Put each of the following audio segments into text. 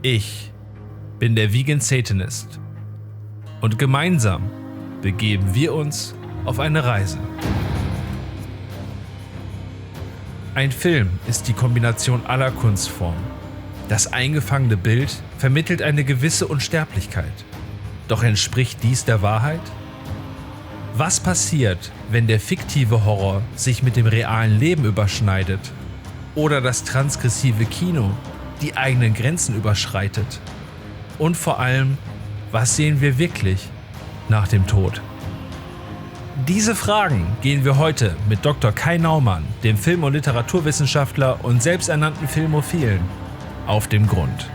Ich bin der Vegan Satanist und gemeinsam begeben wir uns auf eine Reise. Ein Film ist die Kombination aller Kunstformen. Das eingefangene Bild vermittelt eine gewisse Unsterblichkeit. Doch entspricht dies der Wahrheit? Was passiert, wenn der fiktive Horror sich mit dem realen Leben überschneidet? Oder das transgressive Kino die eigenen Grenzen überschreitet? Und vor allem, was sehen wir wirklich nach dem Tod? Diese Fragen gehen wir heute mit Dr. Kai Naumann, dem Film- und Literaturwissenschaftler und selbsternannten Filmophilen, auf den Grund.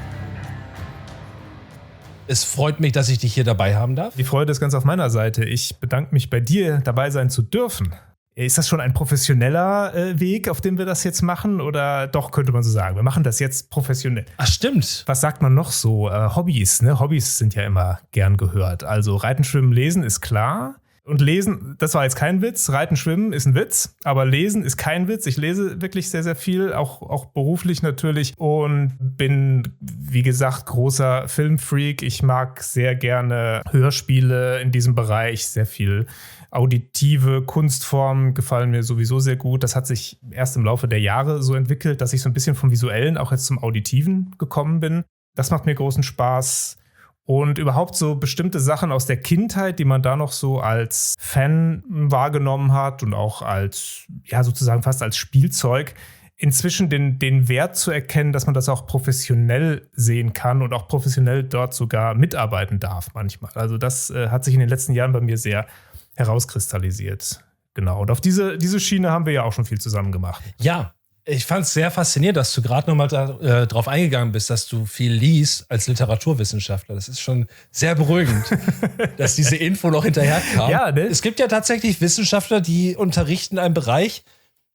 Es freut mich, dass ich dich hier dabei haben darf. Die Freude ist ganz auf meiner Seite. Ich bedanke mich bei dir, dabei sein zu dürfen. Ist das schon ein professioneller Weg, auf dem wir das jetzt machen? Oder doch, könnte man so sagen, wir machen das jetzt professionell. Ach, stimmt. Was sagt man noch so? Hobbys, ne? Hobbys sind ja immer gern gehört. Also Reiten, Schwimmen, Lesen ist klar. Und Lesen, das war jetzt kein Witz. Reiten, Schwimmen ist ein Witz, aber Lesen ist kein Witz. Ich lese wirklich sehr, sehr viel, auch beruflich natürlich. Und bin, wie gesagt, großer Filmfreak. Ich mag sehr gerne Hörspiele in diesem Bereich, sehr viel auditive Kunstformen gefallen mir sowieso sehr gut. Das hat sich erst im Laufe der Jahre so entwickelt, dass ich so ein bisschen vom Visuellen auch jetzt zum Auditiven gekommen bin. Das macht mir großen Spaß. Und überhaupt so bestimmte Sachen aus der Kindheit, die man da noch so als Fan wahrgenommen hat und auch als, ja, sozusagen fast als Spielzeug, inzwischen den Wert zu erkennen, dass man das auch professionell sehen kann und auch professionell dort sogar mitarbeiten darf manchmal. Also das hat sich in den letzten Jahren bei mir sehr herauskristallisiert. Genau. Und auf diese Schiene haben wir ja auch schon viel zusammen gemacht. Ja, ich fand es sehr faszinierend, dass du gerade nochmal darauf eingegangen bist, dass du viel liest als Literaturwissenschaftler. Das ist schon sehr beruhigend, dass diese Info noch hinterherkam. Ja, ne? Es gibt ja tatsächlich Wissenschaftler, die unterrichten einen Bereich,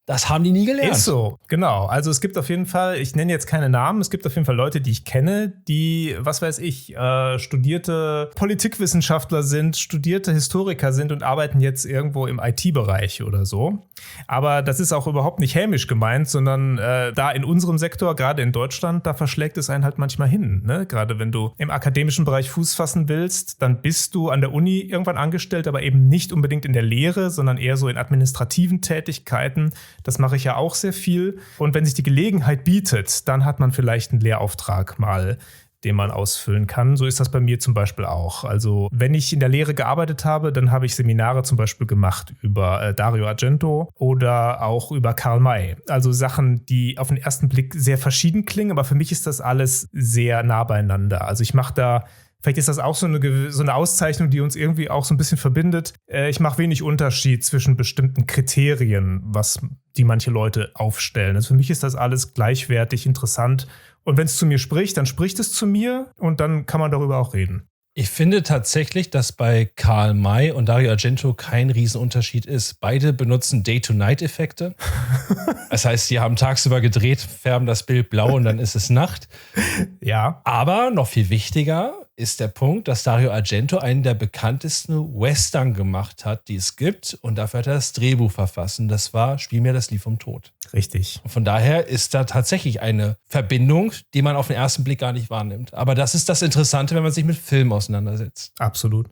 das haben die nie gelernt. Ist so, genau. Also es gibt auf jeden Fall, ich nenne jetzt keine Namen, es gibt auf jeden Fall Leute, die ich kenne, die, was weiß ich, studierte Politikwissenschaftler sind, studierte Historiker sind und arbeiten jetzt irgendwo im IT-Bereich oder so. Aber das ist auch überhaupt nicht hämisch gemeint, sondern da in unserem Sektor, gerade in Deutschland, da verschlägt es einen halt manchmal hin. Ne? Gerade wenn du im akademischen Bereich Fuß fassen willst, dann bist du an der Uni irgendwann angestellt, aber eben nicht unbedingt in der Lehre, sondern eher so in administrativen Tätigkeiten. Das mache ich ja auch sehr viel. Und wenn sich die Gelegenheit bietet, dann hat man vielleicht einen Lehrauftrag mal, den man ausfüllen kann. So ist das bei mir zum Beispiel auch. Also wenn ich in der Lehre gearbeitet habe, dann habe ich Seminare zum Beispiel gemacht über Dario Argento oder auch über Karl May. Also Sachen, die auf den ersten Blick sehr verschieden klingen, aber für mich ist das alles sehr nah beieinander. Also ich mache da, vielleicht ist das auch so eine Auszeichnung, die uns irgendwie auch so ein bisschen verbindet. Ich mache wenig Unterschied zwischen bestimmten Kriterien, die manche Leute aufstellen. Also für mich ist das alles gleichwertig interessant. Und wenn es zu mir spricht, dann spricht es zu mir und dann kann man darüber auch reden. Ich finde tatsächlich, dass bei Karl May und Dario Argento kein Riesenunterschied ist. Beide benutzen Day-to-Night-Effekte. Das heißt, sie haben tagsüber gedreht, färben das Bild blau und dann ist es Nacht. Ja. Aber noch viel wichtiger ist der Punkt, dass Dario Argento einen der bekanntesten Western gemacht hat, die es gibt. Und dafür hat er das Drehbuch verfasst. Und das war Spiel mir das Lied vom Tod. Richtig. Und von daher ist da tatsächlich eine Verbindung, die man auf den ersten Blick gar nicht wahrnimmt. Aber das ist das Interessante, wenn man sich mit Film auseinandersetzt. Absolut.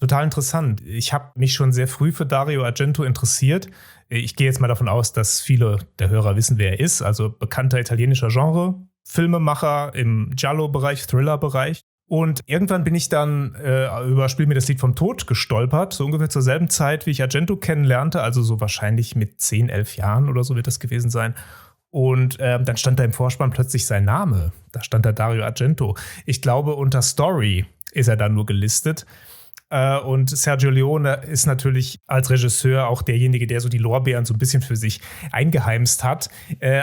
Total interessant. Ich habe mich schon sehr früh für Dario Argento interessiert. Ich gehe jetzt mal davon aus, dass viele der Hörer wissen, wer er ist. Also bekannter italienischer Genre, Filmemacher im Giallo-Bereich, Thriller-Bereich. Und irgendwann bin ich dann über Spiel mir das Lied vom Tod gestolpert, so ungefähr zur selben Zeit, wie ich Argento kennenlernte, also so wahrscheinlich mit 10, 11 Jahren oder so wird das gewesen sein. Und dann stand da im Vorspann plötzlich sein Name. Da stand da Dario Argento. Ich glaube, unter Story ist er dann nur gelistet. Und Sergio Leone ist natürlich als Regisseur auch derjenige, der so die Lorbeeren so ein bisschen für sich eingeheimst hat.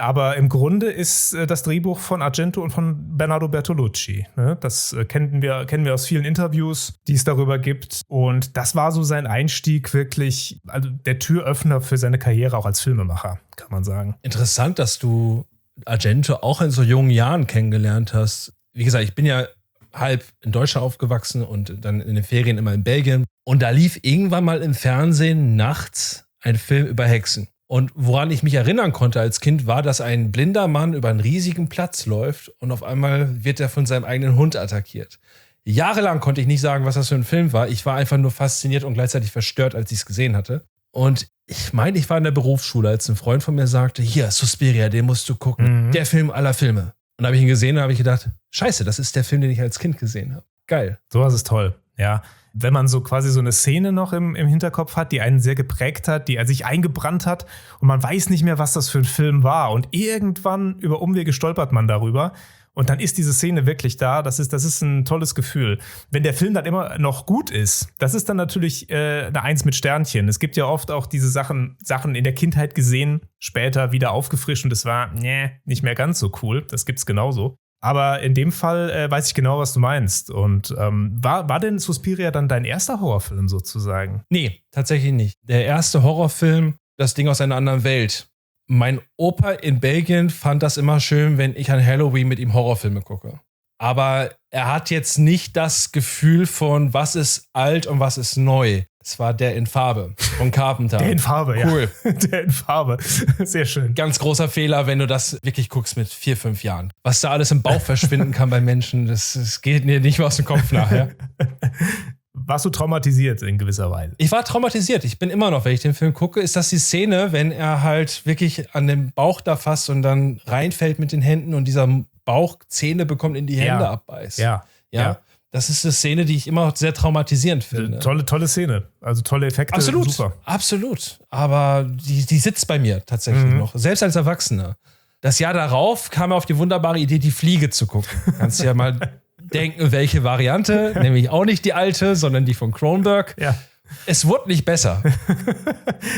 Aber im Grunde ist das Drehbuch von Argento und von Bernardo Bertolucci. Das kennen wir aus vielen Interviews, die es darüber gibt. Und das war so sein Einstieg wirklich, also der Türöffner für seine Karriere auch als Filmemacher, kann man sagen. Interessant, dass du Argento auch in so jungen Jahren kennengelernt hast. Wie gesagt, ich bin ja halb in Deutschland aufgewachsen und dann in den Ferien immer in Belgien. Und da lief irgendwann mal im Fernsehen nachts ein Film über Hexen. Und woran ich mich erinnern konnte als Kind, war, dass ein blinder Mann über einen riesigen Platz läuft und auf einmal wird er von seinem eigenen Hund attackiert. Jahrelang konnte ich nicht sagen, was das für ein Film war. Ich war einfach nur fasziniert und gleichzeitig verstört, als ich es gesehen hatte. Und ich meine, ich war in der Berufsschule, als ein Freund von mir sagte, hier, Suspiria, den musst du gucken. Der Film aller Filme. Und da habe ich ihn gesehen und habe ich gedacht, scheiße, das ist der Film, den ich als Kind gesehen habe. Geil. Sowas ist toll, ja. Wenn man so quasi so eine Szene noch im Hinterkopf hat, die einen sehr geprägt hat, die sich eingebrannt hat und man weiß nicht mehr, was das für ein Film war. Und irgendwann über Umwege stolpert man darüber. Und dann ist diese Szene wirklich da. Das ist ein tolles Gefühl. Wenn der Film dann immer noch gut ist, das ist dann natürlich eine 1 mit Sternchen. Es gibt ja oft auch diese Sachen in der Kindheit gesehen, später wieder aufgefrischt und es war nicht mehr ganz so cool. Das gibt's genauso. Aber in dem Fall weiß ich genau, was du meinst. Und war denn Suspiria dann dein erster Horrorfilm sozusagen? Nee, tatsächlich nicht. Der erste Horrorfilm, das Ding aus einer anderen Welt. Mein Opa in Belgien fand das immer schön, wenn ich an Halloween mit ihm Horrorfilme gucke. Aber er hat jetzt nicht das Gefühl von, was ist alt und was ist neu. Es war Der in Farbe von Carpenter. Der in Farbe, cool. Ja. Der in Farbe. Sehr schön. Ganz großer Fehler, wenn du das wirklich guckst mit 4, 5 Jahren. Was da alles im Bauch verschwinden kann bei Menschen, das geht mir nicht mehr aus dem Kopf nachher. Warst du traumatisiert in gewisser Weise? Ich war traumatisiert. Ich bin immer noch, wenn ich den Film gucke, ist das die Szene, wenn er halt wirklich an dem Bauch da fasst und dann reinfällt mit den Händen und dieser Bauch Zähne bekommt, in die Hände abbeißt. Ja. Das ist eine Szene, die ich immer sehr traumatisierend finde. Tolle Szene. Also tolle Effekte. Absolut, super. Absolut. Aber die sitzt bei mir tatsächlich noch. Selbst als Erwachsener. Das Jahr darauf kam er auf die wunderbare Idee, Die Fliege zu gucken. Kannst ja mal denken, welche Variante. Nämlich auch nicht die alte, sondern die von Cronenberg. Ja. Es wurde nicht besser.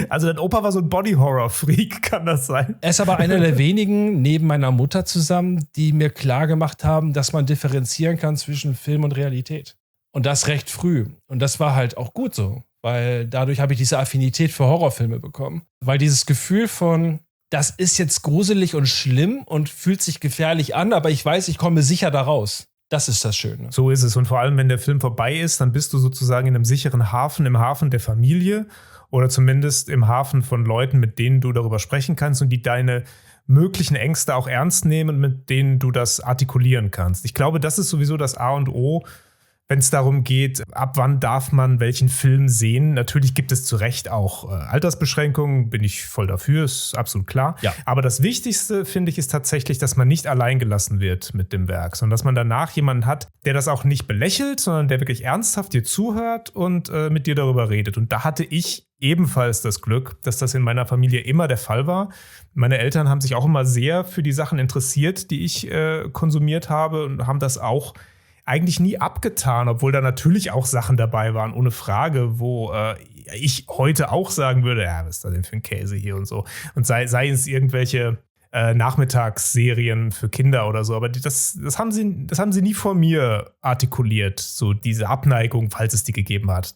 Also dein Opa war so ein Body-Horror-Freak, kann das sein? Er ist aber einer der wenigen, neben meiner Mutter zusammen, die mir klar gemacht haben, dass man differenzieren kann zwischen Film und Realität. Und das recht früh. Und das war halt auch gut so, weil dadurch habe ich diese Affinität für Horrorfilme bekommen. Weil dieses Gefühl von, das ist jetzt gruselig und schlimm und fühlt sich gefährlich an, aber ich weiß, ich komme sicher da raus. Das ist das Schöne. So ist es. Und vor allem, wenn der Film vorbei ist, dann bist du sozusagen in einem sicheren Hafen, im Hafen der Familie oder zumindest im Hafen von Leuten, mit denen du darüber sprechen kannst und die deine möglichen Ängste auch ernst nehmen, mit denen du das artikulieren kannst. Ich glaube, das ist sowieso das A und O, wenn es darum geht, ab wann darf man welchen Film sehen. Natürlich gibt es zu Recht auch Altersbeschränkungen, bin ich voll dafür, ist absolut klar. Ja. Aber das Wichtigste, finde ich, ist tatsächlich, dass man nicht allein gelassen wird mit dem Werk, sondern dass man danach jemanden hat, der das auch nicht belächelt, sondern der wirklich ernsthaft dir zuhört und mit dir darüber redet. Und da hatte ich ebenfalls das Glück, dass das in meiner Familie immer der Fall war. Meine Eltern haben sich auch immer sehr für die Sachen interessiert, die ich konsumiert habe und haben das auch eigentlich nie abgetan, obwohl da natürlich auch Sachen dabei waren, ohne Frage, wo ich heute auch sagen würde, ja, was ist da denn für ein Käse hier und so. Und sei es irgendwelche Nachmittagsserien für Kinder oder so, aber das haben sie nie vor mir artikuliert, so diese Abneigung, falls es die gegeben hat.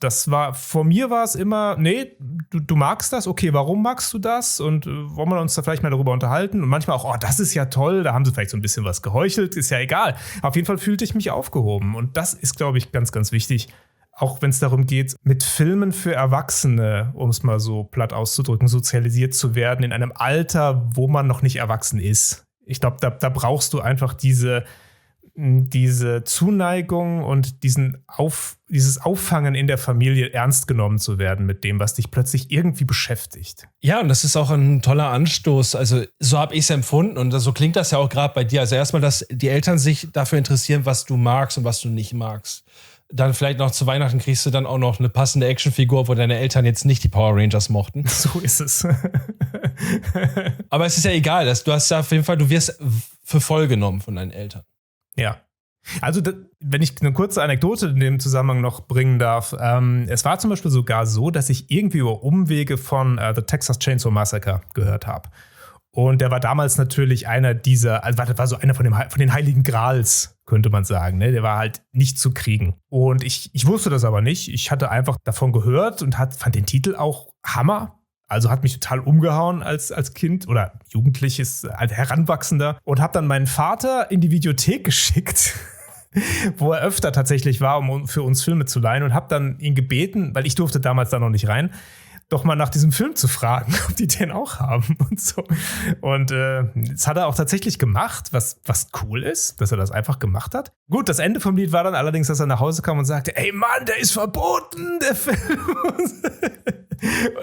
Vor mir war es immer, nee, du magst das, okay, warum magst du das? Und wollen wir uns da vielleicht mal darüber unterhalten? Und manchmal auch, oh, das ist ja toll, da haben sie vielleicht so ein bisschen was geheuchelt, ist ja egal. Auf jeden Fall fühlte ich mich aufgehoben und das ist, glaube ich, ganz, ganz wichtig. Auch wenn es darum geht, mit Filmen für Erwachsene, um es mal so platt auszudrücken, sozialisiert zu werden in einem Alter, wo man noch nicht erwachsen ist. Ich glaube, da brauchst du einfach diese Zuneigung und dieses Auffangen in der Familie, ernst genommen zu werden mit dem, was dich plötzlich irgendwie beschäftigt. Ja, und das ist auch ein toller Anstoß. Also so habe ich es empfunden und so klingt das ja auch gerade bei dir. Also erstmal, dass die Eltern sich dafür interessieren, was du magst und was du nicht magst. Dann vielleicht noch zu Weihnachten kriegst du dann auch noch eine passende Actionfigur, wo deine Eltern jetzt nicht die Power Rangers mochten. So ist es. Aber es ist ja egal. Du hast ja auf jeden Fall, du wirst für voll genommen von deinen Eltern. Ja. Also, wenn ich eine kurze Anekdote in dem Zusammenhang noch bringen darf. Es war zum Beispiel sogar so, dass ich irgendwie über Umwege von The Texas Chainsaw Massacre gehört habe. Und der war damals natürlich einer dieser, also war so einer von den Heiligen Grals, könnte man sagen. Ne? Der war halt nicht zu kriegen. Und ich wusste das aber nicht. Ich hatte einfach davon gehört und fand den Titel auch Hammer. Also hat mich total umgehauen als Kind oder Jugendliches, als Heranwachsender. Und habe dann meinen Vater in die Videothek geschickt, wo er öfter tatsächlich war, um für uns Filme zu leihen. Und habe dann ihn gebeten, weil ich durfte damals da noch nicht rein, doch mal nach diesem Film zu fragen, ob die den auch haben und so. Und das hat er auch tatsächlich gemacht, was cool ist, dass er das einfach gemacht hat. Gut, das Ende vom Lied war dann allerdings, dass er nach Hause kam und sagte, ey Mann, der ist verboten, der Film.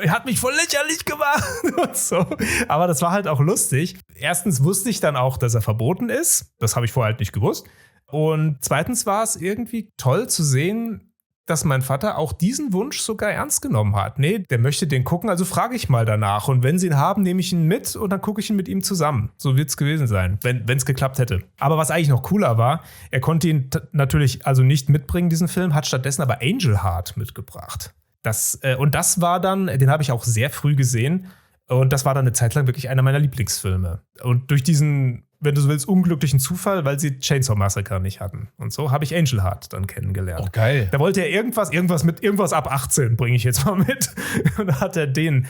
Er hat mich voll lächerlich gemacht und so. Aber das war halt auch lustig. Erstens wusste ich dann auch, dass er verboten ist. Das habe ich vorher halt nicht gewusst. Und zweitens war es irgendwie toll zu sehen, dass mein Vater auch diesen Wunsch sogar ernst genommen hat. Nee, der möchte den gucken, also frage ich mal danach. Und wenn sie ihn haben, nehme ich ihn mit und dann gucke ich ihn mit ihm zusammen. So wird es gewesen sein, wenn es geklappt hätte. Aber was eigentlich noch cooler war, er konnte ihn natürlich also nicht mitbringen, diesen Film, hat stattdessen aber Angel Heart mitgebracht. Das war dann, den habe ich auch sehr früh gesehen. Und das war dann eine Zeit lang wirklich einer meiner Lieblingsfilme. Und durch diesen, wenn du so willst, unglücklichen Zufall, weil sie Chainsaw Massacre nicht hatten. Und so habe ich Angel Heart dann kennengelernt. Oh, geil. Da wollte er irgendwas ab 18 bringe ich jetzt mal mit. Und da hat er den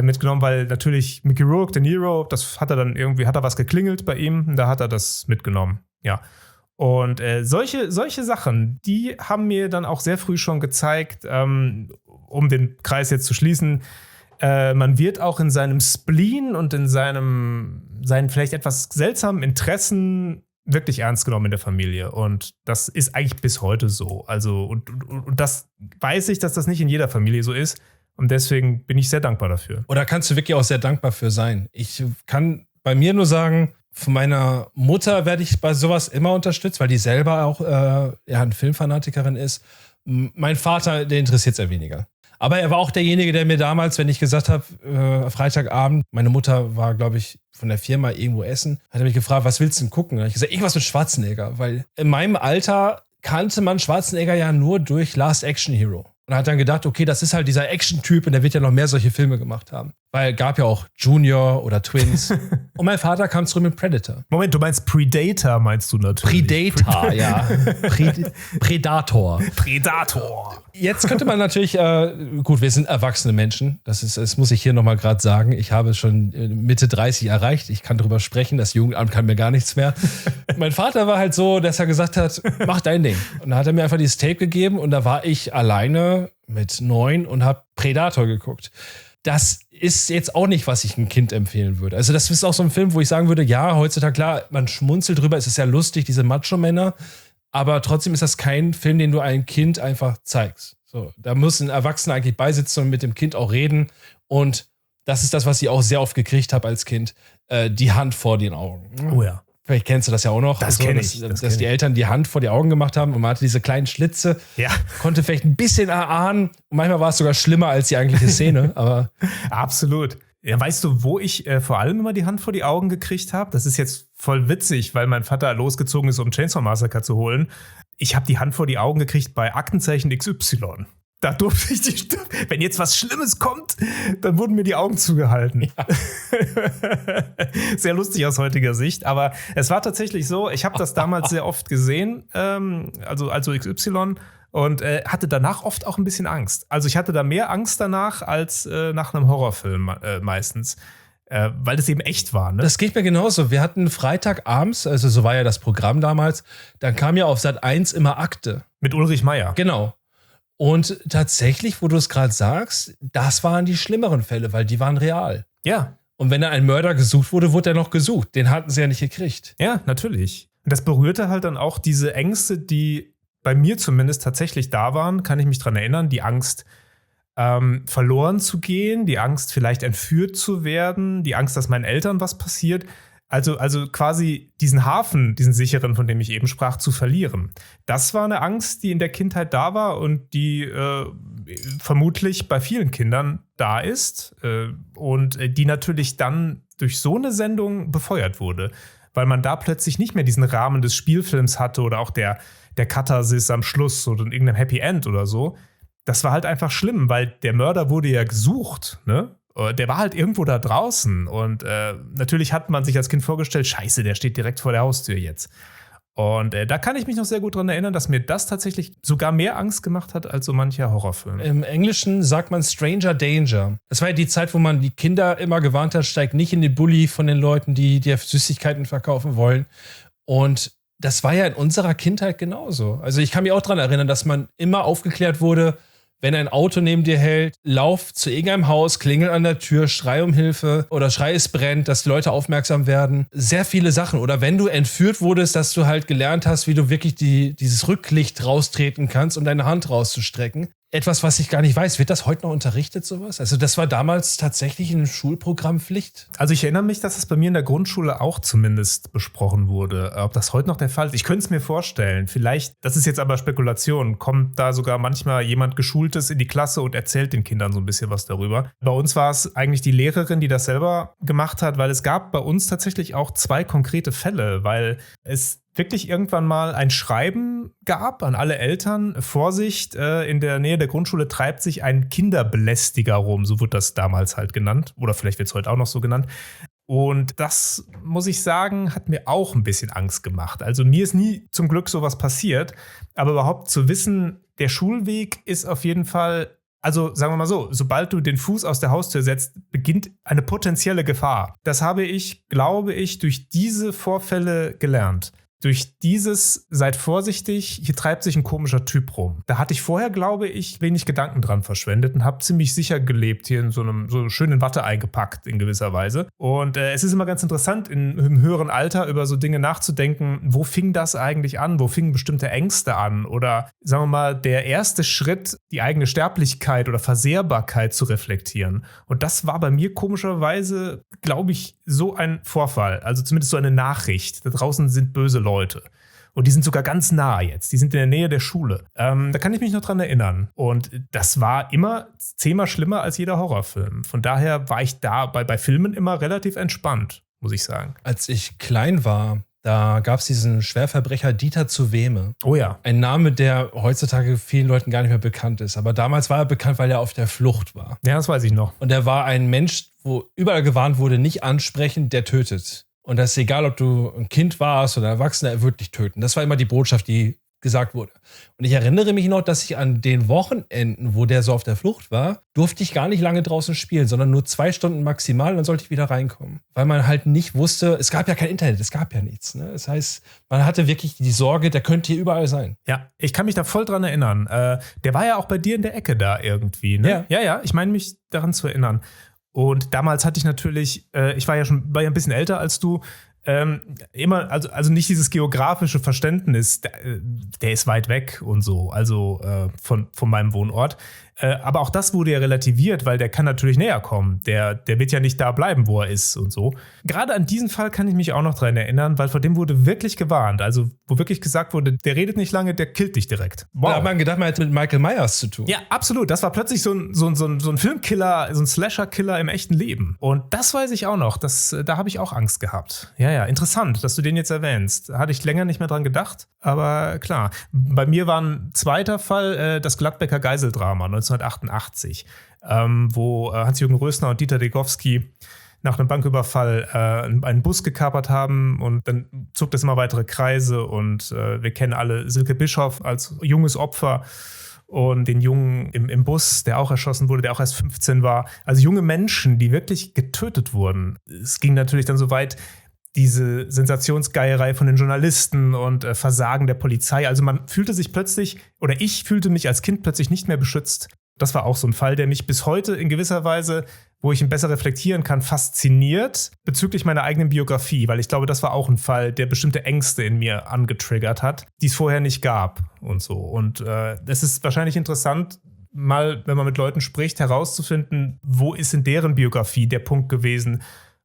mitgenommen, weil natürlich Mickey Rourke, De Niro, das hat er dann irgendwie, hat er was geklingelt bei ihm. Und da hat er das mitgenommen. Ja. Und solche Sachen, die haben mir dann auch sehr früh schon gezeigt, um den Kreis jetzt zu schließen, man wird auch in seinem Spleen und in seinen vielleicht etwas seltsamen Interessen wirklich ernst genommen in der Familie. Und das ist eigentlich bis heute so. Also, und das weiß ich, dass das nicht in jeder Familie so ist. Und deswegen bin ich sehr dankbar dafür. Oder kannst du wirklich auch sehr dankbar für sein? Ich kann bei mir nur sagen, von meiner Mutter werde ich bei sowas immer unterstützt, weil die selber auch eine Filmfanatikerin ist. Mein Vater, der interessiert es ja weniger. Aber er war auch derjenige, der mir damals, wenn ich gesagt habe, Freitagabend, meine Mutter war, glaube ich, von der Firma irgendwo essen, hat er mich gefragt, was willst du denn gucken? Und ich gesagt, irgendwas mit Schwarzenegger, weil in meinem Alter kannte man Schwarzenegger ja nur durch Last Action Hero. Und hat dann gedacht, okay, das ist halt dieser Action-Typ und der wird ja noch mehr solche Filme gemacht haben. Weil gab ja auch Junior oder Twins. Und mein Vater kam zurück mit Predator. Moment, du meinst Predator, meinst du natürlich. Predator, ja. Predator. Predator. Jetzt könnte man natürlich, gut, wir sind erwachsene Menschen. Das muss ich hier nochmal gerade sagen. Ich habe schon Mitte 30 erreicht. Ich kann drüber sprechen. Das Jugendamt kann mir gar nichts mehr. Mein Vater war halt so, dass er gesagt hat, mach dein Ding. Und da hat er mir einfach dieses Tape gegeben und da war ich alleine mit 9 und habe Predator geguckt. Das ist jetzt auch nicht, was ich einem Kind empfehlen würde. Also das ist auch so ein Film, wo ich sagen würde, ja, heutzutage, klar, man schmunzelt drüber, es ist ja lustig, diese Macho-Männer, aber trotzdem ist das kein Film, den du einem Kind einfach zeigst. So, da muss ein Erwachsener eigentlich beisitzen und mit dem Kind auch reden und das ist das, was ich auch sehr oft gekriegt habe als Kind, die Hand vor den Augen. Oh ja. Vielleicht kennst du das ja auch noch. Das kenne ich. Dass die Eltern die Hand vor die Augen gemacht haben und man hatte diese kleinen Schlitze. Ja. Konnte vielleicht ein bisschen erahnen. Und manchmal war es sogar schlimmer als die eigentliche Szene. Aber absolut. Ja, weißt du, wo ich vor allem immer die Hand vor die Augen gekriegt habe? Das ist jetzt voll witzig, weil mein Vater losgezogen ist, um Chainsaw Massacre zu holen. Ich habe die Hand vor die Augen gekriegt bei Aktenzeichen XY. Da durfte ich wenn jetzt was Schlimmes kommt, dann wurden mir die Augen zugehalten. Ja. Sehr lustig aus heutiger Sicht, aber es war tatsächlich so, ich habe das damals sehr oft gesehen, also XY, und hatte danach oft auch ein bisschen Angst. Also ich hatte da mehr Angst danach als nach einem Horrorfilm meistens. Weil das eben echt war, ne? Das geht mir genauso. Wir hatten Freitagabends, also so war ja das Programm damals, dann kam ja auf Sat.1 immer Akte. Mit Ulrich Meier. Genau. Und tatsächlich, wo du es gerade sagst, das waren die schlimmeren Fälle, weil die waren real. Ja. Und wenn da ein Mörder gesucht wurde, wurde er noch gesucht. Den hatten sie ja nicht gekriegt. Ja, natürlich. Und das berührte halt dann auch diese Ängste, die bei mir zumindest tatsächlich da waren, kann ich mich dran erinnern, die Angst, verloren zu gehen, die Angst, vielleicht entführt zu werden, die Angst, dass meinen Eltern was passiert. Also quasi diesen Hafen, diesen sicheren, von dem ich eben sprach, zu verlieren. Das war eine Angst, die in der Kindheit da war und die vermutlich bei vielen Kindern da ist und die natürlich dann durch so eine Sendung befeuert wurde, weil man da plötzlich nicht mehr diesen Rahmen des Spielfilms hatte oder auch der Katharsis am Schluss oder in irgendeinem Happy End oder so. Das war halt einfach schlimm, weil der Mörder wurde ja gesucht, ne? Der war halt irgendwo da draußen und natürlich hat man sich als Kind vorgestellt, scheiße, der steht direkt vor der Haustür jetzt. Und da kann ich mich noch sehr gut dran erinnern, dass mir das tatsächlich sogar mehr Angst gemacht hat als so mancher Horrorfilm. Im Englischen sagt man Stranger Danger. Das war ja die Zeit, wo man die Kinder immer gewarnt hat, steigt nicht in den Bulli von den Leuten, die dir Süßigkeiten verkaufen wollen. Und das war ja in unserer Kindheit genauso. Also ich kann mich auch daran erinnern, dass man immer aufgeklärt wurde, wenn ein Auto neben dir hält, lauf zu irgendeinem Haus, klingel an der Tür, schrei um Hilfe oder schrei, es brennt, dass die Leute aufmerksam werden. Sehr viele Sachen. Oder wenn du entführt wurdest, dass du halt gelernt hast, wie du wirklich dieses Rücklicht raustreten kannst, um deine Hand rauszustrecken. Etwas, was ich gar nicht weiß. Wird das heute noch unterrichtet, sowas? Also das war damals tatsächlich ein Schulprogramm Pflicht? Also ich erinnere mich, dass das bei mir in der Grundschule auch zumindest besprochen wurde. Ob das heute noch der Fall ist, ich könnte es mir vorstellen. Vielleicht, das ist jetzt aber Spekulation, kommt da sogar manchmal jemand Geschultes in die Klasse und erzählt den Kindern so ein bisschen was darüber. Bei uns war es eigentlich die Lehrerin, die das selber gemacht hat, weil es gab bei uns tatsächlich auch 2 konkrete Fälle, weil es wirklich irgendwann mal ein Schreiben gab an alle Eltern. Vorsicht, in der Nähe der Grundschule treibt sich ein Kinderbelästiger rum, so wird das damals halt genannt. Oder vielleicht wird es heute auch noch so genannt. Und das, muss ich sagen, hat mir auch ein bisschen Angst gemacht. Also mir ist nie zum Glück sowas passiert, aber überhaupt zu wissen, der Schulweg ist auf jeden Fall, also sagen wir mal so, sobald du den Fuß aus der Haustür setzt, beginnt eine potenzielle Gefahr. Das habe ich, glaube ich, durch diese Vorfälle gelernt. Durch dieses, seid vorsichtig, hier treibt sich ein komischer Typ rum. Da hatte ich vorher, glaube ich, wenig Gedanken dran verschwendet und habe ziemlich sicher gelebt, hier in so schönen Watte eingepackt in gewisser Weise. Und es ist immer ganz interessant, im höheren Alter über so Dinge nachzudenken, wo fing das eigentlich an, wo fingen bestimmte Ängste an oder, sagen wir mal, der erste Schritt, die eigene Sterblichkeit oder Versehrbarkeit zu reflektieren. Und das war bei mir komischerweise, glaube ich, so ein Vorfall, also zumindest so eine Nachricht. Da draußen sind böse Leute. Und die sind sogar ganz nah jetzt. Die sind in der Nähe der Schule. Da kann ich mich noch dran erinnern. Und das war immer 10-mal schlimmer als jeder Horrorfilm. Von daher war ich da bei Filmen immer relativ entspannt, muss ich sagen. Als ich klein war, da gab es diesen Schwerverbrecher Dieter Zuweme. Oh ja. Ein Name, der heutzutage vielen Leuten gar nicht mehr bekannt ist. Aber damals war er bekannt, weil er auf der Flucht war. Ja, das weiß ich noch. Und er war ein Mensch, wo überall gewarnt wurde, nicht ansprechen, der tötet. Und das ist egal, ob du ein Kind warst oder ein Erwachsener, er wird dich töten. Das war immer die Botschaft, die gesagt wurde. Und ich erinnere mich noch, dass ich an den Wochenenden, wo der so auf der Flucht war, durfte ich gar nicht lange draußen spielen, sondern nur 2 Stunden maximal, dann sollte ich wieder reinkommen. Weil man halt nicht wusste, es gab ja kein Internet, es gab ja nichts. Ne? Das heißt, man hatte wirklich die Sorge, der könnte hier überall sein. Ja, ich kann mich da voll dran erinnern. Der war ja auch bei dir in der Ecke da irgendwie. Ne? Ja, ich meine mich daran zu erinnern. Und damals hatte ich natürlich, ich war ja ein bisschen älter als du, immer, also nicht dieses geografische Verständnis, der ist weit weg und so, also von meinem Wohnort. Aber auch das wurde ja relativiert, weil der kann natürlich näher kommen. Der wird ja nicht da bleiben, wo er ist und so. Gerade an diesen Fall kann ich mich auch noch dran erinnern, weil vor dem wurde wirklich gewarnt. Also wo wirklich gesagt wurde, der redet nicht lange, der killt dich direkt. Wow. Da hat man gedacht, man hätte mit Michael Myers zu tun. Ja, absolut. Das war plötzlich so ein Filmkiller, so ein Slasher-Killer im echten Leben. Und das weiß ich auch noch. Da habe ich auch Angst gehabt. Ja, interessant, dass du den jetzt erwähnst. Da hatte ich länger nicht mehr dran gedacht. Aber klar, bei mir war ein zweiter Fall das Gladbecker Geiseldrama 1988, wo Hans-Jürgen Rösner und Dieter Degowski nach einem Banküberfall einen Bus gekapert haben und dann zog das immer weitere Kreise und wir kennen alle Silke Bischoff als junges Opfer und den Jungen im Bus, der auch erschossen wurde, der auch erst 15 war. Also junge Menschen, die wirklich getötet wurden. Es ging natürlich dann so weit, diese Sensationsgeierei von den Journalisten und Versagen der Polizei. Also man fühlte sich plötzlich, oder ich fühlte mich als Kind plötzlich nicht mehr beschützt. Das war auch so ein Fall, der mich bis heute in gewisser Weise, wo ich ihn besser reflektieren kann, fasziniert bezüglich meiner eigenen Biografie. Weil ich glaube, das war auch ein Fall, der bestimmte Ängste in mir angetriggert hat, die es vorher nicht gab und so. Und es ist wahrscheinlich interessant, mal, wenn man mit Leuten spricht, herauszufinden, wo ist in deren Biografie der Punkt gewesen,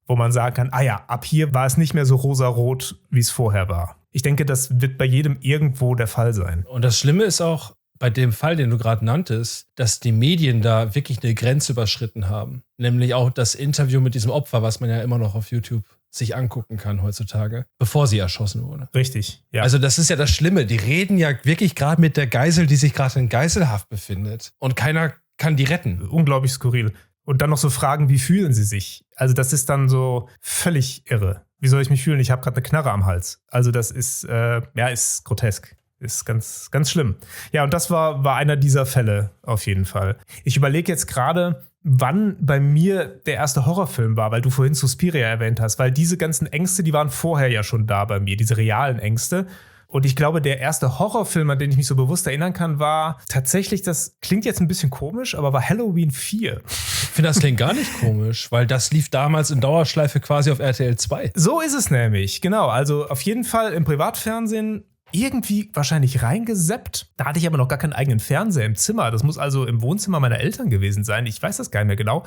wo man sagen kann, ab hier war es nicht mehr so rosarot, wie es vorher war. Ich denke, das wird bei jedem irgendwo der Fall sein. Und das Schlimme ist auch bei dem Fall, den du gerade nanntest, dass die Medien da wirklich eine Grenze überschritten haben. Nämlich auch das Interview mit diesem Opfer, was man ja immer noch auf YouTube sich angucken kann heutzutage, bevor sie erschossen wurde. Richtig, ja. Also das ist ja das Schlimme. Die reden ja wirklich gerade mit der Geisel, die sich gerade in Geiselhaft befindet. Und keiner kann die retten. Unglaublich skurril. Und dann noch so Fragen, wie fühlen sie sich? Also das ist dann so völlig irre. Wie soll ich mich fühlen? Ich habe gerade eine Knarre am Hals. Also das ist, ist grotesk. Ist ganz, ganz schlimm. Ja, und das war einer dieser Fälle auf jeden Fall. Ich überlege jetzt gerade, wann bei mir der erste Horrorfilm war, weil du vorhin Suspiria erwähnt hast. Weil diese ganzen Ängste, die waren vorher ja schon da bei mir, diese realen Ängste. Und ich glaube, der erste Horrorfilm, an den ich mich so bewusst erinnern kann, war tatsächlich, das klingt jetzt ein bisschen komisch, aber war Halloween 4. Ich finde, das klingt gar nicht komisch, weil das lief damals in Dauerschleife quasi auf RTL 2. So ist es nämlich, genau. Also auf jeden Fall im Privatfernsehen irgendwie wahrscheinlich reingesappt. Da hatte ich aber noch gar keinen eigenen Fernseher im Zimmer. Das muss also im Wohnzimmer meiner Eltern gewesen sein. Ich weiß das gar nicht mehr genau.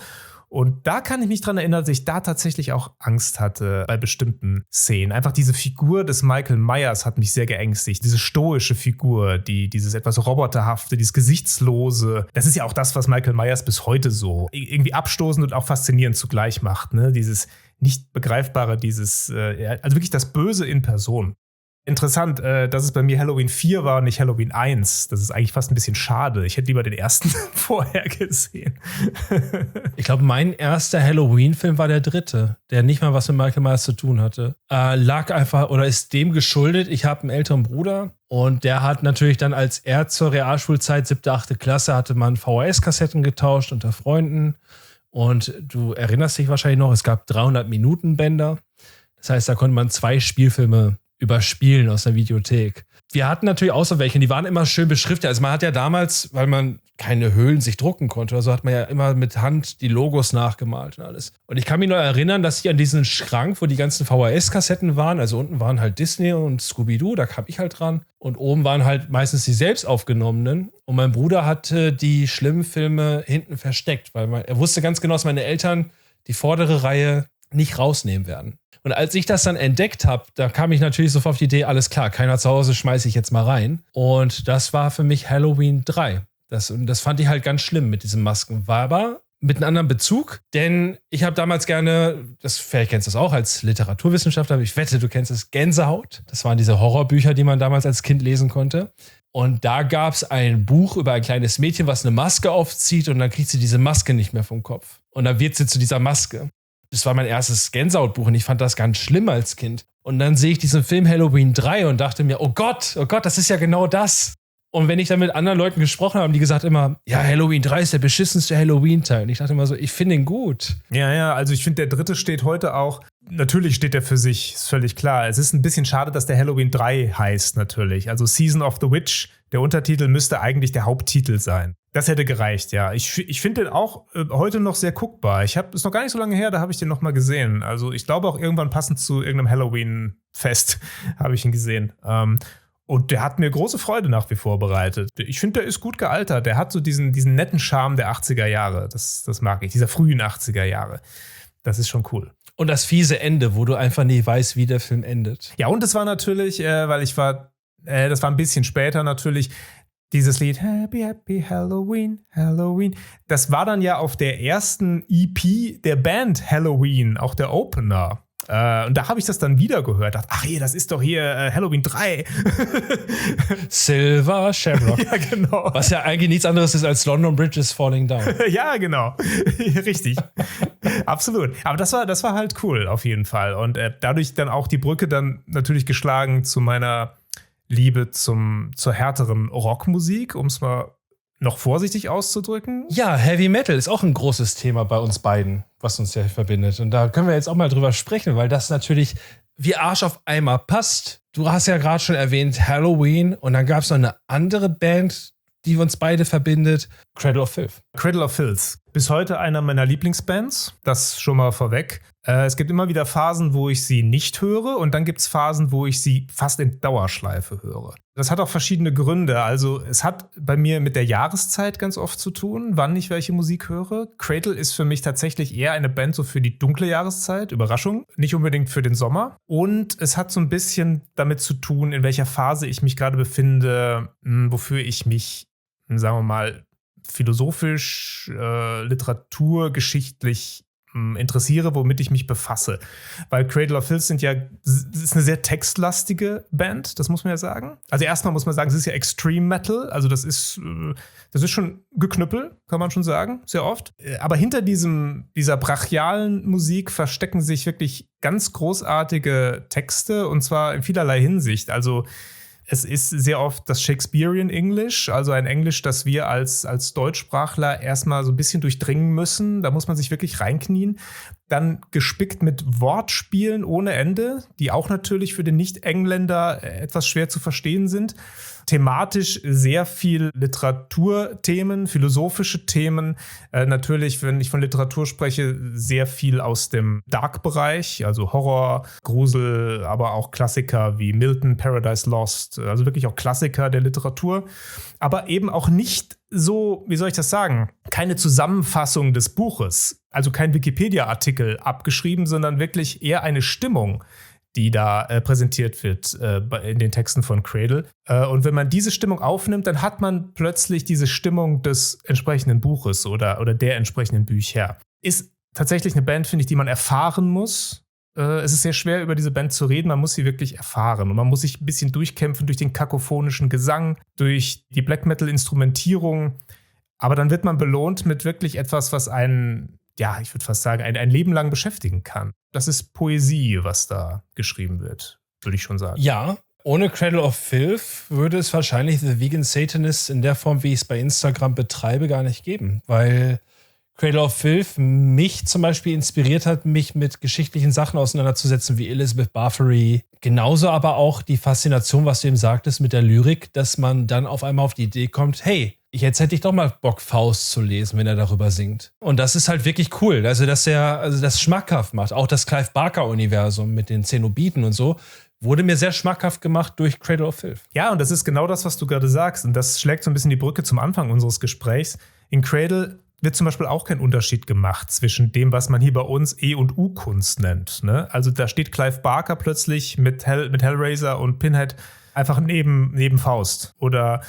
Und da kann ich mich dran erinnern, dass ich da tatsächlich auch Angst hatte bei bestimmten Szenen. Einfach diese Figur des Michael Myers hat mich sehr geängstigt. Diese stoische Figur, dieses etwas roboterhafte, dieses Gesichtslose. Das ist ja auch das, was Michael Myers bis heute so irgendwie abstoßend und auch faszinierend zugleich macht. Ne? Dieses nicht begreifbare, also wirklich das Böse in Person. Interessant, dass es bei mir Halloween 4 war und nicht Halloween 1. Das ist eigentlich fast ein bisschen schade. Ich hätte lieber den ersten vorher gesehen. Ich glaube, mein erster Halloween-Film war der 3., der nicht mal was mit Michael Myers zu tun hatte. Lag einfach oder ist dem geschuldet. Ich habe einen älteren Bruder und der hat natürlich dann, als er zur Realschulzeit, 7., 8. Klasse, hatte man VHS-Kassetten getauscht unter Freunden. Und du erinnerst dich wahrscheinlich noch, es gab 300-Minuten-Bänder. Das heißt, da konnte man 2 Spielfilme überspielen aus der Videothek. Wir hatten natürlich auch so welche, die waren immer schön beschriftet. Also man hat ja damals, weil man keine Höhlen sich drucken konnte oder so, hat man ja immer mit Hand die Logos nachgemalt und alles. Und ich kann mich noch erinnern, dass ich an diesen Schrank, wo die ganzen VHS-Kassetten waren, also unten waren halt Disney und Scooby-Doo, da kam ich halt dran. Und oben waren halt meistens die selbst aufgenommenen. Und mein Bruder hatte die schlimmen Filme hinten versteckt, weil er wusste ganz genau, dass meine Eltern die vordere Reihe nicht rausnehmen werden. Und als ich das dann entdeckt habe, da kam ich natürlich sofort auf die Idee, alles klar, keiner zu Hause, schmeiße ich jetzt mal rein. Und das war für mich Halloween 3. Das fand ich halt ganz schlimm mit diesen Masken. War aber mit einem anderen Bezug, denn ich habe damals gerne, vielleicht kennst du das auch als Literaturwissenschaftler, aber ich wette, du kennst es, Gänsehaut. Das waren diese Horrorbücher, die man damals als Kind lesen konnte. Und da gab es ein Buch über ein kleines Mädchen, was eine Maske aufzieht und dann kriegt sie diese Maske nicht mehr vom Kopf. Und dann wird sie zu dieser Maske. Das war mein erstes Gänsehautbuch und ich fand das ganz schlimm als Kind. Und dann sehe ich diesen Film Halloween 3 und dachte mir, oh Gott, das ist ja genau das. Und wenn ich dann mit anderen Leuten gesprochen habe, haben die gesagt immer, ja, Halloween 3 ist der beschissenste Halloween-Teil. Und ich dachte immer so, ich finde ihn gut. Ja, also ich finde, der 3. steht heute auch, natürlich steht der für sich, ist völlig klar. Es ist ein bisschen schade, dass der Halloween 3 heißt natürlich. Also Season of the Witch, der Untertitel müsste eigentlich der Haupttitel sein. Das hätte gereicht, ja. Ich finde den auch heute noch sehr guckbar. Ist noch gar nicht so lange her, da habe ich den noch mal gesehen. Also ich glaube auch irgendwann passend zu irgendeinem Halloween-Fest habe ich ihn gesehen. Und der hat mir große Freude nach wie vor bereitet. Ich finde, der ist gut gealtert. Der hat so diesen netten Charme der 80er Jahre. Das mag ich, dieser frühen 80er Jahre. Das ist schon cool. Und das fiese Ende, wo du einfach nie weißt, wie der Film endet. Ja, und das war natürlich, das war ein bisschen später natürlich, dieses Lied Happy, Happy Halloween, Halloween. Das war dann ja auf der ersten EP der Band Halloween, auch der Opener. Und da habe ich das dann wieder gehört. Dachte, ach das ist doch hier Halloween 3. Silver Shamrock. Ja, genau. Was ja eigentlich nichts anderes ist als London Bridge is Falling Down. Ja, genau. Richtig. Absolut. Aber das war halt cool, auf jeden Fall. Und dadurch dann auch die Brücke dann natürlich geschlagen zu meiner Liebe zur härteren Rockmusik, um es mal noch vorsichtig auszudrücken. Ja, Heavy Metal ist auch ein großes Thema bei uns beiden, was uns ja verbindet. Und da können wir jetzt auch mal drüber sprechen, weil das natürlich wie Arsch auf Eimer passt. Du hast ja gerade schon erwähnt Halloween und dann gab es noch eine andere Band, die uns beide verbindet, Cradle of Filth. Cradle of Filth. Bis heute einer meiner Lieblingsbands, das schon mal vorweg. Es gibt immer wieder Phasen, wo ich sie nicht höre und dann gibt es Phasen, wo ich sie fast in Dauerschleife höre. Das hat auch verschiedene Gründe. Also es hat bei mir mit der Jahreszeit ganz oft zu tun, wann ich welche Musik höre. Cradle ist für mich tatsächlich eher eine Band so für die dunkle Jahreszeit, Überraschung, nicht unbedingt für den Sommer. Und es hat so ein bisschen damit zu tun, in welcher Phase ich mich gerade befinde, wofür ich mich, sagen wir mal, philosophisch, literaturgeschichtlich interessiere, womit ich mich befasse. Weil Cradle of Filth ist eine sehr textlastige Band, das muss man ja sagen. Also erstmal muss man sagen, es ist ja Extreme Metal, also das ist schon Geknüppel, kann man schon sagen, sehr oft. Aber hinter dieser brachialen Musik verstecken sich wirklich ganz großartige Texte und zwar in vielerlei Hinsicht. Also es ist sehr oft das Shakespearean English, also ein Englisch, das wir als Deutschsprachler erstmal so ein bisschen durchdringen müssen. Da muss man sich wirklich reinknien. dann gespickt mit Wortspielen ohne Ende, die auch natürlich für den Nicht-Engländer etwas schwer zu verstehen sind. Thematisch sehr viel Literaturthemen, philosophische Themen. Natürlich, wenn ich von Literatur spreche, sehr viel aus dem Dark-Bereich, also Horror, Grusel, aber auch Klassiker wie Milton, Paradise Lost, also wirklich auch Klassiker der Literatur. Aber eben auch nicht so, wie soll ich das sagen, keine Zusammenfassung des Buches, also kein Wikipedia-Artikel abgeschrieben, sondern wirklich eher eine Stimmung, die da präsentiert wird in den Texten von Cradle. Und wenn man diese Stimmung aufnimmt, dann hat man plötzlich diese Stimmung des entsprechenden Buches oder der entsprechenden Bücher. Ist tatsächlich eine Band, finde ich, die man erfahren muss. Es ist sehr schwer, über diese Band zu reden. Man muss sie wirklich erfahren. Und man muss sich ein bisschen durchkämpfen durch den kakophonischen Gesang, durch die Black-Metal-Instrumentierung. Aber dann wird man belohnt mit wirklich etwas, was einen, ja, ich würde fast sagen, ein Leben lang beschäftigen kann. Das ist Poesie, was da geschrieben wird, würde ich schon sagen. Ja, ohne Cradle of Filth würde es wahrscheinlich The Vegan Satanist in der Form, wie ich es bei Instagram betreibe, gar nicht geben. Weil Cradle of Filth mich zum Beispiel inspiriert hat, mich mit geschichtlichen Sachen auseinanderzusetzen, wie Elizabeth Bathory. Genauso aber auch die Faszination, was du eben sagtest, mit der Lyrik, dass man dann auf einmal auf die Idee kommt, hey, jetzt hätte ich doch mal Bock, Faust zu lesen, wenn er darüber singt. Und das ist halt wirklich cool. Also, dass er das schmackhaft macht. Auch das Clive Barker-Universum mit den Zenobiten und so wurde mir sehr schmackhaft gemacht durch Cradle of Filth. Ja, und das ist genau das, was du gerade sagst. Und das schlägt so ein bisschen die Brücke zum Anfang unseres Gesprächs. In Cradle wird zum Beispiel auch kein Unterschied gemacht zwischen dem, was man hier bei uns E- und U-Kunst nennt. Ne? Also da steht Clive Barker plötzlich mit Hellraiser und Pinhead einfach neben Faust. Oder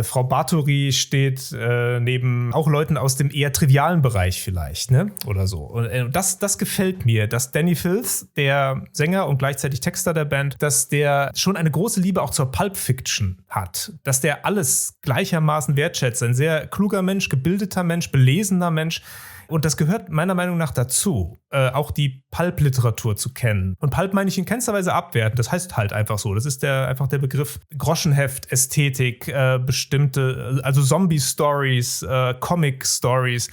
Frau Bathory steht neben auch Leuten aus dem eher trivialen Bereich vielleicht, ne? Oder so. Und das gefällt mir, dass Danny Filth, der Sänger und gleichzeitig Texter der Band, dass der schon eine große Liebe auch zur Pulp Fiction hat. Dass der alles gleichermaßen wertschätzt. Ein sehr kluger Mensch, gebildeter Mensch, belesener Mensch. Und das gehört meiner Meinung nach dazu, auch die Pulp-Literatur zu kennen. Und Pulp meine ich in keinster Weise abwerten, das heißt halt einfach so. Das ist einfach der Begriff Groschenheft, Ästhetik, bestimmte, also Zombie-Stories, Comic-Stories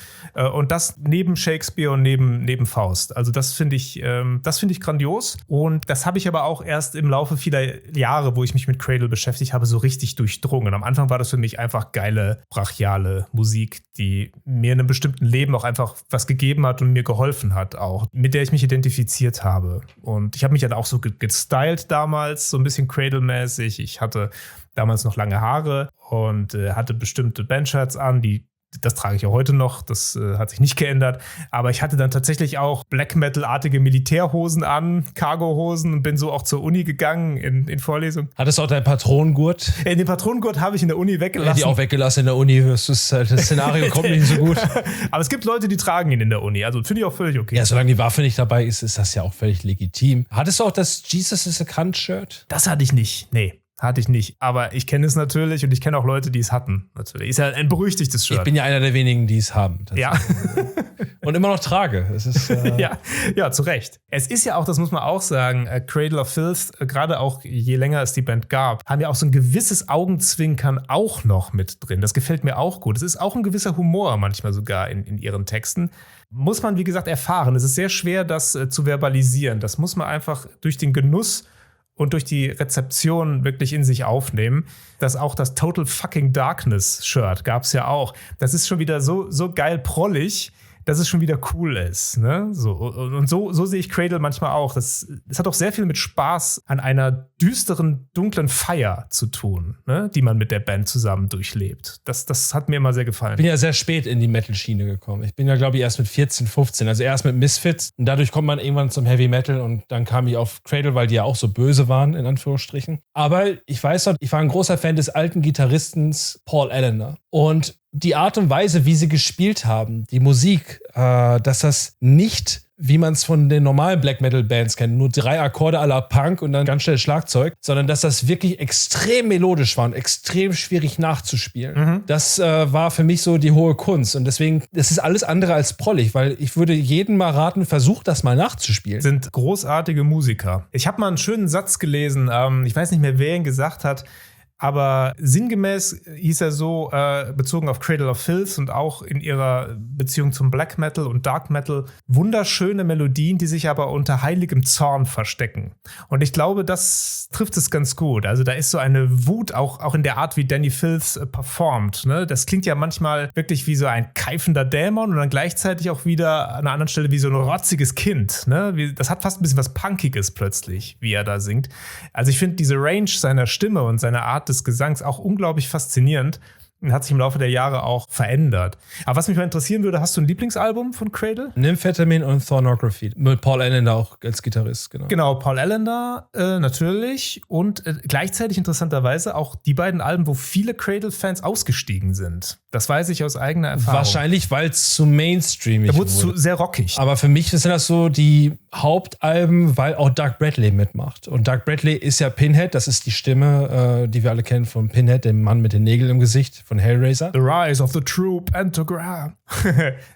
und das neben Shakespeare und neben Faust. Also das finde ich grandios. Und das habe ich aber auch erst im Laufe vieler Jahre, wo ich mich mit Cradle beschäftigt habe, so richtig durchdrungen. Am Anfang war das für mich einfach geile, brachiale Musik, die mir in einem bestimmten Leben auch einfach was gegeben hat und mir geholfen hat auch, mit der ich mich identifiziert habe. Und ich habe mich dann auch so gestylt damals, so ein bisschen Cradle-mäßig. Ich hatte damals noch lange Haare und hatte bestimmte Bandshirts an, das trage ich ja heute noch, das hat sich nicht geändert. Aber ich hatte dann tatsächlich auch Black-Metal-artige Militärhosen an, Cargo-Hosen und bin so auch zur Uni gegangen in Vorlesungen. Hattest du auch deinen Patronengurt? Den Patronengurt habe ich in der Uni weggelassen. Die auch weggelassen in der Uni. Das Szenario kommt nicht so gut. Aber es gibt Leute, die tragen ihn in der Uni. Also finde ich auch völlig okay. Ja, solange die Waffe nicht dabei ist, ist das ja auch völlig legitim. Hattest du auch das Jesus is a Cunt-Shirt? Das hatte ich nicht, nee. Hatte ich nicht. Aber ich kenne es natürlich und ich kenne auch Leute, die es hatten. Natürlich. Ist ja ein berüchtigtes Shirt. Ich bin ja einer der wenigen, die es haben. Ja. Und immer noch trage. Es ist, ja, zu Recht. Es ist ja auch, das muss man auch sagen, Cradle of Filth, gerade auch je länger es die Band gab, haben ja auch so ein gewisses Augenzwinkern auch noch mit drin. Das gefällt mir auch gut. Es ist auch ein gewisser Humor manchmal sogar in ihren Texten. Muss man, wie gesagt, erfahren. Es ist sehr schwer, das zu verbalisieren. Das muss man einfach durch den Genuss und durch die Rezeption wirklich in sich aufnehmen. Dass auch das Total Fucking Darkness Shirt gab es ja auch. Das ist schon wieder so geil prollig, dass es schon wieder cool ist. Ne? So sehe ich Cradle manchmal auch. Es hat auch sehr viel mit Spaß an einer düsteren, dunklen Feier zu tun, ne? Die man mit der Band zusammen durchlebt. Das hat mir immer sehr gefallen. Ich bin ja sehr spät in die Metal-Schiene gekommen. Ich bin ja, glaube ich, erst mit 14, 15. Also erst mit Misfits. Und dadurch kommt man irgendwann zum Heavy Metal. Und dann kam ich auf Cradle, weil die ja auch so böse waren, in Anführungsstrichen. Aber ich weiß noch, ich war ein großer Fan des alten Gitarristen Paul Allender. Und die Art und Weise, wie sie gespielt haben, die Musik, dass das nicht, wie man es von den normalen Black-Metal-Bands kennt, nur 3 Akkorde à la Punk und dann ganz schnell Schlagzeug, sondern dass das wirklich extrem melodisch war und extrem schwierig nachzuspielen. Mhm. Das war für mich so die hohe Kunst. Und deswegen, das ist alles andere als prollig, weil ich würde jedem mal raten, versucht das mal nachzuspielen. Sind großartige Musiker. Ich habe mal einen schönen Satz gelesen, ich weiß nicht mehr, wer ihn gesagt hat, Aber sinngemäß hieß er so, bezogen auf Cradle of Filth und auch in ihrer Beziehung zum Black Metal und Dark Metal, wunderschöne Melodien, die sich aber unter heiligem Zorn verstecken. Und ich glaube, das trifft es ganz gut. Also da ist so eine Wut, auch in der Art, wie Dani Filth performt. Ne? Das klingt ja manchmal wirklich wie so ein keifender Dämon und dann gleichzeitig auch wieder an einer anderen Stelle wie so ein rotziges Kind. Ne? Das hat fast ein bisschen was Punkiges plötzlich, wie er da singt. Also ich finde diese Range seiner Stimme und seine Art des Gesangs auch unglaublich faszinierend und hat sich im Laufe der Jahre auch verändert. Aber was mich mal interessieren würde, hast du ein Lieblingsalbum von Cradle? Nymphetamine und Thornography. Mit Paul Allender auch als Gitarrist, genau. Genau, Paul Allender natürlich und gleichzeitig interessanterweise auch die beiden Alben, wo viele Cradle-Fans ausgestiegen sind. Das weiß ich aus eigener Erfahrung. Wahrscheinlich, weil es zu mainstreamig da wurde es wurde. sehr rockig. Aber für mich sind das so die Hauptalben, weil auch Doug Bradley mitmacht. Und Doug Bradley ist ja Pinhead, das ist die Stimme, die wir alle kennen von Pinhead, dem Mann mit den Nägeln im Gesicht von Hellraiser. The Rise of the True Pentagram.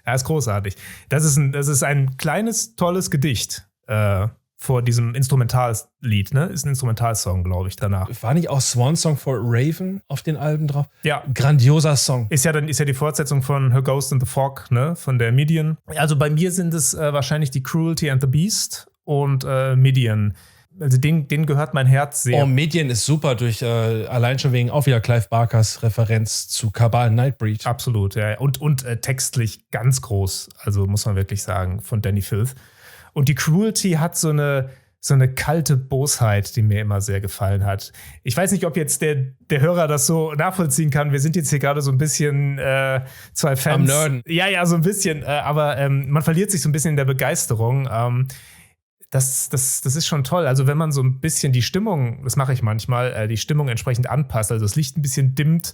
Ja, ist großartig. Das ist ein kleines, tolles Gedicht vor diesem Instrumentallied, ne? Ist ein Instrumentalsong, glaube ich, danach. War nicht auch Swan Song for Raven auf den Alben drauf? Ja. Grandioser Song. Ist ja die Fortsetzung von Her Ghost in the Fog, ne? Von der Midian. Also bei mir sind es wahrscheinlich die Cruelty and the Beast und Midian. Also denen gehört mein Herz sehr. Oh, Midian ist super durch, allein schon wegen auch wieder Clive Barkers Referenz zu Cabal Nightbreed. Absolut, ja. Und textlich ganz groß, also muss man wirklich sagen, von Dani Filth. Und die Cruelty hat so eine kalte Bosheit, die mir immer sehr gefallen hat. Ich weiß nicht, ob jetzt der Hörer das so nachvollziehen kann. Wir sind jetzt hier gerade so ein bisschen zwei Fans. Am Nerden. Ja, so ein bisschen. Aber man verliert sich so ein bisschen in der Begeisterung. Das ist schon toll. Also wenn man so ein bisschen die Stimmung, das mache ich manchmal, die Stimmung entsprechend anpasst, also das Licht ein bisschen dimmt,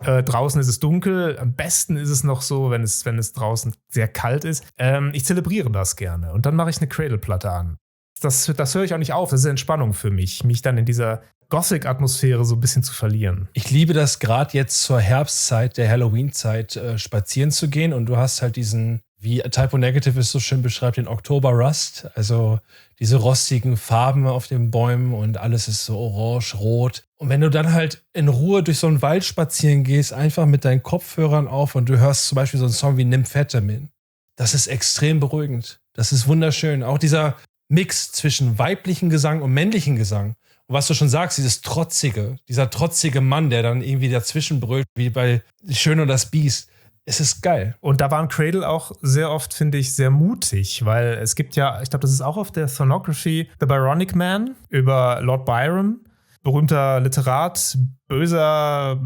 draußen ist es dunkel, am besten ist es noch so, wenn es draußen sehr kalt ist. Ich zelebriere das gerne und dann mache ich eine Cradle-Platte an. Das höre ich auch nicht auf, das ist Entspannung für mich dann in dieser Gothic-Atmosphäre so ein bisschen zu verlieren. Ich liebe das gerade jetzt zur Herbstzeit, der Halloween-Zeit, spazieren zu gehen und du hast halt diesen, wie Typo Negative es so schön beschreibt, den Oktober-Rust, also diese rostigen Farben auf den Bäumen und alles ist so orange, rot. Und wenn du dann halt in Ruhe durch so einen Wald spazieren gehst, einfach mit deinen Kopfhörern auf und du hörst zum Beispiel so einen Song wie Nymphetamine, das ist extrem beruhigend. Das ist wunderschön. Auch dieser Mix zwischen weiblichen Gesang und männlichen Gesang. Und was du schon sagst, dieser trotzige Mann, der dann irgendwie dazwischen brüllt, wie bei Die Schöne und das Biest. Es ist geil. Und da waren Cradle auch sehr oft, finde ich, sehr mutig, weil es gibt ja, ich glaube, das ist auch auf der Thornography, The Byronic Man über Lord Byron, berühmter Literat, böser,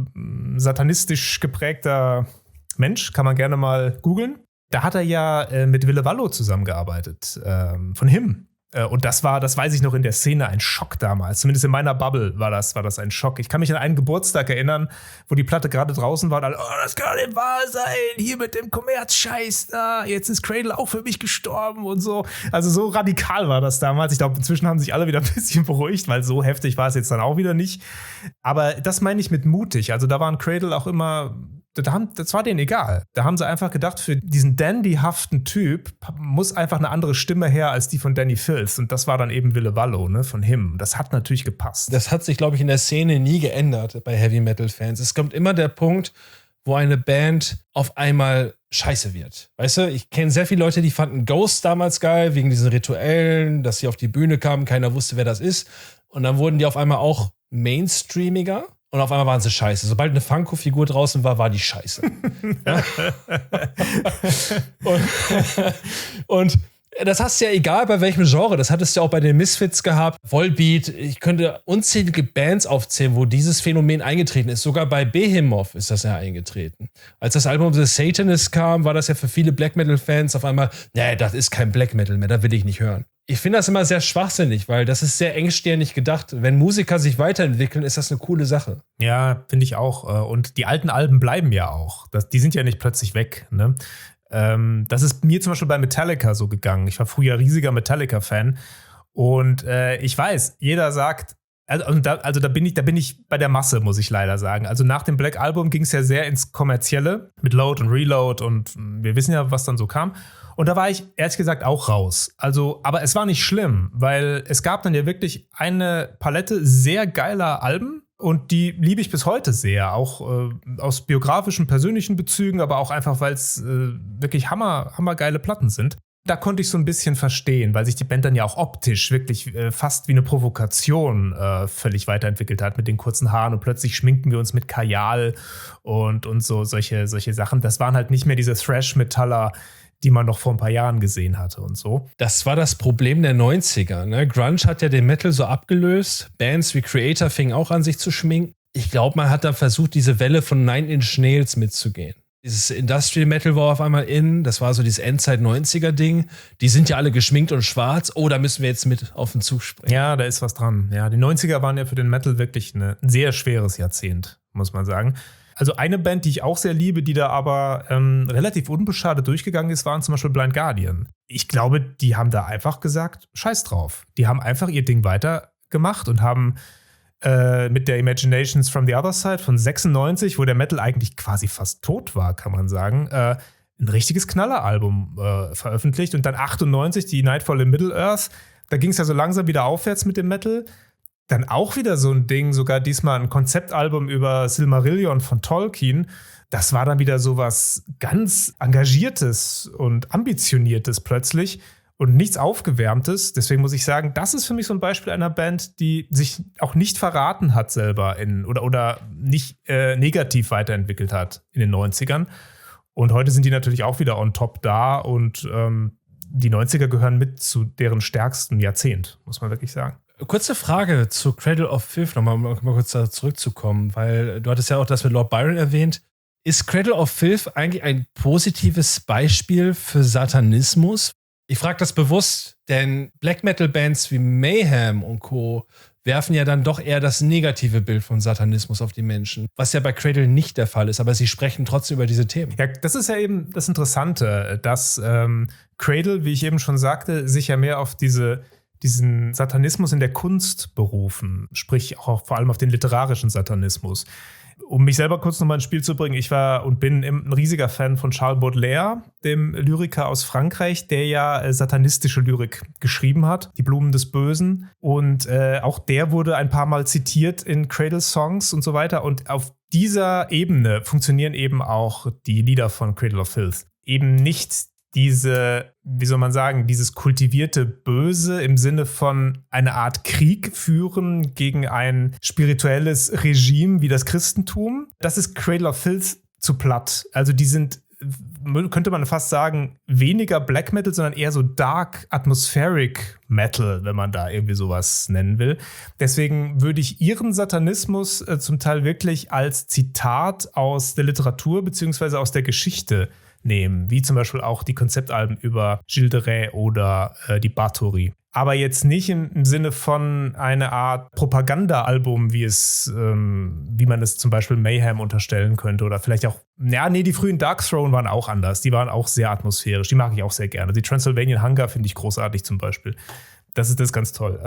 satanistisch geprägter Mensch, kann man gerne mal googeln. Da hat er ja mit Ville Valo zusammengearbeitet, von Him. Und das weiß ich noch in der Szene, ein Schock damals. Zumindest in meiner Bubble war das ein Schock. Ich kann mich an einen Geburtstag erinnern, wo die Platte gerade draußen war und alle, oh, das kann nicht wahr sein, hier mit dem Kommerzscheiß da, jetzt ist Cradle auch für mich gestorben und so. Also so radikal war das damals. Ich glaube, inzwischen haben sich alle wieder ein bisschen beruhigt, weil so heftig war es jetzt dann auch wieder nicht. Aber das meine ich mit mutig. Also da waren Cradle auch immer, das war denen egal. Da haben sie einfach gedacht, für diesen dandyhaften Typ muss einfach eine andere Stimme her als die von Dani Filth. Und das war dann eben Ville Valo, ne, von Him. Das hat natürlich gepasst. Das hat sich, glaube ich, in der Szene nie geändert bei Heavy-Metal-Fans. Es kommt immer der Punkt, wo eine Band auf einmal scheiße wird. Weißt du, ich kenne sehr viele Leute, die fanden Ghost damals geil, wegen diesen Rituellen, dass sie auf die Bühne kamen, keiner wusste, wer das ist. Und dann wurden die auf einmal auch mainstreamiger. Und auf einmal waren sie scheiße. Sobald eine Funko-Figur draußen war die scheiße. Ja? und das hast du ja egal bei welchem Genre. Das hattest du ja auch bei den Misfits gehabt. Volbeat. Ich könnte unzählige Bands aufzählen, wo dieses Phänomen eingetreten ist. Sogar bei Behemoth ist das ja eingetreten. Als das Album The Satanist kam, war das ja für viele Black Metal-Fans auf einmal, nee, das ist kein Black Metal mehr, da will ich nicht hören. Ich finde das immer sehr schwachsinnig, weil das ist sehr engstirnig gedacht. Wenn Musiker sich weiterentwickeln, ist das eine coole Sache. Ja, finde ich auch. Und die alten Alben bleiben ja auch. Die sind ja nicht plötzlich weg, ne? Das ist mir zum Beispiel bei Metallica so gegangen. Ich war früher riesiger Metallica-Fan. Und ich weiß, jeder sagt, da bin ich bei der Masse, muss ich leider sagen. Also nach dem Black Album ging es ja sehr ins Kommerzielle mit Load und Reload und wir wissen ja, was dann so kam. Und da war ich ehrlich gesagt auch raus. Also, aber es war nicht schlimm, weil es gab dann ja wirklich eine Palette sehr geiler Alben Und die liebe ich bis heute sehr, auch aus biografischen, persönlichen Bezügen, aber auch einfach, weil es wirklich hammergeile Platten sind. Da konnte ich so ein bisschen verstehen, weil sich die Band dann ja auch optisch wirklich fast wie eine Provokation völlig weiterentwickelt hat mit den kurzen Haaren und plötzlich schminken wir uns mit Kajal und so solche Sachen. Das waren halt nicht mehr diese Thrash-Metaller, die man noch vor ein paar Jahren gesehen hatte und so. Das war das Problem der 90er. Ne? Grunge hat ja den Metal so abgelöst. Bands wie Creator fingen auch an, sich zu schminken. Ich glaube, man hat da versucht, diese Welle von Nine Inch Nails mitzugehen. Dieses Industrial Metal war auf einmal in, das war so dieses Endzeit-90er-Ding. Die sind ja alle geschminkt und schwarz. Oh, da müssen wir jetzt mit auf den Zug springen. Ja, da ist was dran. Ja, die 90er waren ja für den Metal wirklich ein sehr schweres Jahrzehnt, muss man sagen. Also eine Band, die ich auch sehr liebe, die da aber relativ unbeschadet durchgegangen ist, waren zum Beispiel Blind Guardian. Ich glaube, die haben da einfach gesagt, scheiß drauf. Die haben einfach ihr Ding weitergemacht und haben mit der Imaginations from the Other Side von 96, wo der Metal eigentlich quasi fast tot war, kann man sagen, ein richtiges Knalleralbum veröffentlicht. Und dann 98 die Nightfall in Middle-earth. Da ging es ja so langsam wieder aufwärts mit dem Metal. Dann auch wieder so ein Ding, sogar diesmal ein Konzeptalbum über Silmarillion von Tolkien. Das war dann wieder so was ganz Engagiertes und Ambitioniertes plötzlich. Und nichts Aufgewärmtes. Deswegen muss ich sagen, das ist für mich so ein Beispiel einer Band, die sich auch nicht verraten hat selber oder nicht negativ weiterentwickelt hat in den 90ern. Und heute sind die natürlich auch wieder on top da und die 90er gehören mit zu deren stärksten Jahrzehnt, muss man wirklich sagen. Kurze Frage zu Cradle of Filth, nochmal kurz da zurückzukommen, weil du hattest ja auch das mit Lord Byron erwähnt. Ist Cradle of Filth eigentlich ein positives Beispiel für Satanismus? Ich frage das bewusst, denn Black Metal Bands wie Mayhem und Co. werfen ja dann doch eher das negative Bild von Satanismus auf die Menschen, was ja bei Cradle nicht der Fall ist, aber sie sprechen trotzdem über diese Themen. Ja, das ist ja eben das Interessante, dass Cradle, wie ich eben schon sagte, sich ja mehr auf diesen Satanismus in der Kunst berufen, sprich auch vor allem auf den literarischen Satanismus. Um mich selber kurz nochmal ins Spiel zu bringen, ich war und bin ein riesiger Fan von Charles Baudelaire, dem Lyriker aus Frankreich, der ja satanistische Lyrik geschrieben hat, Die Blumen des Bösen. Und auch der wurde ein paar Mal zitiert in Cradle-Songs und so weiter. Und auf dieser Ebene funktionieren eben auch die Lieder von Cradle of Filth. Eben nicht diese, wie soll man sagen, dieses kultivierte Böse im Sinne von einer Art Krieg führen gegen ein spirituelles Regime wie das Christentum. Das ist Cradle of Filth zu platt. Also die sind, könnte man fast sagen, weniger Black Metal, sondern eher so Dark Atmospheric Metal, wenn man da irgendwie sowas nennen will. Deswegen würde ich ihren Satanismus zum Teil wirklich als Zitat aus der Literatur beziehungsweise aus der Geschichte nehmen, wie zum Beispiel auch die Konzeptalben über Gilles de Rais oder die Bathory. Aber jetzt nicht im Sinne von einer Art Propaganda-Album, wie man es zum Beispiel Mayhem unterstellen könnte. Oder vielleicht auch, die frühen Dark Throne waren auch anders. Die waren auch sehr atmosphärisch. Die mag ich auch sehr gerne. Die Transylvanian Hunger finde ich großartig zum Beispiel. Das ist ganz toll.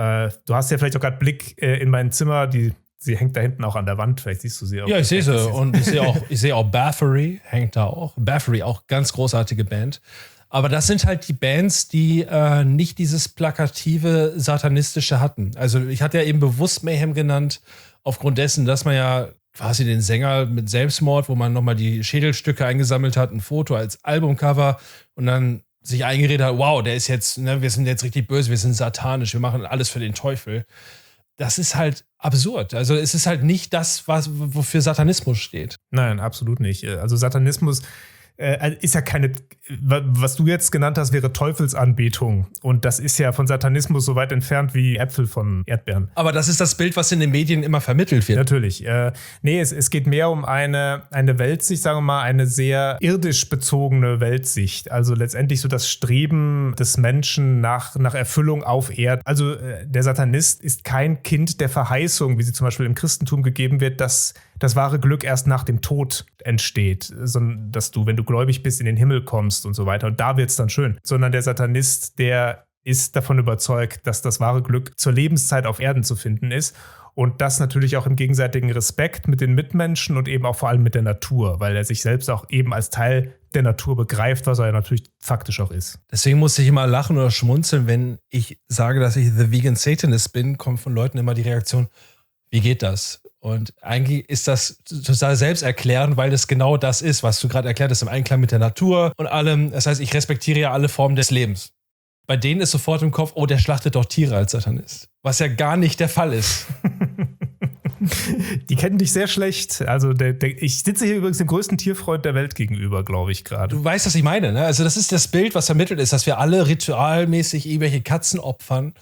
Du hast ja vielleicht auch gerade Blick in mein Zimmer, sie hängt da hinten auch an der Wand, vielleicht siehst du sie auch. Ja, ich sehe sie und ich sehe auch Bathory hängt da auch. Bathory, auch ganz großartige Band. Aber das sind halt die Bands, die nicht dieses plakative, satanistische hatten. Also ich hatte ja eben bewusst Mayhem genannt, aufgrund dessen, dass man ja quasi den Sänger mit Selbstmord, wo man nochmal die Schädelstücke eingesammelt hat, ein Foto als Albumcover und dann sich eingeredet hat, wow, der ist jetzt, wir sind jetzt richtig böse, wir sind satanisch, wir machen alles für den Teufel. Das ist halt absurd. Also es ist halt nicht das, wofür Satanismus steht. Nein, absolut nicht. Also Satanismus ist ja keine, was du jetzt genannt hast, wäre Teufelsanbetung. Und das ist ja von Satanismus so weit entfernt wie Äpfel von Erdbeeren. Aber das ist das Bild, was in den Medien immer vermittelt wird. Natürlich. Es geht mehr um eine Weltsicht, sagen wir mal, eine sehr irdisch bezogene Weltsicht. Also letztendlich so das Streben des Menschen nach Erfüllung auf Erden. Also der Satanist ist kein Kind der Verheißung, wie sie zum Beispiel im Christentum gegeben wird, dass das wahre Glück erst nach dem Tod entsteht, sondern dass du, wenn du gläubig bist, in den Himmel kommst und so weiter. Und da wird's dann schön. Sondern der Satanist, der ist davon überzeugt, dass das wahre Glück zur Lebenszeit auf Erden zu finden ist. Und das natürlich auch im gegenseitigen Respekt mit den Mitmenschen und eben auch vor allem mit der Natur, weil er sich selbst auch eben als Teil der Natur begreift, was er natürlich faktisch auch ist. Deswegen muss ich immer lachen oder schmunzeln, wenn ich sage, dass ich The Vegan Satanist bin, kommt von Leuten immer die Reaktion, Wie geht das? Und eigentlich ist das total selbsterklärend, weil das genau das ist, was du gerade erklärt hast, im Einklang mit der Natur und allem. Das heißt, ich respektiere ja alle Formen des Lebens. Bei denen ist sofort im Kopf, oh, der schlachtet doch Tiere als Satanist. Was ja gar nicht der Fall ist. Die kennen dich sehr schlecht. Also ich sitze hier übrigens dem größten Tierfreund der Welt gegenüber, glaube ich gerade. Du weißt, was ich meine, ne? Also das ist das Bild, was vermittelt ist, dass wir alle ritualmäßig irgendwelche Katzen opfern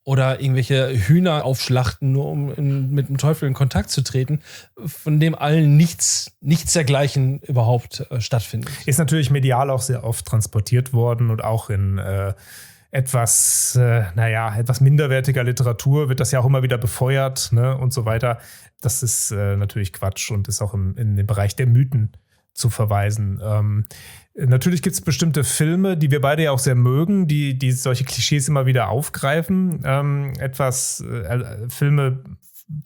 oder irgendwelche Hühner aufschlachten, nur um mit dem Teufel in Kontakt zu treten, von dem allen nichts dergleichen überhaupt stattfindet. Ist natürlich medial auch sehr oft transportiert worden und auch in etwas minderwertiger Literatur wird das ja auch immer wieder befeuert, ne, und so weiter. Das ist natürlich Quatsch und ist auch in den Bereich der Mythen zu verweisen. Natürlich gibt es bestimmte Filme, die wir beide ja auch sehr mögen, die solche Klischees immer wieder aufgreifen. Filme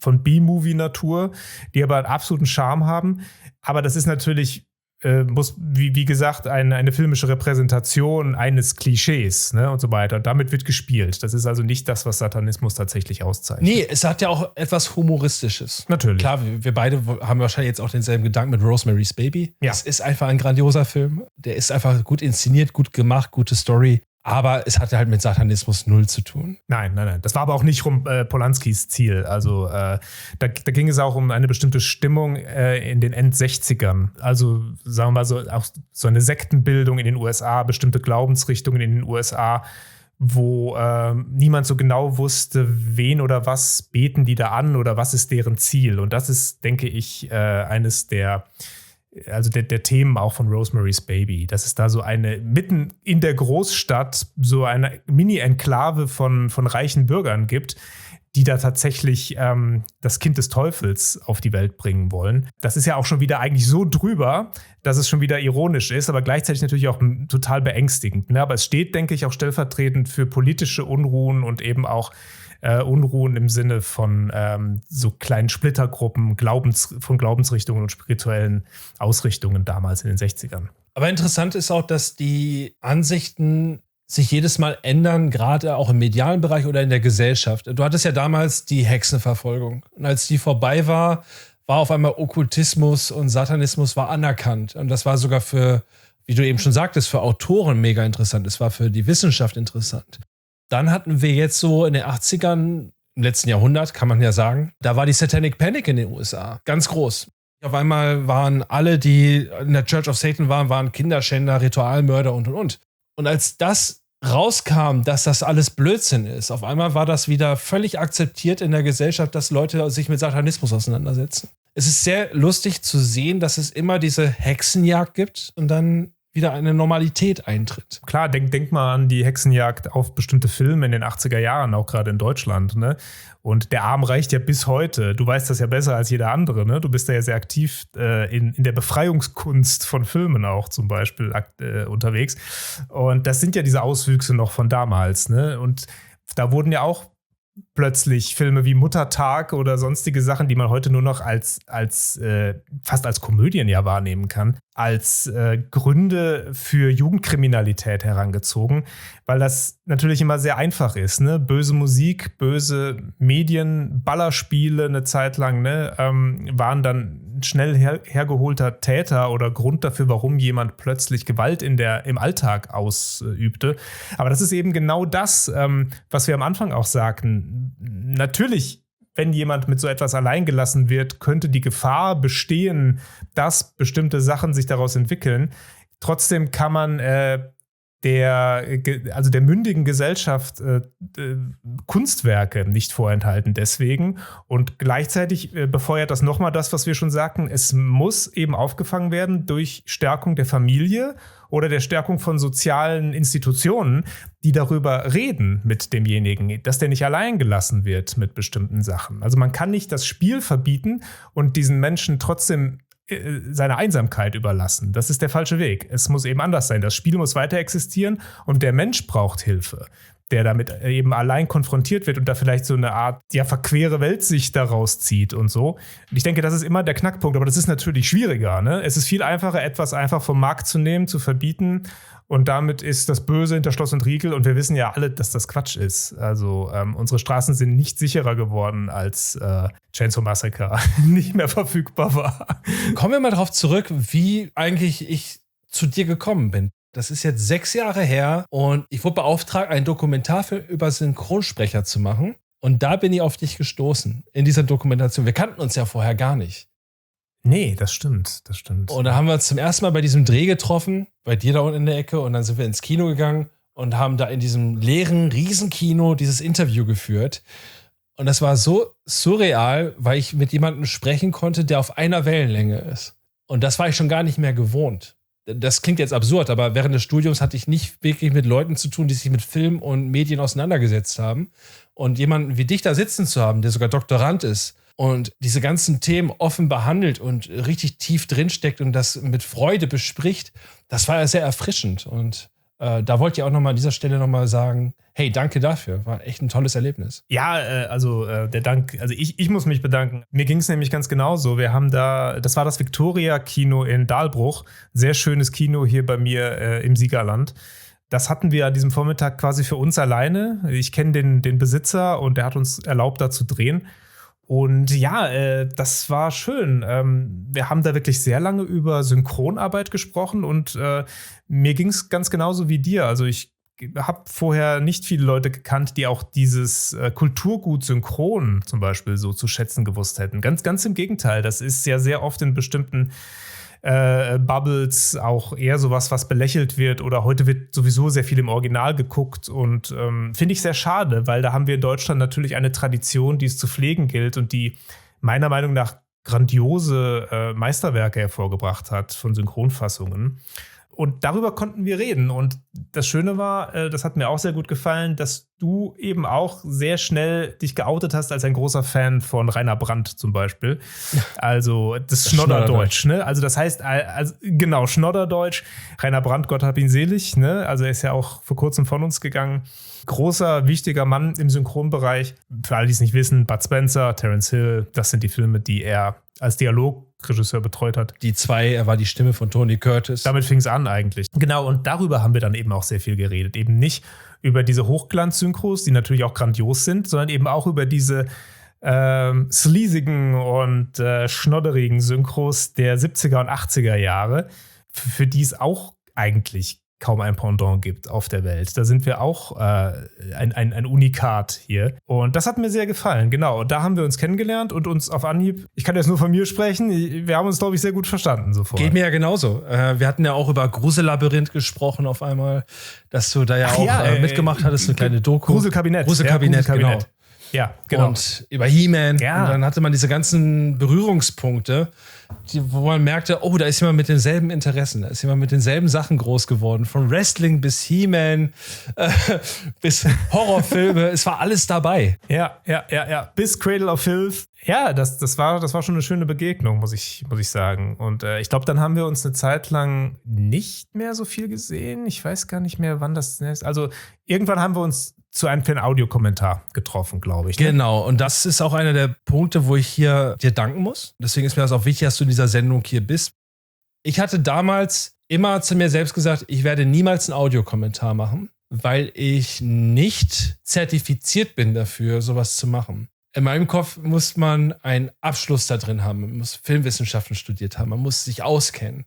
von B-Movie-Natur, die aber einen absoluten Charme haben. Aber das ist natürlich muss, wie gesagt, eine filmische Repräsentation eines Klischees, ne, und so weiter. Und damit wird gespielt. Das ist also nicht das, was Satanismus tatsächlich auszeichnet. Nee, es hat ja auch etwas Humoristisches. Natürlich. Klar, wir beide haben wahrscheinlich jetzt auch denselben Gedanken mit Rosemary's Baby. Ja. Es ist einfach ein grandioser Film. Der ist einfach gut inszeniert, gut gemacht, gute Story. Aber es hatte halt mit Satanismus null zu tun. Nein. Das war aber auch nicht Polanskis Ziel. Also da ging es auch um eine bestimmte Stimmung in den End-60ern. Also sagen wir mal so, auch so eine Sektenbildung in den USA, bestimmte Glaubensrichtungen in den USA, wo niemand so genau wusste, wen oder was beten die da an oder was ist deren Ziel. Und das ist, denke ich, eines der Themen auch von Rosemary's Baby, dass es da so mitten in der Großstadt so eine Mini-Enklave von reichen Bürgern gibt, die da tatsächlich das Kind des Teufels auf die Welt bringen wollen. Das ist ja auch schon wieder eigentlich so drüber, dass es schon wieder ironisch ist, aber gleichzeitig natürlich auch total beängstigend. Ne? Aber es steht, denke ich, auch stellvertretend für politische Unruhen und eben auch Unruhen im Sinne von so kleinen Splittergruppen, von Glaubensrichtungen und spirituellen Ausrichtungen damals in den 60ern. Aber interessant ist auch, dass die Ansichten sich jedes Mal ändern, gerade auch im medialen Bereich oder in der Gesellschaft. Du hattest ja damals die Hexenverfolgung. Und als die vorbei war auf einmal Okkultismus und Satanismus war anerkannt. Und das war sogar für, wie du eben schon sagtest, für Autoren mega interessant. Es war für die Wissenschaft interessant. Dann hatten wir jetzt so in den 80ern, im letzten Jahrhundert, kann man ja sagen, da war die Satanic Panic in den USA ganz groß. Auf einmal waren alle, die in der Church of Satan waren Kinderschänder, Ritualmörder und. Und als das rauskam, dass das alles Blödsinn ist, auf einmal war das wieder völlig akzeptiert in der Gesellschaft, dass Leute sich mit Satanismus auseinandersetzen. Es ist sehr lustig zu sehen, dass es immer diese Hexenjagd gibt und dann wieder eine Normalität eintritt. Klar, denk mal an die Hexenjagd auf bestimmte Filme in den 80er Jahren, auch gerade in Deutschland, ne? Und der Arm reicht ja bis heute. Du weißt das ja besser als jeder andere, ne? Du bist da ja sehr aktiv in der Befreiungskunst von Filmen auch zum Beispiel unterwegs. Und das sind ja diese Auswüchse noch von damals, ne? Und da wurden ja auch plötzlich Filme wie Muttertag oder sonstige Sachen, die man heute nur noch fast als Komödien ja wahrnehmen kann, als Gründe für Jugendkriminalität herangezogen, weil das natürlich immer sehr einfach ist, ne? Böse Musik, böse Medien, Ballerspiele eine Zeit lang, ne, waren dann schnell hergeholter Täter oder Grund dafür, warum jemand plötzlich Gewalt im Alltag ausübte. Aber das ist eben genau das, was wir am Anfang auch sagten. Natürlich, wenn jemand mit so etwas alleingelassen wird, könnte die Gefahr bestehen, dass bestimmte Sachen sich daraus entwickeln. Trotzdem kann man der mündigen Gesellschaft Kunstwerke nicht vorenthalten deswegen. Und gleichzeitig befeuert das nochmal das, was wir schon sagten. Es muss eben aufgefangen werden durch Stärkung der Familie oder der Stärkung von sozialen Institutionen, die darüber reden mit demjenigen, dass der nicht allein gelassen wird mit bestimmten Sachen. Also man kann nicht das Spiel verbieten und diesen Menschen trotzdem seine Einsamkeit überlassen. Das ist der falsche Weg. Es muss eben anders sein. Das Spiel muss weiter existieren und der Mensch braucht Hilfe. der damit eben allein konfrontiert wird und da vielleicht so eine Art verquere Weltsicht daraus zieht und so. Und ich denke, das ist immer der Knackpunkt, aber das ist natürlich schwieriger. Ne? Es ist viel einfacher, etwas einfach vom Markt zu nehmen, zu verbieten. Und damit ist das Böse hinter Schloss und Riegel. Und wir wissen ja alle, dass das Quatsch ist. Also unsere Straßen sind nicht sicherer geworden, als Chainsaw Massacre nicht mehr verfügbar war. Kommen wir mal drauf zurück, wie eigentlich ich zu dir gekommen bin. Das ist jetzt 6 Jahre her und ich wurde beauftragt, einen Dokumentarfilm über Synchronsprecher zu machen. Und da bin ich auf dich gestoßen, in dieser Dokumentation. Wir kannten uns ja vorher gar nicht. Nee, das stimmt. Und da haben wir uns zum ersten Mal bei diesem Dreh getroffen, bei dir da unten in der Ecke. Und dann sind wir ins Kino gegangen und haben da in diesem leeren Riesenkino dieses Interview geführt. Und das war so surreal, weil ich mit jemandem sprechen konnte, der auf einer Wellenlänge ist. Und das war ich schon gar nicht mehr gewohnt. Das klingt jetzt absurd, aber während des Studiums hatte ich nicht wirklich mit Leuten zu tun, die sich mit Film und Medien auseinandergesetzt haben. Und jemanden wie dich da sitzen zu haben, der sogar Doktorand ist, und diese ganzen Themen offen behandelt und richtig tief drinsteckt und das mit Freude bespricht, das war ja sehr erfrischend. Und da wollte ich auch nochmal an dieser Stelle nochmal sagen, hey, danke dafür. War echt ein tolles Erlebnis. Ja, der Dank, also ich muss mich bedanken. Mir ging es nämlich ganz genauso. Wir haben das war das Victoria-Kino in Dahlbruch. Sehr schönes Kino hier bei mir im Siegerland. Das hatten wir an diesem Vormittag quasi für uns alleine. Ich kenne den Besitzer und der hat uns erlaubt, da zu drehen. Und ja, das war schön. Wir haben da wirklich sehr lange über Synchronarbeit gesprochen und mir ging es ganz genauso wie dir. Also ich habe vorher nicht viele Leute gekannt, die auch dieses Kulturgut Synchron zum Beispiel so zu schätzen gewusst hätten. Ganz im Gegenteil. Das ist ja sehr oft in bestimmten Bubbles auch eher sowas, was belächelt wird, oder heute wird sowieso sehr viel im Original geguckt und finde ich sehr schade, weil da haben wir in Deutschland natürlich eine Tradition, die es zu pflegen gilt und die meiner Meinung nach grandiose Meisterwerke hervorgebracht hat von Synchronfassungen. Und darüber konnten wir reden. Und das Schöne war, das hat mir auch sehr gut gefallen, dass du eben auch sehr schnell dich geoutet hast als ein großer Fan von Rainer Brandt zum Beispiel. Also das Schnodderdeutsch. Ne? Also das heißt, genau, Schnodderdeutsch. Rainer Brandt, Gott hab ihn selig. Ne? Also er ist ja auch vor kurzem von uns gegangen. Großer, wichtiger Mann im Synchronbereich. Für alle, die es nicht wissen, Bud Spencer, Terence Hill, das sind die Filme, die er als Dialogregisseur betreut hat. Die 2, er war die Stimme von Tony Curtis. Damit fing es an eigentlich. Genau, und darüber haben wir dann eben auch sehr viel geredet. Eben nicht über diese Hochglanz-Synchros, die natürlich auch grandios sind, sondern eben auch über diese sleasigen und schnodderigen Synchros der 70er und 80er Jahre, für die es auch eigentlich kaum ein Pendant gibt auf der Welt. Da sind wir auch ein Unikat hier. Und das hat mir sehr gefallen, genau. Und da haben wir uns kennengelernt und uns auf Anhieb, ich kann jetzt nur von mir sprechen, wir haben uns, glaube ich, sehr gut verstanden sofort. Geht mir ja genauso. Wir hatten ja auch über Grusellabyrinth gesprochen auf einmal, dass du da ja auch mitgemacht hattest, eine kleine Doku. Gruselkabinett. Gruselkabinett, genau. Ja, genau. Und über He-Man. Ja. Und dann hatte man diese ganzen Berührungspunkte, wo man merkte, oh, da ist jemand mit denselben Interessen. Da ist jemand mit denselben Sachen groß geworden. Von Wrestling bis He-Man, bis Horrorfilme. Es war alles dabei. Ja. Bis Cradle of Filth. Ja, das war schon eine schöne Begegnung, muss ich sagen. Und ich glaube, dann haben wir uns eine Zeit lang nicht mehr so viel gesehen. Ich weiß gar nicht mehr, wann das ist. Also irgendwann haben wir uns für einen Audiokommentar getroffen, glaube ich. Ne? Genau, und das ist auch einer der Punkte, wo ich hier dir danken muss. Deswegen ist mir das auch wichtig, dass du in dieser Sendung hier bist. Ich hatte damals immer zu mir selbst gesagt, ich werde niemals einen Audiokommentar machen, weil ich nicht zertifiziert bin dafür, sowas zu machen. In meinem Kopf muss man einen Abschluss da drin haben, man muss Filmwissenschaften studiert haben, man muss sich auskennen.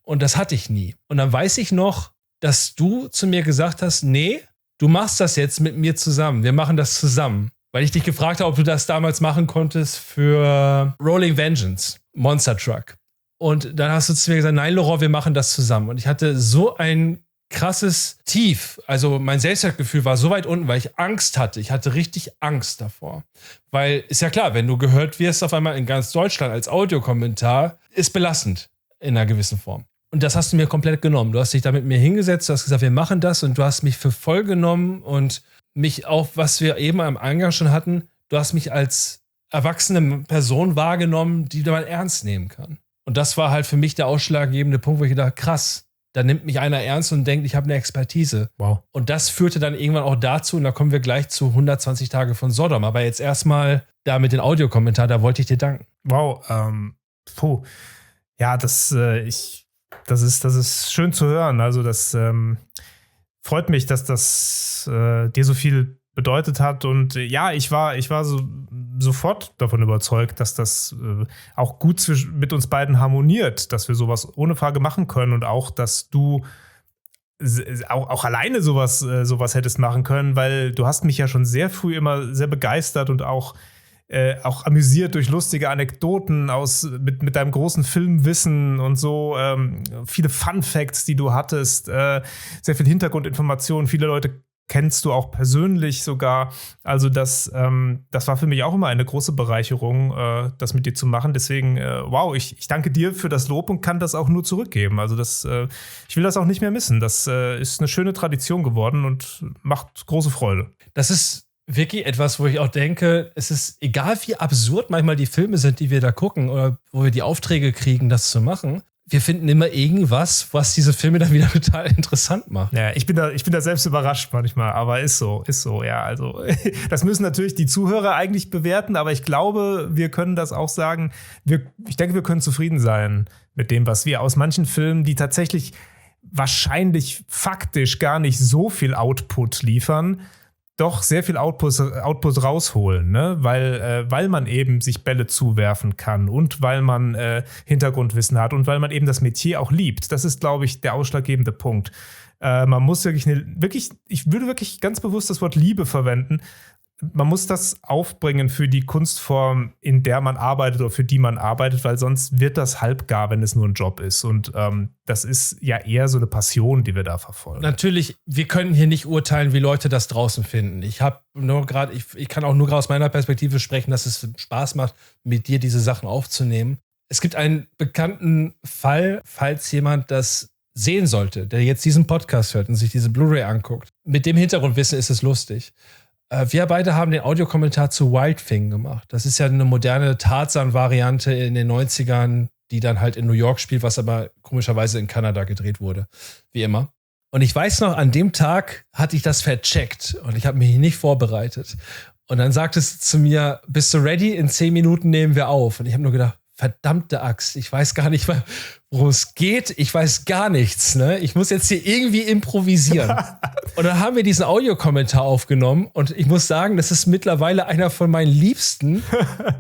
Und das hatte ich nie. Und dann weiß ich noch, dass du zu mir gesagt hast, nee, du machst das jetzt mit mir zusammen. Wir machen das zusammen. Weil ich dich gefragt habe, ob du das damals machen konntest für Rolling Vengeance, Monster Truck. Und dann hast du zu mir gesagt, nein, Laurent, wir machen das zusammen. Und ich hatte so ein krasses Tief. Also mein Selbstwertgefühl war so weit unten, weil ich Angst hatte. Ich hatte richtig Angst davor. Weil, ist ja klar, wenn du gehört wirst auf einmal in ganz Deutschland als Audiokommentar, ist belastend in einer gewissen Form. Und das hast du mir komplett genommen. Du hast dich da mit mir hingesetzt, du hast gesagt, wir machen das, und du hast mich für voll genommen und mich auch, was wir eben am Eingang schon hatten, du hast mich als erwachsene Person wahrgenommen, die man ernst nehmen kann. Und das war halt für mich der ausschlaggebende Punkt, wo ich dachte, krass, Da nimmt mich einer ernst und denkt, ich habe eine Expertise. Wow. Und das führte dann irgendwann auch dazu, und da kommen wir gleich zu 120 Tage von Sodom. Aber jetzt erstmal da mit den Audiokommentar, da wollte ich dir danken. Wow, ja, das ist schön zu hören. Also das freut mich, dass das dir so viel bedeutet hat. Und ja, ich war sofort davon überzeugt, dass das auch gut mit uns beiden harmoniert, dass wir sowas ohne Frage machen können und auch, dass du auch alleine sowas hättest machen können, weil du hast mich ja schon sehr früh immer sehr begeistert und auch amüsiert durch lustige Anekdoten mit deinem großen Filmwissen und so, viele Fun Facts, die du hattest, sehr viel Hintergrundinformationen, viele Leute kennst du auch persönlich sogar. Also das war für mich auch immer eine große Bereicherung, das mit dir zu machen. Deswegen, wow, ich danke dir für das Lob und kann das auch nur zurückgeben. Also ich will das auch nicht mehr missen. Das ist eine schöne Tradition geworden und macht große Freude. Das ist wirklich etwas, wo ich auch denke, es ist egal, wie absurd manchmal die Filme sind, die wir da gucken oder wo wir die Aufträge kriegen, das zu machen. Wir finden immer irgendwas, was diese Filme dann wieder total interessant macht. Ja, ich bin da selbst überrascht manchmal, aber ist so, ja. Also, das müssen natürlich die Zuhörer eigentlich bewerten, aber ich glaube, wir können das auch sagen. Ich denke, wir können zufrieden sein mit dem, was wir aus manchen Filmen, die tatsächlich wahrscheinlich faktisch gar nicht so viel Output liefern, doch sehr viel Output rausholen, ne? Weil man eben sich Bälle zuwerfen kann und weil man Hintergrundwissen hat und weil man eben das Metier auch liebt. Das ist, glaube ich, der ausschlaggebende Punkt. Man muss ich würde wirklich ganz bewusst das Wort Liebe verwenden. Man muss das aufbringen für die Kunstform, in der man arbeitet oder für die man arbeitet, weil sonst wird das halbgar, wenn es nur ein Job ist. Und das ist ja eher so eine Passion, die wir da verfolgen. Natürlich, wir können hier nicht urteilen, wie Leute das draußen finden. Ich kann auch nur aus meiner Perspektive sprechen, dass es Spaß macht, mit dir diese Sachen aufzunehmen. Es gibt einen bekannten Fall, falls jemand das sehen sollte, der jetzt diesen Podcast hört und sich diese Blu-ray anguckt. Mit dem Hintergrundwissen ist es lustig. Wir beide haben den Audiokommentar zu Wild Thing gemacht. Das ist ja eine moderne Tarzan-Variante in den 90ern, die dann halt in New York spielt, was aber komischerweise in Kanada gedreht wurde. Wie immer. Und ich weiß noch, an dem Tag hatte ich das vercheckt und ich habe mich nicht vorbereitet. Und dann sagtest du zu mir, bist du ready? In 10 Minuten nehmen wir auf. Und ich habe nur gedacht, verdammte Axt, ich weiß gar nicht, worum es geht. Ich weiß gar nichts. Ne? Ich muss jetzt hier irgendwie improvisieren. Und dann haben wir diesen Audiokommentar aufgenommen und ich muss sagen, das ist mittlerweile einer von meinen Liebsten,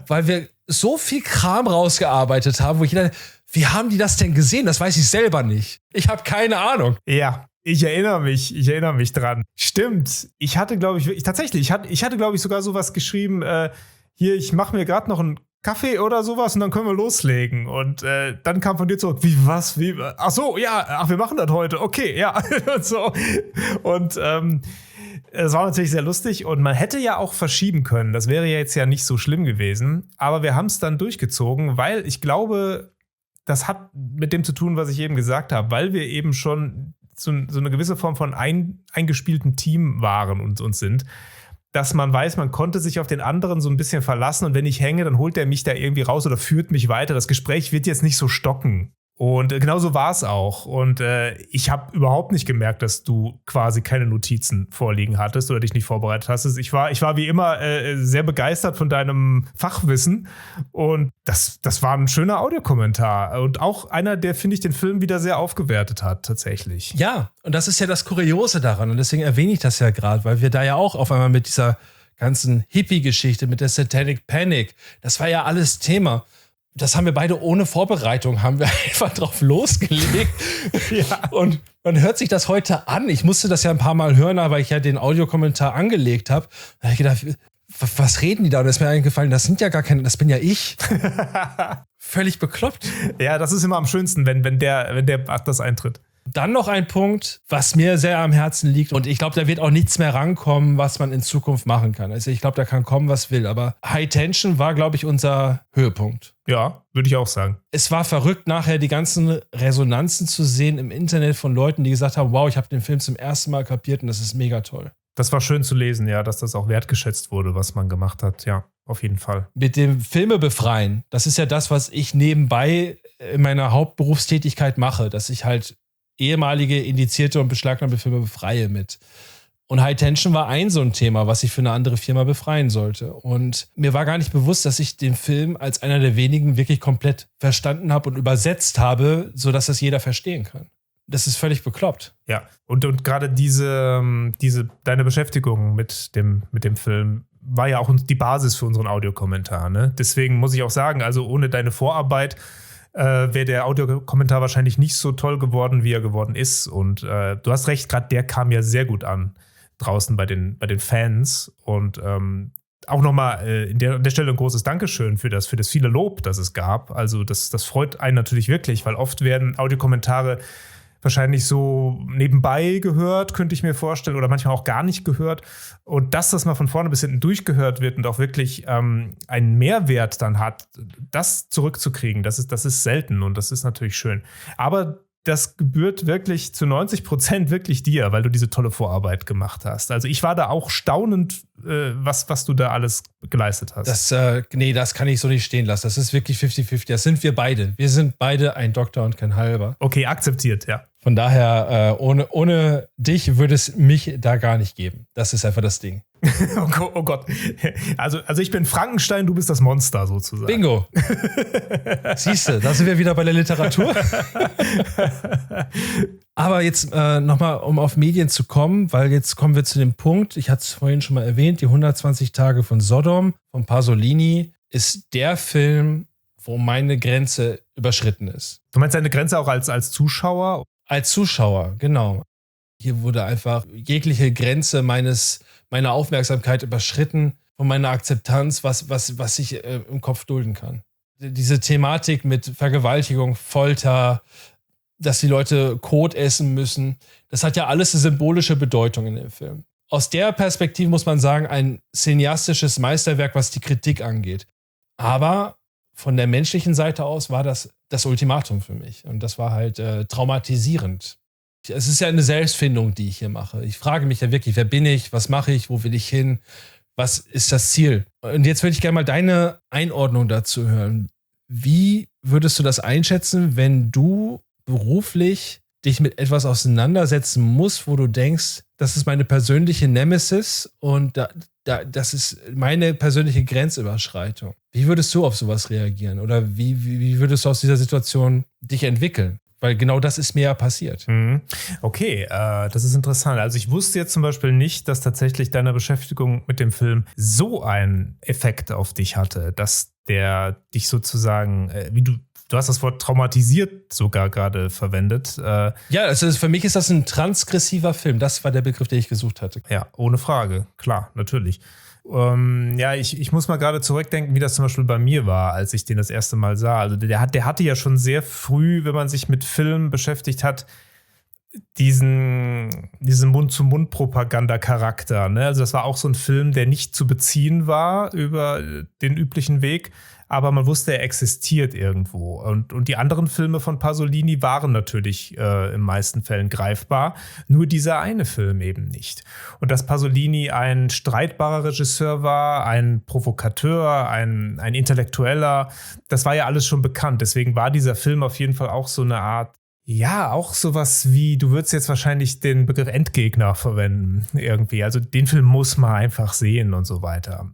weil wir so viel Kram rausgearbeitet haben, wo ich dachte, wie haben die das denn gesehen? Das weiß ich selber nicht. Ich habe keine Ahnung. Ja. Ich erinnere mich dran. Stimmt. Ich hatte, glaube ich, sogar sowas geschrieben, hier, ich mache mir gerade noch einen Kaffee oder sowas und dann können wir loslegen. Und dann kam von dir zurück, ach so, ja, wir machen das heute, okay, ja. Und so. Und es war natürlich sehr lustig und man hätte ja auch verschieben können. Das wäre ja jetzt ja nicht so schlimm gewesen. Aber wir haben es dann durchgezogen, weil ich glaube, das hat mit dem zu tun, was ich eben gesagt habe, weil wir eben schon so eine gewisse Form von eingespielten Team waren und sind, dass man weiß, man konnte sich auf den anderen so ein bisschen verlassen und wenn ich hänge, dann holt er mich da irgendwie raus oder führt mich weiter. Das Gespräch wird jetzt nicht so stocken. Und genauso war es auch. Und ich habe überhaupt nicht gemerkt, dass du quasi keine Notizen vorliegen hattest oder dich nicht vorbereitet hast. Ich war wie immer sehr begeistert von deinem Fachwissen. Und das war ein schöner Audiokommentar. Und auch einer, der, finde ich, den Film wieder sehr aufgewertet hat, tatsächlich. Ja, und das ist ja das Kuriose daran. Und deswegen erwähne ich das ja gerade, weil wir da ja auch auf einmal mit dieser ganzen Hippie-Geschichte, mit der Satanic Panic, das war ja alles Thema. Das haben wir beide ohne Vorbereitung, haben wir einfach drauf losgelegt. Ja. Und man hört sich das heute an. Ich musste das ja ein paar Mal hören, aber ich ja den Audiokommentar angelegt habe. Da habe ich gedacht, was reden die da? Und da ist mir eingefallen, das sind ja gar keine, das bin ja ich. Völlig bekloppt. Ja, das ist immer am schönsten, wenn der das eintritt. Dann noch ein Punkt, was mir sehr am Herzen liegt. Und ich glaube, da wird auch nichts mehr rankommen, was man in Zukunft machen kann. Also ich glaube, da kann kommen, was will. Aber High Tension war, glaube ich, unser Höhepunkt. Ja, würde ich auch sagen. Es war verrückt, nachher die ganzen Resonanzen zu sehen im Internet von Leuten, die gesagt haben, wow, ich habe den Film zum ersten Mal kapiert und das ist mega toll. Das war schön zu lesen, ja, dass das auch wertgeschätzt wurde, was man gemacht hat. Ja, auf jeden Fall. Mit dem Filme befreien, das ist ja das, was ich nebenbei in meiner Hauptberufstätigkeit mache, dass ich halt ehemalige indizierte und beschlagnahmte Filme befreie mit. Und High Tension war so ein Thema, was ich für eine andere Firma befreien sollte. Und mir war gar nicht bewusst, dass ich den Film als einer der wenigen wirklich komplett verstanden habe und übersetzt habe, sodass das jeder verstehen kann. Das ist völlig bekloppt. Ja, und gerade deine Beschäftigung mit dem Film war ja auch die Basis für unseren Audiokommentar. Ne? Deswegen muss ich auch sagen, also ohne deine Vorarbeit wäre der Audiokommentar wahrscheinlich nicht so toll geworden, wie er geworden ist. Und du hast recht, gerade der kam ja sehr gut an draußen bei den Fans. Und auch nochmal an der Stelle ein großes Dankeschön für das viele Lob, das es gab. Also das freut einen natürlich wirklich, weil oft werden Audiokommentare wahrscheinlich so nebenbei gehört, könnte ich mir vorstellen, oder manchmal auch gar nicht gehört. Und dass das mal von vorne bis hinten durchgehört wird und auch wirklich einen Mehrwert dann hat, das zurückzukriegen, das ist selten und das ist natürlich schön. Aber das gebührt wirklich zu 90% wirklich dir, weil du diese tolle Vorarbeit gemacht hast. Also ich war da auch staunend, was du da alles geleistet hast. Das kann ich so nicht stehen lassen. Das ist wirklich 50-50. Das sind wir beide. Wir sind beide ein Doktor und kein Halber. Okay, akzeptiert, ja. Von daher, ohne dich würde es mich da gar nicht geben. Das ist einfach das Ding. Oh Gott. Also ich bin Frankenstein, du bist das Monster sozusagen. Bingo. Siehst du, da sind wir wieder bei der Literatur. Aber jetzt nochmal, um auf Medien zu kommen, weil jetzt kommen wir zu dem Punkt, ich hatte es vorhin schon mal erwähnt, die 120 Tage von Sodom von Pasolini ist der Film, wo meine Grenze überschritten ist. Du meinst deine Grenze auch als Zuschauer? Als Zuschauer, genau. Hier wurde einfach jegliche Grenze meiner Aufmerksamkeit überschritten von meiner Akzeptanz, was ich im Kopf dulden kann. Diese Thematik mit Vergewaltigung, Folter, dass die Leute Kot essen müssen, das hat ja alles eine symbolische Bedeutung in dem Film. Aus der Perspektive muss man sagen, ein cineastisches Meisterwerk, was die Kritik angeht. Aber von der menschlichen Seite aus war das Ultimatum für mich. Und das war halt traumatisierend. Es ist ja eine Selbstfindung, die ich hier mache. Ich frage mich ja wirklich, wer bin ich, was mache ich, wo will ich hin, was ist das Ziel? Und jetzt würde ich gerne mal deine Einordnung dazu hören. Wie würdest du das einschätzen, wenn du beruflich dich mit etwas auseinandersetzen musst, wo du denkst, das ist meine persönliche Nemesis und das ist meine persönliche Grenzüberschreitung? Wie würdest du auf sowas reagieren? Oder wie würdest du aus dieser Situation dich entwickeln? Weil genau das ist mir ja passiert. Okay, das ist interessant. Also ich wusste jetzt zum Beispiel nicht, dass tatsächlich deine Beschäftigung mit dem Film so einen Effekt auf dich hatte, dass der dich sozusagen, du hast das Wort traumatisiert sogar gerade verwendet. Ja, also für mich ist das ein transgressiver Film. Das war der Begriff, den ich gesucht hatte. Ja, ohne Frage. Klar, natürlich. Ich muss mal gerade zurückdenken, wie das zum Beispiel bei mir war, als ich den das erste Mal sah. Also der hatte ja schon sehr früh, wenn man sich mit Filmen beschäftigt hat, diesen Mund-zu-Mund-Propaganda-Charakter. Ne? Also das war auch so ein Film, der nicht zu beziehen war über den üblichen Weg, aber man wusste, er existiert irgendwo. Und die anderen Filme von Pasolini waren natürlich in meisten Fällen greifbar, nur dieser eine Film eben nicht. Und dass Pasolini ein streitbarer Regisseur war, ein Provokateur, ein Intellektueller, das war ja alles schon bekannt. Deswegen war dieser Film auf jeden Fall auch so eine Art, ja, auch sowas wie, du würdest jetzt wahrscheinlich den Begriff Endgegner verwenden irgendwie. Also den Film muss man einfach sehen und so weiter.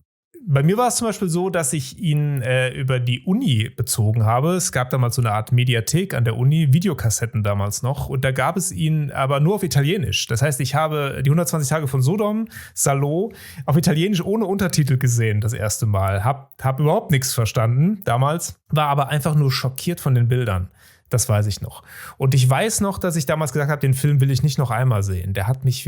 Bei mir war es zum Beispiel so, dass ich ihn über die Uni bezogen habe. Es gab damals so eine Art Mediathek an der Uni, Videokassetten damals noch. Und da gab es ihn aber nur auf Italienisch. Das heißt, ich habe die 120 Tage von Sodom, Salo, auf Italienisch ohne Untertitel gesehen das erste Mal. Hab überhaupt nichts verstanden damals, war aber einfach nur schockiert von den Bildern. Das weiß ich noch. Und ich weiß noch, dass ich damals gesagt habe, den Film will ich nicht noch einmal sehen. Der hat mich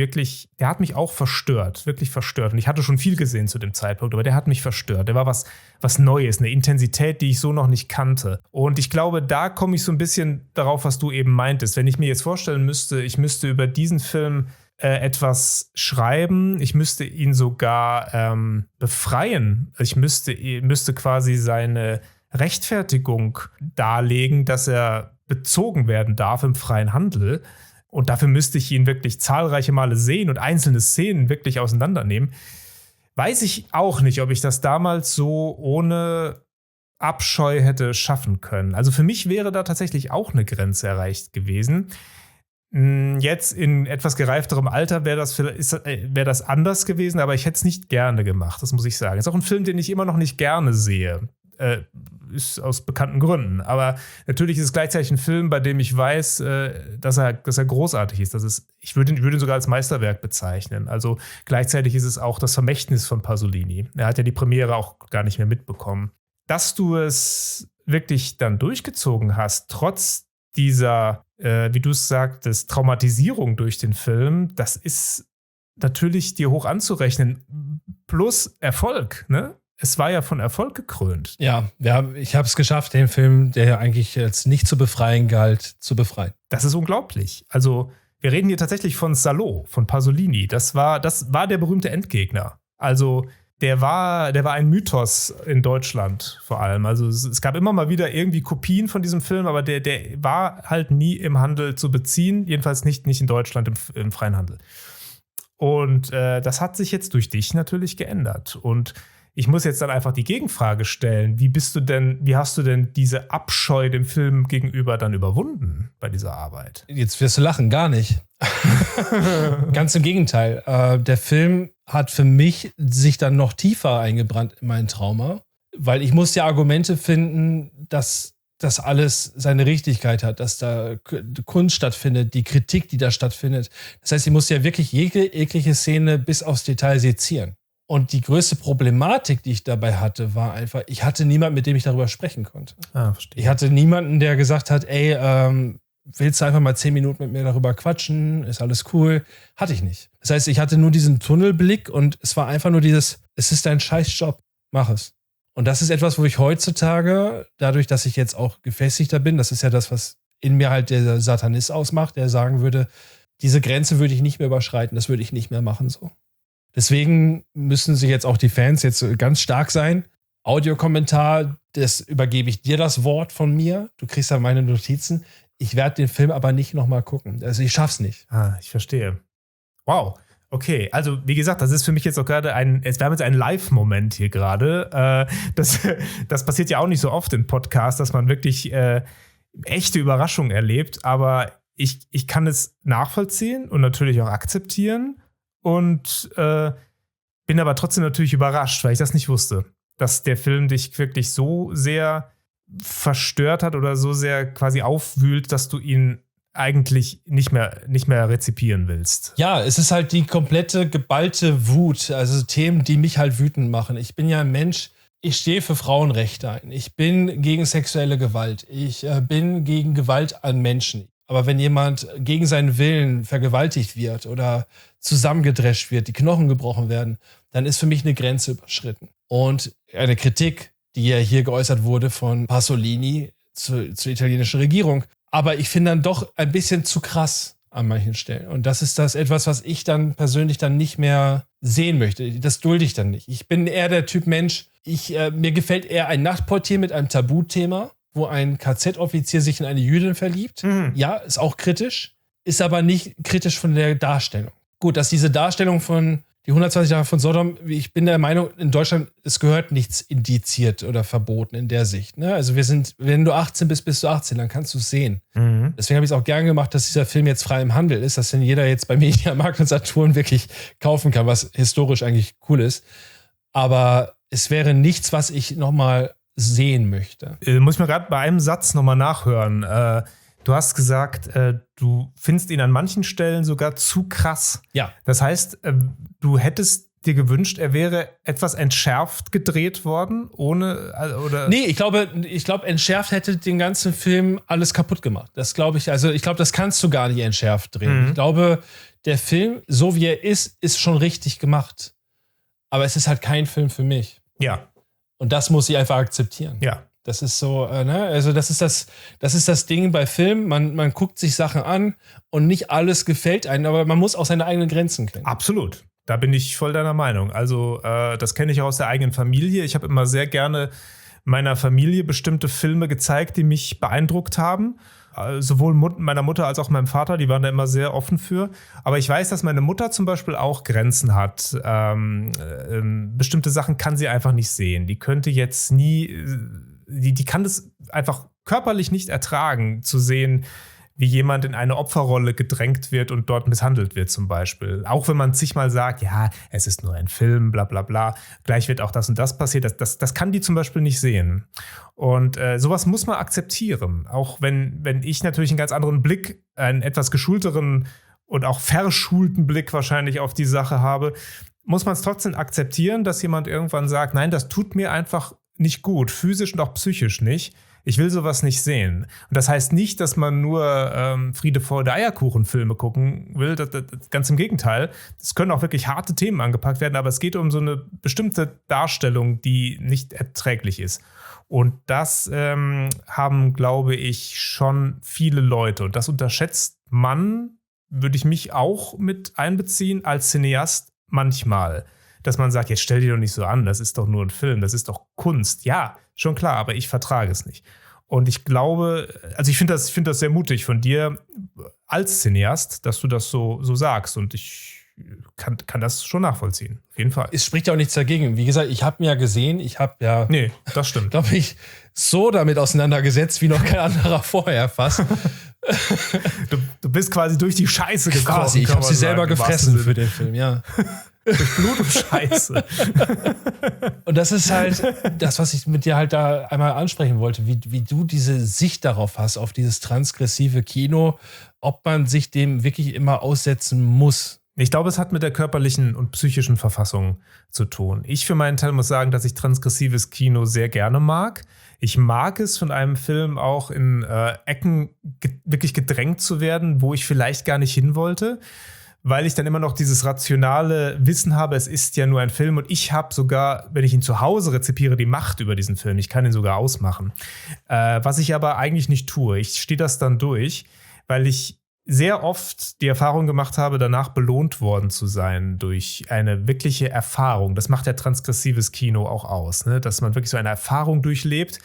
auch verstört, wirklich verstört. Und ich hatte schon viel gesehen zu dem Zeitpunkt, aber der hat mich verstört. Der war was Neues, eine Intensität, die ich so noch nicht kannte. Und ich glaube, da komme ich so ein bisschen darauf, was du eben meintest. Wenn ich mir jetzt vorstellen müsste, ich müsste über diesen Film etwas schreiben, ich müsste ihn sogar befreien. Ich müsste quasi seine Rechtfertigung darlegen, dass er bezogen werden darf im freien Handel. Und dafür müsste ich ihn wirklich zahlreiche Male sehen und einzelne Szenen wirklich auseinandernehmen. Weiß ich auch nicht, ob ich das damals so ohne Abscheu hätte schaffen können. Also für mich wäre da tatsächlich auch eine Grenze erreicht gewesen. Jetzt in etwas gereifterem Alter wäre das anders gewesen, aber ich hätte es nicht gerne gemacht, das muss ich sagen. Ist auch ein Film, den ich immer noch nicht gerne sehe. Ist aus bekannten Gründen. Aber natürlich ist es gleichzeitig ein Film, bei dem ich weiß, dass er großartig ist. Ich würde ihn sogar als Meisterwerk bezeichnen. Also gleichzeitig ist es auch das Vermächtnis von Pasolini. Er hat ja die Premiere auch gar nicht mehr mitbekommen. Dass du es wirklich dann durchgezogen hast, trotz dieser, wie du es sagtest, Traumatisierung durch den Film, das ist natürlich dir hoch anzurechnen. Plus Erfolg, ne? Es war ja von Erfolg gekrönt. Ja, ich habe es geschafft, den Film, der ja eigentlich jetzt nicht zu befreien galt, zu befreien. Das ist unglaublich. Also, wir reden hier tatsächlich von Salò, von Pasolini. Das war der berühmte Endgegner. Also, der war ein Mythos in Deutschland vor allem. Also, es gab immer mal wieder irgendwie Kopien von diesem Film, aber der war halt nie im Handel zu beziehen. Jedenfalls nicht in Deutschland im freien Handel. Und das hat sich jetzt durch dich natürlich geändert. Und ich muss jetzt dann einfach die Gegenfrage stellen, wie hast du denn diese Abscheu dem Film gegenüber dann überwunden bei dieser Arbeit? Jetzt wirst du lachen, gar nicht. Ganz im Gegenteil. Der Film hat für mich sich dann noch tiefer eingebrannt in mein Trauma, weil ich musste ja Argumente finden, dass das alles seine Richtigkeit hat, dass da Kunst stattfindet, die Kritik, die da stattfindet. Das heißt, ich musste ja wirklich jegliche Szene bis aufs Detail sezieren. Und die größte Problematik, die ich dabei hatte, war einfach, ich hatte niemanden, mit dem ich darüber sprechen konnte. Verstehe. Ich hatte niemanden, der gesagt hat, ey, willst du einfach mal 10 Minuten mit mir darüber quatschen? Ist alles cool? Hatte ich nicht. Das heißt, ich hatte nur diesen Tunnelblick und es war einfach nur es ist dein Scheißjob, mach es. Und das ist etwas, wo ich heutzutage, dadurch, dass ich jetzt auch gefestigter bin, das ist ja das, was in mir halt der Satanist ausmacht, der sagen würde, diese Grenze würde ich nicht mehr überschreiten, das würde ich nicht mehr machen so. Deswegen müssen sich jetzt auch die Fans jetzt ganz stark sein. Audiokommentar, das übergebe ich dir das Wort von mir. Du kriegst dann meine Notizen. Ich werde den Film aber nicht nochmal gucken. Also ich schaff's nicht. Ich verstehe. Wow. Okay, also wie gesagt, das ist für mich jetzt auch gerade wir haben jetzt einen Live-Moment hier gerade. Das passiert ja auch nicht so oft im Podcast, dass man wirklich echte Überraschungen erlebt. Aber ich kann es nachvollziehen und natürlich auch akzeptieren. Und bin aber trotzdem natürlich überrascht, weil ich das nicht wusste, dass der Film dich wirklich so sehr verstört hat oder so sehr quasi aufwühlt, dass du ihn eigentlich nicht mehr rezipieren willst. Ja, es ist halt die komplette geballte Wut, also Themen, die mich halt wütend machen. Ich bin ja ein Mensch, ich stehe für Frauenrechte ein. Ich bin gegen sexuelle Gewalt. Ich bin gegen Gewalt an Menschen. Aber wenn jemand gegen seinen Willen vergewaltigt wird oder zusammengedrescht wird, die Knochen gebrochen werden, dann ist für mich eine Grenze überschritten. Und eine Kritik, die ja hier geäußert wurde von Pasolini zur italienischen Regierung, aber ich finde dann doch ein bisschen zu krass an manchen Stellen. Und das ist etwas, was ich dann persönlich dann nicht mehr sehen möchte. Das dulde ich dann nicht. Ich bin eher der Typ Mensch, mir gefällt eher ein Nachtportier mit einem Tabuthema, wo ein KZ-Offizier sich in eine Jüdin verliebt. Mhm. Ja, ist auch kritisch, ist aber nicht kritisch von der Darstellung. Gut, dass diese Darstellung von die 120 Jahre von Sodom, ich bin der Meinung, in Deutschland, es gehört nichts indiziert oder verboten in der Sicht. Ne? Also wenn du 18 bist, bist du 18, dann kannst du es sehen. Mhm. Deswegen habe ich es auch gern gemacht, dass dieser Film jetzt frei im Handel ist, dass den jeder jetzt bei Mediamarkt und Saturn wirklich kaufen kann, was historisch eigentlich cool ist. Aber es wäre nichts, was ich nochmal sehen möchte. Muss ich mal gerade bei einem Satz nochmal nachhören. Du hast gesagt, du findest ihn an manchen Stellen sogar zu krass. Ja. Das heißt, du hättest dir gewünscht, er wäre etwas entschärft gedreht worden, oder? Nee, ich glaube, entschärft hätte den ganzen Film alles kaputt gemacht. Das glaube ich. Also ich glaube, das kannst du gar nicht entschärft drehen. Mhm. Ich glaube, der Film, so wie er ist schon richtig gemacht. Aber es ist halt kein Film für mich. Ja. Und das muss ich einfach akzeptieren. Ja. Das ist so, ne? Also das ist das Ding bei Filmen. Man guckt sich Sachen an und nicht alles gefällt einem, aber man muss auch seine eigenen Grenzen kennen. Absolut. Da bin ich voll deiner Meinung. Also das kenne ich auch aus der eigenen Familie. Ich habe immer sehr gerne meiner Familie bestimmte Filme gezeigt, die mich beeindruckt haben. Sowohl meiner Mutter als auch meinem Vater, die waren da immer sehr offen für. Aber ich weiß, dass meine Mutter zum Beispiel auch Grenzen hat. Bestimmte Sachen kann sie einfach nicht sehen. Die könnte jetzt nie, die kann das einfach körperlich nicht ertragen, zu sehen, wie jemand in eine Opferrolle gedrängt wird und dort misshandelt wird zum Beispiel. Auch wenn man sich mal sagt, ja, es ist nur ein Film, bla bla bla, gleich wird auch das und das passiert, das kann die zum Beispiel nicht sehen. Und sowas muss man akzeptieren, auch wenn ich natürlich einen ganz anderen Blick, einen etwas geschulteren und auch verschulten Blick wahrscheinlich auf die Sache habe, muss man es trotzdem akzeptieren, dass jemand irgendwann sagt, nein, das tut mir einfach nicht gut, physisch und auch psychisch nicht. Ich will sowas nicht sehen. Und das heißt nicht, dass man nur Friede, Freude, Eierkuchen-Filme gucken will. Ganz im Gegenteil. Es können auch wirklich harte Themen angepackt werden, aber es geht um so eine bestimmte Darstellung, die nicht erträglich ist. Und das haben, glaube ich, schon viele Leute. Und das unterschätzt man, würde ich mich auch mit einbeziehen, als Cineast manchmal. Dass man sagt, jetzt stell dir doch nicht so an, das ist doch nur ein Film, das ist doch Kunst. Ja, schon klar, aber ich vertrage es nicht. Und ich glaube, also ich finde das sehr mutig von dir als Cineast, dass du das so sagst. Und ich kann das schon nachvollziehen, auf jeden Fall. Es spricht ja auch nichts dagegen. Wie gesagt, ich habe mir ja gesehen, Nee, das stimmt. glaube ich, so damit auseinandergesetzt, wie noch kein anderer vorher fast. Du bist quasi durch die Scheiße gekrochen. Quasi, ich habe sie selber gefressen für den Film, ja. Durch Blut und Scheiße. Und das ist halt das, was ich mit dir halt da einmal ansprechen wollte, wie du diese Sicht darauf hast, auf dieses transgressive Kino, ob man sich dem wirklich immer aussetzen muss. Ich glaube, es hat mit der körperlichen und psychischen Verfassung zu tun. Ich für meinen Teil muss sagen, dass ich transgressives Kino sehr gerne mag. Ich mag es, von einem Film auch in Ecken wirklich gedrängt zu werden, wo ich vielleicht gar nicht hin wollte, weil ich dann immer noch dieses rationale Wissen habe, es ist ja nur ein Film und ich habe sogar, wenn ich ihn zu Hause rezipiere, die Macht über diesen Film. Ich kann ihn sogar ausmachen. Was ich aber eigentlich nicht tue. Ich stehe das dann durch, weil ich sehr oft die Erfahrung gemacht habe, danach belohnt worden zu sein durch eine wirkliche Erfahrung. Das macht ja transgressives Kino auch aus, ne? Dass man wirklich so eine Erfahrung durchlebt,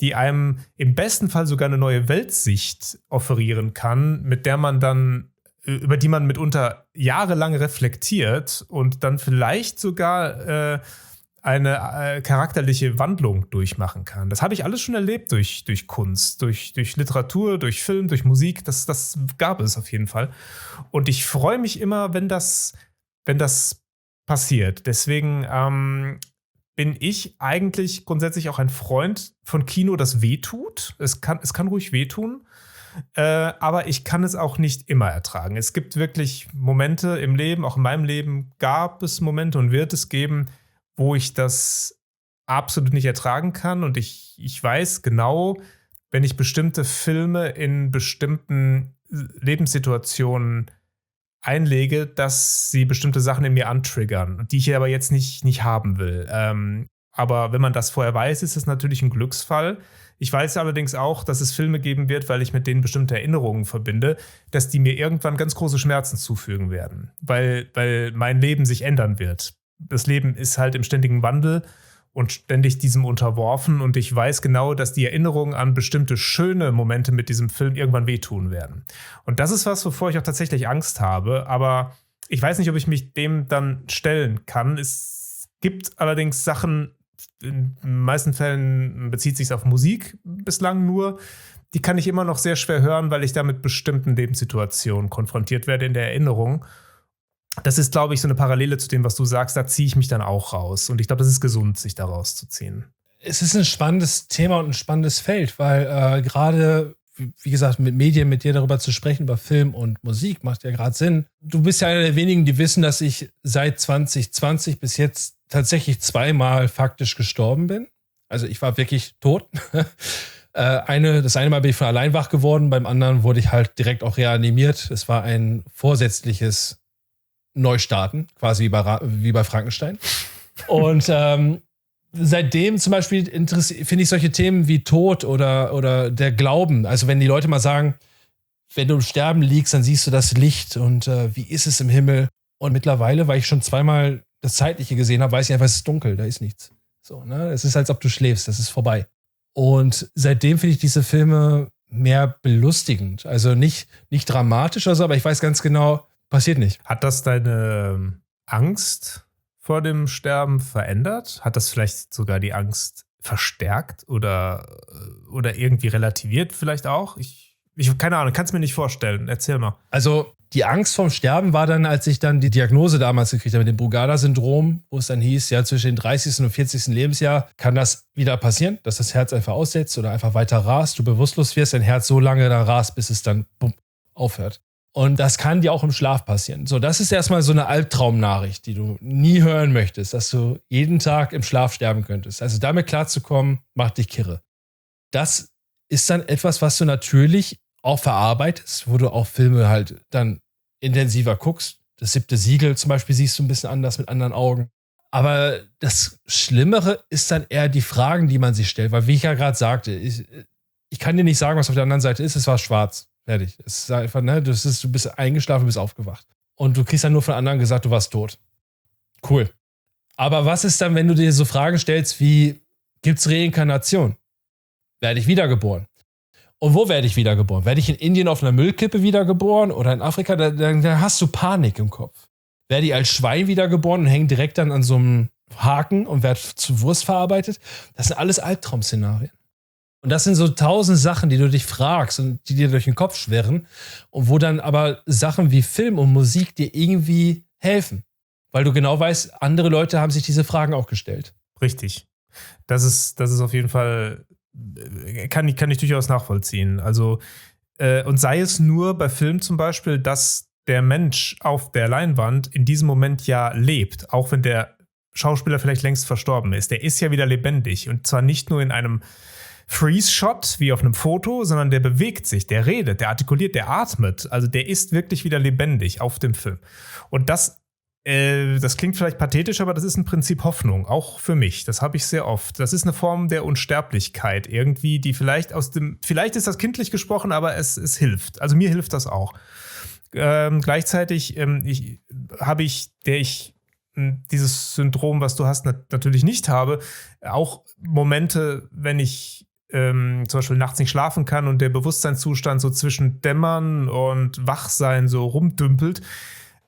die einem im besten Fall sogar eine neue Weltsicht offerieren kann, mit der man dann, über die man mitunter jahrelang reflektiert und dann vielleicht sogar eine charakterliche Wandlung durchmachen kann. Das habe ich alles schon erlebt durch Kunst, durch Literatur, durch Film, durch Musik. Das gab es auf jeden Fall. Und ich freue mich immer, wenn das passiert. Deswegen bin ich eigentlich grundsätzlich auch ein Freund von Kino, das wehtut. Es kann ruhig wehtun. Aber ich kann es auch nicht immer ertragen. Es gibt wirklich Momente im Leben, auch in meinem Leben gab es Momente und wird es geben, wo ich das absolut nicht ertragen kann. Und ich weiß genau, wenn ich bestimmte Filme in bestimmten Lebenssituationen einlege, dass sie bestimmte Sachen in mir antriggern, die ich aber jetzt nicht haben will. Aber wenn man das vorher weiß, ist es natürlich ein Glücksfall. Ich weiß allerdings auch, dass es Filme geben wird, weil ich mit denen bestimmte Erinnerungen verbinde, dass die mir irgendwann ganz große Schmerzen zufügen werden, weil mein Leben sich ändern wird. Das Leben ist halt im ständigen Wandel und ständig diesem unterworfen. Und ich weiß genau, dass die Erinnerungen an bestimmte schöne Momente mit diesem Film irgendwann wehtun werden. Und das ist was, wovor ich auch tatsächlich Angst habe. Aber ich weiß nicht, ob ich mich dem dann stellen kann. Es gibt allerdings Sachen, in den meisten Fällen bezieht sich auf Musik bislang nur, die kann ich immer noch sehr schwer hören, weil ich da mit bestimmten Lebenssituationen konfrontiert werde in der Erinnerung. Das ist, glaube ich, so eine Parallele zu dem, was du sagst. Da ziehe ich mich dann auch raus. Und ich glaube, das ist gesund, sich da rauszuziehen. Es ist ein spannendes Thema und ein spannendes Feld, weil gerade, wie gesagt, mit Medien, mit dir darüber zu sprechen, über Film und Musik, macht ja gerade Sinn. Du bist ja einer der wenigen, die wissen, dass ich seit 2020 bis jetzt tatsächlich zweimal faktisch gestorben bin. Also ich war wirklich tot. Das eine Mal bin ich von allein wach geworden, beim anderen wurde ich halt direkt auch reanimiert. Es war ein vorsätzliches Neustarten, quasi wie bei Frankenstein. Und seitdem zum Beispiel finde ich solche Themen wie Tod oder der Glauben. Also wenn die Leute mal sagen, wenn du im Sterben liegst, dann siehst du das Licht und wie ist es im Himmel? Und mittlerweile, weil ich schon zweimal das Zeitliche gesehen habe, weiß ich einfach, es ist dunkel, da ist nichts. So, ne? Es ist, als ob du schläfst, das ist vorbei. Und seitdem finde ich diese Filme mehr belustigend. Also nicht dramatisch oder so, aber ich weiß ganz genau, passiert nicht. Hat das deine Angst vor dem Sterben verändert? Hat das vielleicht sogar die Angst verstärkt oder irgendwie relativiert vielleicht auch? Ich keine Ahnung, kannst mir nicht vorstellen. Erzähl mal. Also die Angst vorm Sterben war dann, als ich dann die Diagnose damals gekriegt habe mit dem Brugada-Syndrom, wo es dann hieß, ja, zwischen dem 30. und 40. Lebensjahr kann das wieder passieren, dass das Herz einfach aussetzt oder einfach weiter rast, du bewusstlos wirst, dein Herz so lange da rast, bis es dann aufhört. Und das kann dir auch im Schlaf passieren. So, das ist erstmal so eine Albtraumnachricht, die du nie hören möchtest, dass du jeden Tag im Schlaf sterben könntest. Also damit klarzukommen, macht dich kirre. Das ist dann etwas, was du natürlich auch verarbeitest, wo du auch Filme halt dann intensiver guckst. Das 7. Siegel zum Beispiel siehst du ein bisschen anders mit anderen Augen. Aber das Schlimmere ist dann eher die Fragen, die man sich stellt. Weil wie ich ja gerade sagte, ich kann dir nicht sagen, was auf der anderen Seite ist. Es war schwarz. Fertig. Es ist einfach, ne, du bist eingeschlafen, bist aufgewacht. Und du kriegst dann nur von anderen gesagt, du warst tot. Cool. Aber was ist dann, wenn du dir so Fragen stellst wie, gibt's Reinkarnation? Werde ich wiedergeboren? Und wo werde ich wiedergeboren? Werde ich in Indien auf einer Müllkippe wiedergeboren oder in Afrika? Da hast du Panik im Kopf. Werde ich als Schwein wiedergeboren und hänge direkt dann an so einem Haken und werde zu Wurst verarbeitet? Das sind alles Albtraum-Szenarien. Und das sind so 1000 Sachen, die du dich fragst und die dir durch den Kopf schwirren und wo dann aber Sachen wie Film und Musik dir irgendwie helfen. Weil du genau weißt, andere Leute haben sich diese Fragen auch gestellt. Richtig. Das ist auf jeden Fall, kann ich durchaus nachvollziehen. Also, und sei es nur bei Filmen zum Beispiel, dass der Mensch auf der Leinwand in diesem Moment ja lebt, auch wenn der Schauspieler vielleicht längst verstorben ist. Der ist ja wieder lebendig und zwar nicht nur in einem Freeze-Shot wie auf einem Foto, sondern der bewegt sich, der redet, der artikuliert, der atmet. Also der ist wirklich wieder lebendig auf dem Film. Und das klingt vielleicht pathetisch, aber das ist im Prinzip Hoffnung, auch für mich. Das habe ich sehr oft. Das ist eine Form der Unsterblichkeit irgendwie, die vielleicht ist das kindlich gesprochen, aber es hilft. Also mir hilft das auch. Gleichzeitig habe ich dieses Syndrom, was du hast, natürlich nicht habe, auch Momente, wenn ich zum Beispiel nachts nicht schlafen kann und der Bewusstseinszustand so zwischen Dämmern und Wachsein so rumdümpelt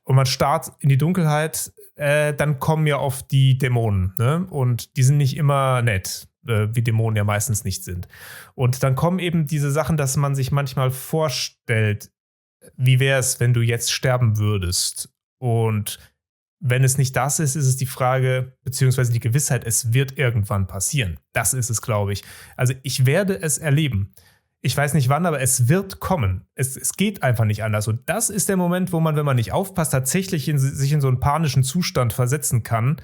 und man starrt in die Dunkelheit, dann kommen ja oft die Dämonen, ne? Und die sind nicht immer nett, wie Dämonen ja meistens nicht sind. Und dann kommen eben diese Sachen, dass man sich manchmal vorstellt, wie wäre es, wenn du jetzt sterben würdest? Und wenn es nicht das ist, ist es die Frage, beziehungsweise die Gewissheit, es wird irgendwann passieren. Das ist es, glaube ich. Also ich werde es erleben. Ich weiß nicht wann, aber es wird kommen. Es geht einfach nicht anders. Und das ist der Moment, wo man, wenn man nicht aufpasst, tatsächlich sich in so einen panischen Zustand versetzen kann,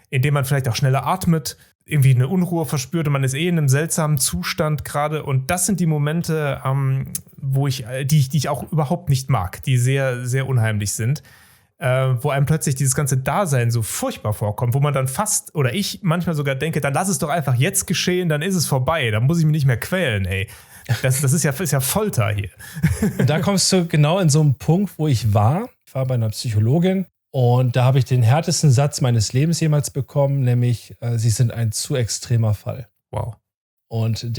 in dem man vielleicht auch schneller atmet, irgendwie eine Unruhe verspürt und man ist in einem seltsamen Zustand gerade. Und das sind die Momente, die ich auch überhaupt nicht mag, die sehr, sehr unheimlich sind. Wo einem plötzlich dieses ganze Dasein so furchtbar vorkommt, wo man dann fast, oder ich manchmal sogar denke, dann lass es doch einfach jetzt geschehen, dann ist es vorbei, dann muss ich mich nicht mehr quälen, ey. Das ist ja Folter hier. Und da kommst du genau in so einen Punkt, wo ich war. Ich war bei einer Psychologin und da habe ich den härtesten Satz meines Lebens jemals bekommen, nämlich, Sie sind ein zu extremer Fall. Wow. Und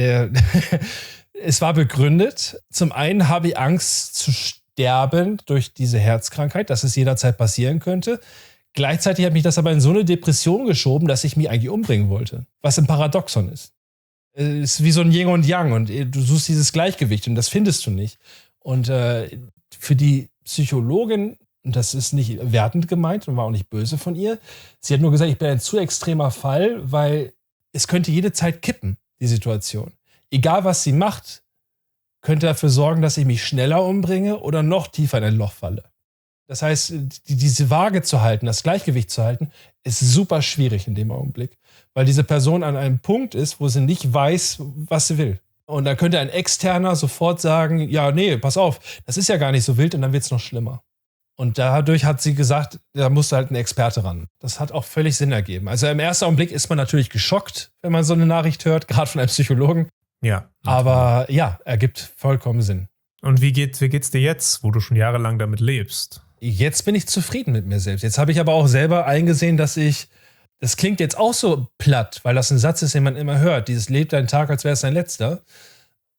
es war begründet. Zum einen habe ich Angst zu sterben durch diese Herzkrankheit, dass es jederzeit passieren könnte. Gleichzeitig hat mich das aber in so eine Depression geschoben, dass ich mich eigentlich umbringen wollte. Was ein Paradoxon ist. Es ist wie so ein Yin und Yang und du suchst dieses Gleichgewicht und das findest du nicht. Und für die Psychologin, und das ist nicht wertend gemeint und war auch nicht böse von ihr, sie hat nur gesagt, ich bin ein zu extremer Fall, weil es könnte jede Zeit kippen, die Situation. Egal was sie macht, könnte dafür sorgen, dass ich mich schneller umbringe oder noch tiefer in ein Loch falle. Das heißt, diese Waage zu halten, das Gleichgewicht zu halten, ist super schwierig in dem Augenblick, weil diese Person an einem Punkt ist, wo sie nicht weiß, was sie will. Und dann könnte ein Externer sofort sagen, ja, nee, pass auf, das ist ja gar nicht so wild und dann wird es noch schlimmer. Und dadurch hat sie gesagt, da musste halt ein Experte ran. Das hat auch völlig Sinn ergeben. Also im ersten Augenblick ist man natürlich geschockt, wenn man so eine Nachricht hört, gerade von einem Psychologen. Ja. Aber ja, ergibt vollkommen Sinn. Und wie geht's dir jetzt, wo du schon jahrelang damit lebst? Jetzt bin ich zufrieden mit mir selbst. Jetzt habe ich aber auch selber eingesehen, das klingt jetzt auch so platt, weil das ein Satz ist, den man immer hört. Dieses lebt dein Tag, als wäre es dein letzter.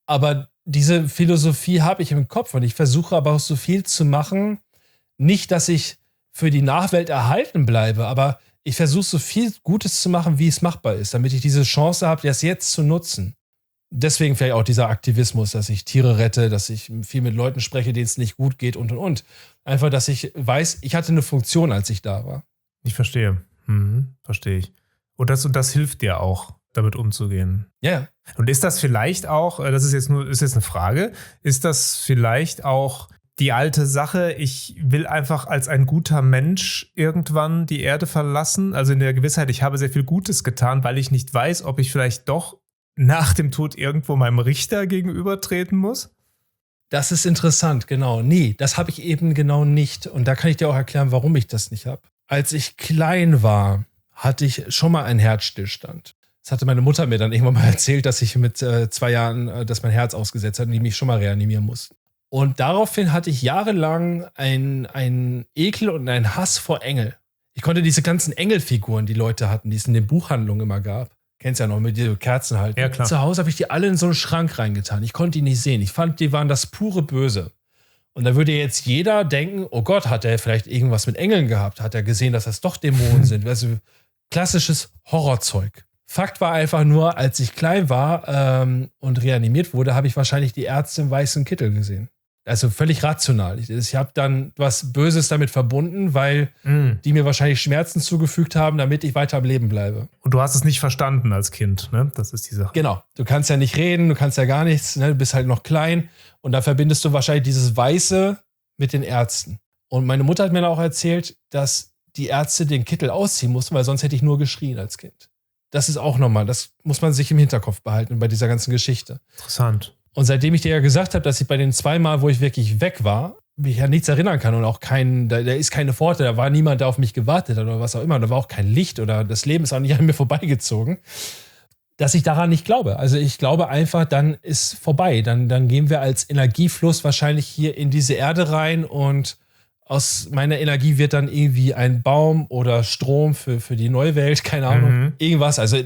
Aber diese Philosophie habe ich im Kopf und ich versuche aber auch so viel zu machen. Nicht, dass ich für die Nachwelt erhalten bleibe, aber ich versuche so viel Gutes zu machen, wie es machbar ist, damit ich diese Chance habe, das jetzt zu nutzen. Deswegen vielleicht auch dieser Aktivismus, dass ich Tiere rette, dass ich viel mit Leuten spreche, denen es nicht gut geht und. Einfach, dass ich weiß, ich hatte eine Funktion, als ich da war. Ich verstehe. Verstehe ich. Und das hilft dir auch, damit umzugehen. Ja. Und ist das vielleicht auch, das ist jetzt eine Frage, ist das vielleicht auch die alte Sache, ich will einfach als ein guter Mensch irgendwann die Erde verlassen? Also in der Gewissheit, ich habe sehr viel Gutes getan, weil ich nicht weiß, ob ich vielleicht doch nach dem Tod irgendwo meinem Richter gegenübertreten muss? Das ist interessant, genau. Nee, das habe ich eben genau nicht. Und da kann ich dir auch erklären, warum ich das nicht habe. Als ich klein war, hatte ich schon mal einen Herzstillstand. Das hatte meine Mutter mir dann irgendwann mal erzählt, dass ich mit 2 Jahren, dass mein Herz ausgesetzt hat und die mich schon mal reanimieren mussten. Und daraufhin hatte ich jahrelang einen Ekel und einen Hass vor Engel. Ich konnte diese ganzen Engelfiguren, die Leute hatten, die es in den Buchhandlungen immer gab, kennst ja noch, mit den Kerzen halt. Ja, klar. Zu Hause habe ich die alle in so einen Schrank reingetan. Ich konnte die nicht sehen. Ich fand, die waren das pure Böse. Und da würde jetzt jeder denken, oh Gott, hat er vielleicht irgendwas mit Engeln gehabt? Hat er gesehen, dass das doch Dämonen sind? Also klassisches Horrorzeug. Fakt war einfach nur, als ich klein war und reanimiert wurde, habe ich wahrscheinlich die Ärzte im weißen Kittel gesehen. Also völlig rational. Ich habe dann was Böses damit verbunden, weil die mir wahrscheinlich Schmerzen zugefügt haben, damit ich weiter am Leben bleibe. Und du hast es nicht verstanden als Kind, ne? Das ist die Sache. Genau. Du kannst ja nicht reden, du kannst ja gar nichts, ne? Du bist halt noch klein. Und da verbindest du wahrscheinlich dieses Weiße mit den Ärzten. Und meine Mutter hat mir dann auch erzählt, dass die Ärzte den Kittel ausziehen mussten, weil sonst hätte ich nur geschrien als Kind. Das ist auch normal. Das muss man sich im Hinterkopf behalten bei dieser ganzen Geschichte. Interessant. Und seitdem ich dir ja gesagt habe, dass ich bei den 2 Mal, wo ich wirklich weg war, mich an nichts erinnern kann und auch da ist keine Pforte, da war niemand, der auf mich gewartet hat oder was auch immer, da war auch kein Licht oder das Leben ist auch nicht an mir vorbeigezogen, dass ich daran nicht glaube. Also ich glaube einfach, dann ist vorbei. Dann gehen wir als Energiefluss wahrscheinlich hier in diese Erde rein und aus meiner Energie wird dann irgendwie ein Baum oder Strom für die neue Welt, keine Ahnung, irgendwas. Also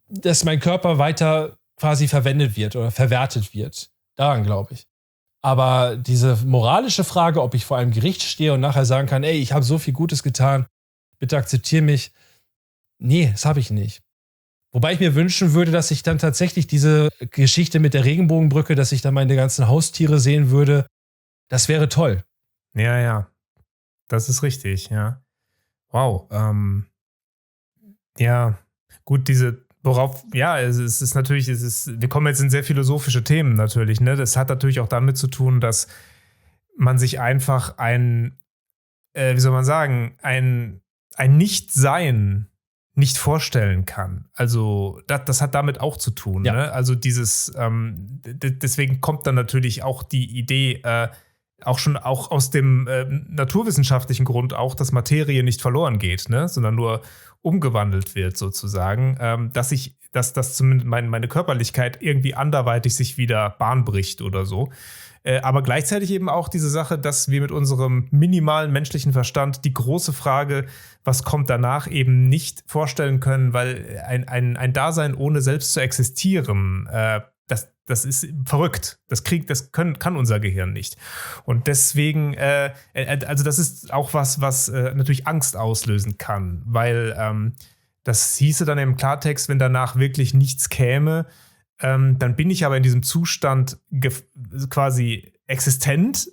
dass mein Körper weiter quasi verwendet wird oder verwertet wird. Daran glaube ich. Aber diese moralische Frage, ob ich vor einem Gericht stehe und nachher sagen kann, ey, ich habe so viel Gutes getan, bitte akzeptiere mich. Nee, das habe ich nicht. Wobei ich mir wünschen würde, dass ich dann tatsächlich diese Geschichte mit der Regenbogenbrücke, dass ich dann meine ganzen Haustiere sehen würde, das wäre toll. Ja. Das ist richtig, ja. Wow. Ja, gut, es ist natürlich, wir kommen jetzt in sehr philosophische Themen natürlich, ne? Das hat natürlich auch damit zu tun, dass man sich einfach ein Nicht-Sein nicht vorstellen kann. Also das hat damit auch zu tun. Ja. Ne? Also deswegen kommt dann natürlich auch die Idee, auch aus dem naturwissenschaftlichen Grund auch, dass Materie nicht verloren geht, ne? Sondern nur umgewandelt wird sozusagen, dass zumindest meine Körperlichkeit irgendwie anderweitig sich wieder Bahn bricht oder so. Aber gleichzeitig eben auch diese Sache, dass wir mit unserem minimalen menschlichen Verstand die große Frage, was kommt danach, eben nicht vorstellen können, weil ein Dasein ohne selbst zu existieren, das ist verrückt. Das kann unser Gehirn nicht. Und deswegen, also das ist auch was natürlich Angst auslösen kann, weil das hieße dann im Klartext, wenn danach wirklich nichts käme, dann bin ich aber in diesem Zustand quasi existent,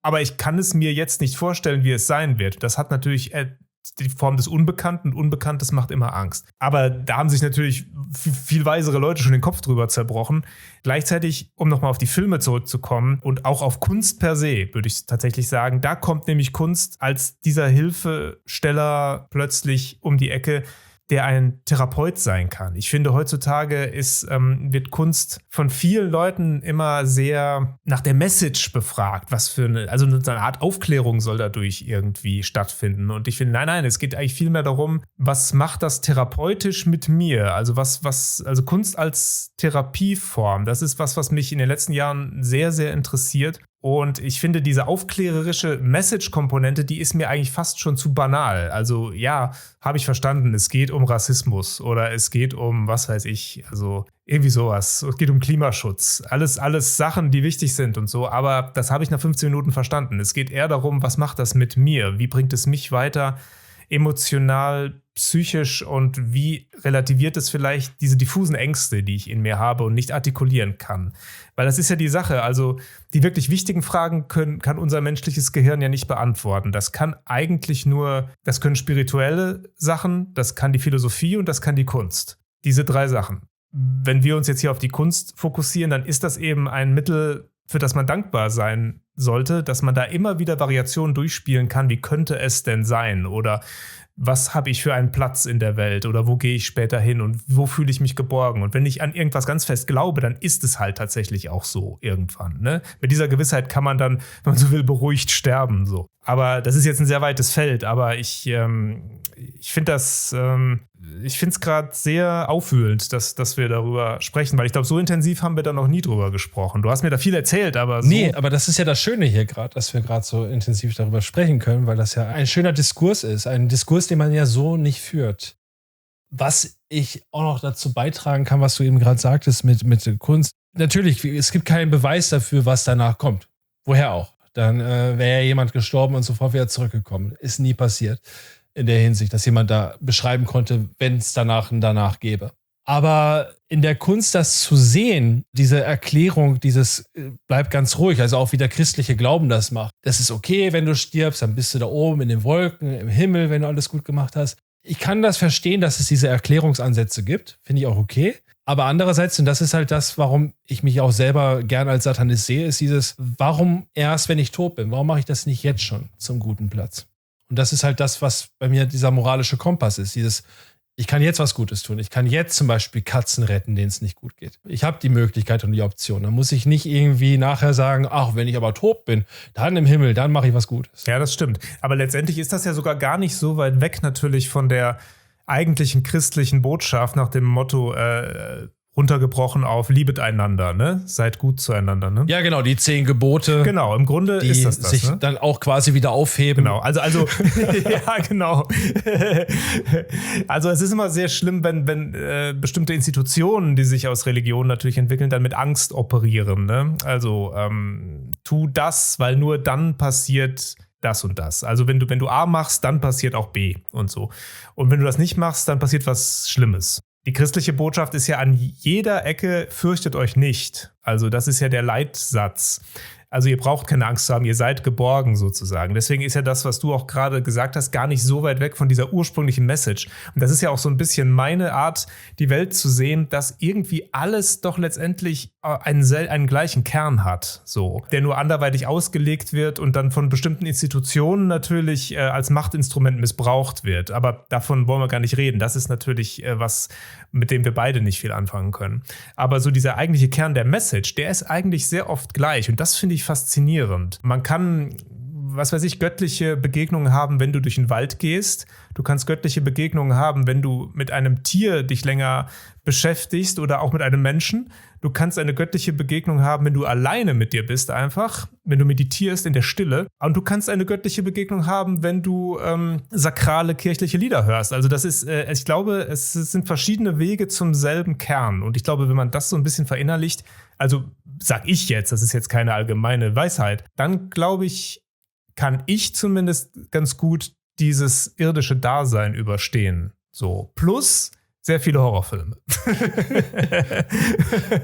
aber ich kann es mir jetzt nicht vorstellen, wie es sein wird. Das hat natürlich die Form des Unbekannten und Unbekanntes macht immer Angst. Aber da haben sich natürlich viel weisere Leute schon den Kopf drüber zerbrochen. Gleichzeitig, um nochmal auf die Filme zurückzukommen und auch auf Kunst per se, würde ich tatsächlich sagen, da kommt nämlich Kunst als dieser Hilfesteller plötzlich um die Ecke, der ein Therapeut sein kann. Ich finde, heutzutage wird Kunst von vielen Leuten immer sehr nach der Message befragt, also eine Art Aufklärung soll dadurch irgendwie stattfinden. Und ich finde, nein, es geht eigentlich viel mehr darum, was macht das therapeutisch mit mir? Also also Kunst als Therapieform, das ist was mich in den letzten Jahren sehr, sehr interessiert. Und ich finde, diese aufklärerische Message-Komponente, die ist mir eigentlich fast schon zu banal. Also ja, habe ich verstanden, es geht um Rassismus oder es geht um, was weiß ich, also irgendwie sowas. Es geht um Klimaschutz. Alles Sachen, die wichtig sind und so. Aber das habe ich nach 15 Minuten verstanden. Es geht eher darum, was macht das mit mir? Wie bringt es mich weiter, emotional psychisch und wie relativiert es vielleicht diese diffusen Ängste, die ich in mir habe und nicht artikulieren kann. Weil das ist ja die Sache, also die wirklich wichtigen Fragen kann unser menschliches Gehirn ja nicht beantworten. Das kann eigentlich nur, das können spirituelle Sachen, das kann die Philosophie und das kann die Kunst. Diese 3 Sachen. Wenn wir uns jetzt hier auf die Kunst fokussieren, dann ist das eben ein Mittel, für das man dankbar sein sollte, dass man da immer wieder Variationen durchspielen kann. Wie könnte es denn sein? Oder was habe ich für einen Platz in der Welt? Oder wo gehe ich später hin? Und wo fühle ich mich geborgen? Und wenn ich an irgendwas ganz fest glaube, dann ist es halt tatsächlich auch so irgendwann. Ne? Mit dieser Gewissheit kann man dann, wenn man so will, beruhigt sterben. So. Aber das ist jetzt ein sehr weites Feld. Aber ich finde es gerade sehr aufwühlend, dass wir darüber sprechen, weil ich glaube, so intensiv haben wir da noch nie drüber gesprochen. Du hast mir da viel erzählt, aber so. Nee, aber das ist ja das Schöne hier gerade, dass wir gerade so intensiv darüber sprechen können, weil das ja ein schöner Diskurs ist. Ein Diskurs, den man ja so nicht führt. Was ich auch noch dazu beitragen kann, was du eben gerade sagtest mit Kunst. Natürlich, es gibt keinen Beweis dafür, was danach kommt. Woher auch? Dann wäre ja jemand gestorben und sofort wieder zurückgekommen. Ist nie passiert. In der Hinsicht, dass jemand da beschreiben konnte, wenn es danach gäbe. Aber in der Kunst das zu sehen, diese Erklärung, dieses bleib ganz ruhig, also auch wie der christliche Glauben das macht. Das ist okay, wenn du stirbst, dann bist du da oben in den Wolken, im Himmel, wenn du alles gut gemacht hast. Ich kann das verstehen, dass es diese Erklärungsansätze gibt, finde ich auch okay. Aber andererseits, und das ist halt das, warum ich mich auch selber gerne als Satanist sehe, ist dieses, warum erst, wenn ich tot bin? Warum mache ich das nicht jetzt schon zum guten Platz? Und das ist halt das, was bei mir dieser moralische Kompass ist. Dieses, ich kann jetzt was Gutes tun. Ich kann jetzt zum Beispiel Katzen retten, denen es nicht gut geht. Ich habe die Möglichkeit und die Option. Dann muss ich nicht irgendwie nachher sagen, ach, wenn ich aber tot bin, dann im Himmel, dann mache ich was Gutes. Ja, das stimmt. Aber letztendlich ist das ja sogar gar nicht so weit weg natürlich von der eigentlichen christlichen Botschaft nach dem Motto, runtergebrochen auf liebet einander, ne? Seid gut zueinander, ne? Ja, genau, die 10 Gebote. Genau, im Grunde die ist das, sich ne? dann auch quasi wieder aufheben. Genau, also ja, genau. Also es ist immer sehr schlimm, wenn bestimmte Institutionen, die sich aus Religion natürlich entwickeln, dann mit Angst operieren, ne? Also tu das, weil nur dann passiert das und das. Also wenn du A machst, dann passiert auch B und so. Und wenn du das nicht machst, dann passiert was Schlimmes. Die christliche Botschaft ist ja an jeder Ecke, fürchtet euch nicht. Also das ist ja der Leitsatz. Also ihr braucht keine Angst zu haben, ihr seid geborgen sozusagen. Deswegen ist ja das, was du auch gerade gesagt hast, gar nicht so weit weg von dieser ursprünglichen Message. Und das ist ja auch so ein bisschen meine Art, die Welt zu sehen, dass irgendwie alles doch letztendlich einen gleichen Kern hat, so, der nur anderweitig ausgelegt wird und dann von bestimmten Institutionen natürlich als Machtinstrument missbraucht wird. Aber davon wollen wir gar nicht reden. Das ist natürlich was, mit dem wir beide nicht viel anfangen können. Aber so dieser eigentliche Kern der Message, der ist eigentlich sehr oft gleich. Und das finde ich faszinierend. Man kann, was weiß ich, göttliche Begegnungen haben, wenn du durch den Wald gehst. Du kannst göttliche Begegnungen haben, wenn du mit einem Tier dich länger beschäftigst oder auch mit einem Menschen. Du kannst eine göttliche Begegnung haben, wenn du alleine mit dir bist einfach, wenn du meditierst in der Stille. Und du kannst eine göttliche Begegnung haben, wenn du sakrale kirchliche Lieder hörst. Also das ist, ich glaube, es sind verschiedene Wege zum selben Kern. Und ich glaube, wenn man das so ein bisschen verinnerlicht, also sag ich jetzt, das ist jetzt keine allgemeine Weisheit, dann glaube ich, kann ich zumindest ganz gut dieses irdische Dasein überstehen. So. Plus sehr viele Horrorfilme.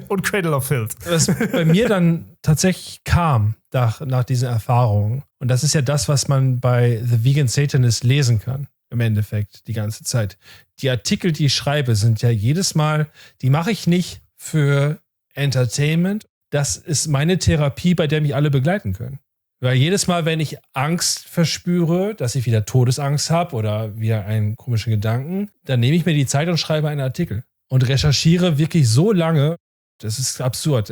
Und Cradle of Filth. Was bei mir dann tatsächlich kam nach diesen Erfahrungen, und das ist ja das, was man bei The Vegan Satanist lesen kann, im Endeffekt, die ganze Zeit. Die Artikel, die ich schreibe, sind ja jedes Mal, die mache ich nicht für Entertainment. Das ist meine Therapie, bei der mich alle begleiten können. Weil jedes Mal, wenn ich Angst verspüre, dass ich wieder Todesangst habe oder wieder einen komischen Gedanken, dann nehme ich mir die Zeit und schreibe einen Artikel. Und recherchiere wirklich so lange, das ist absurd.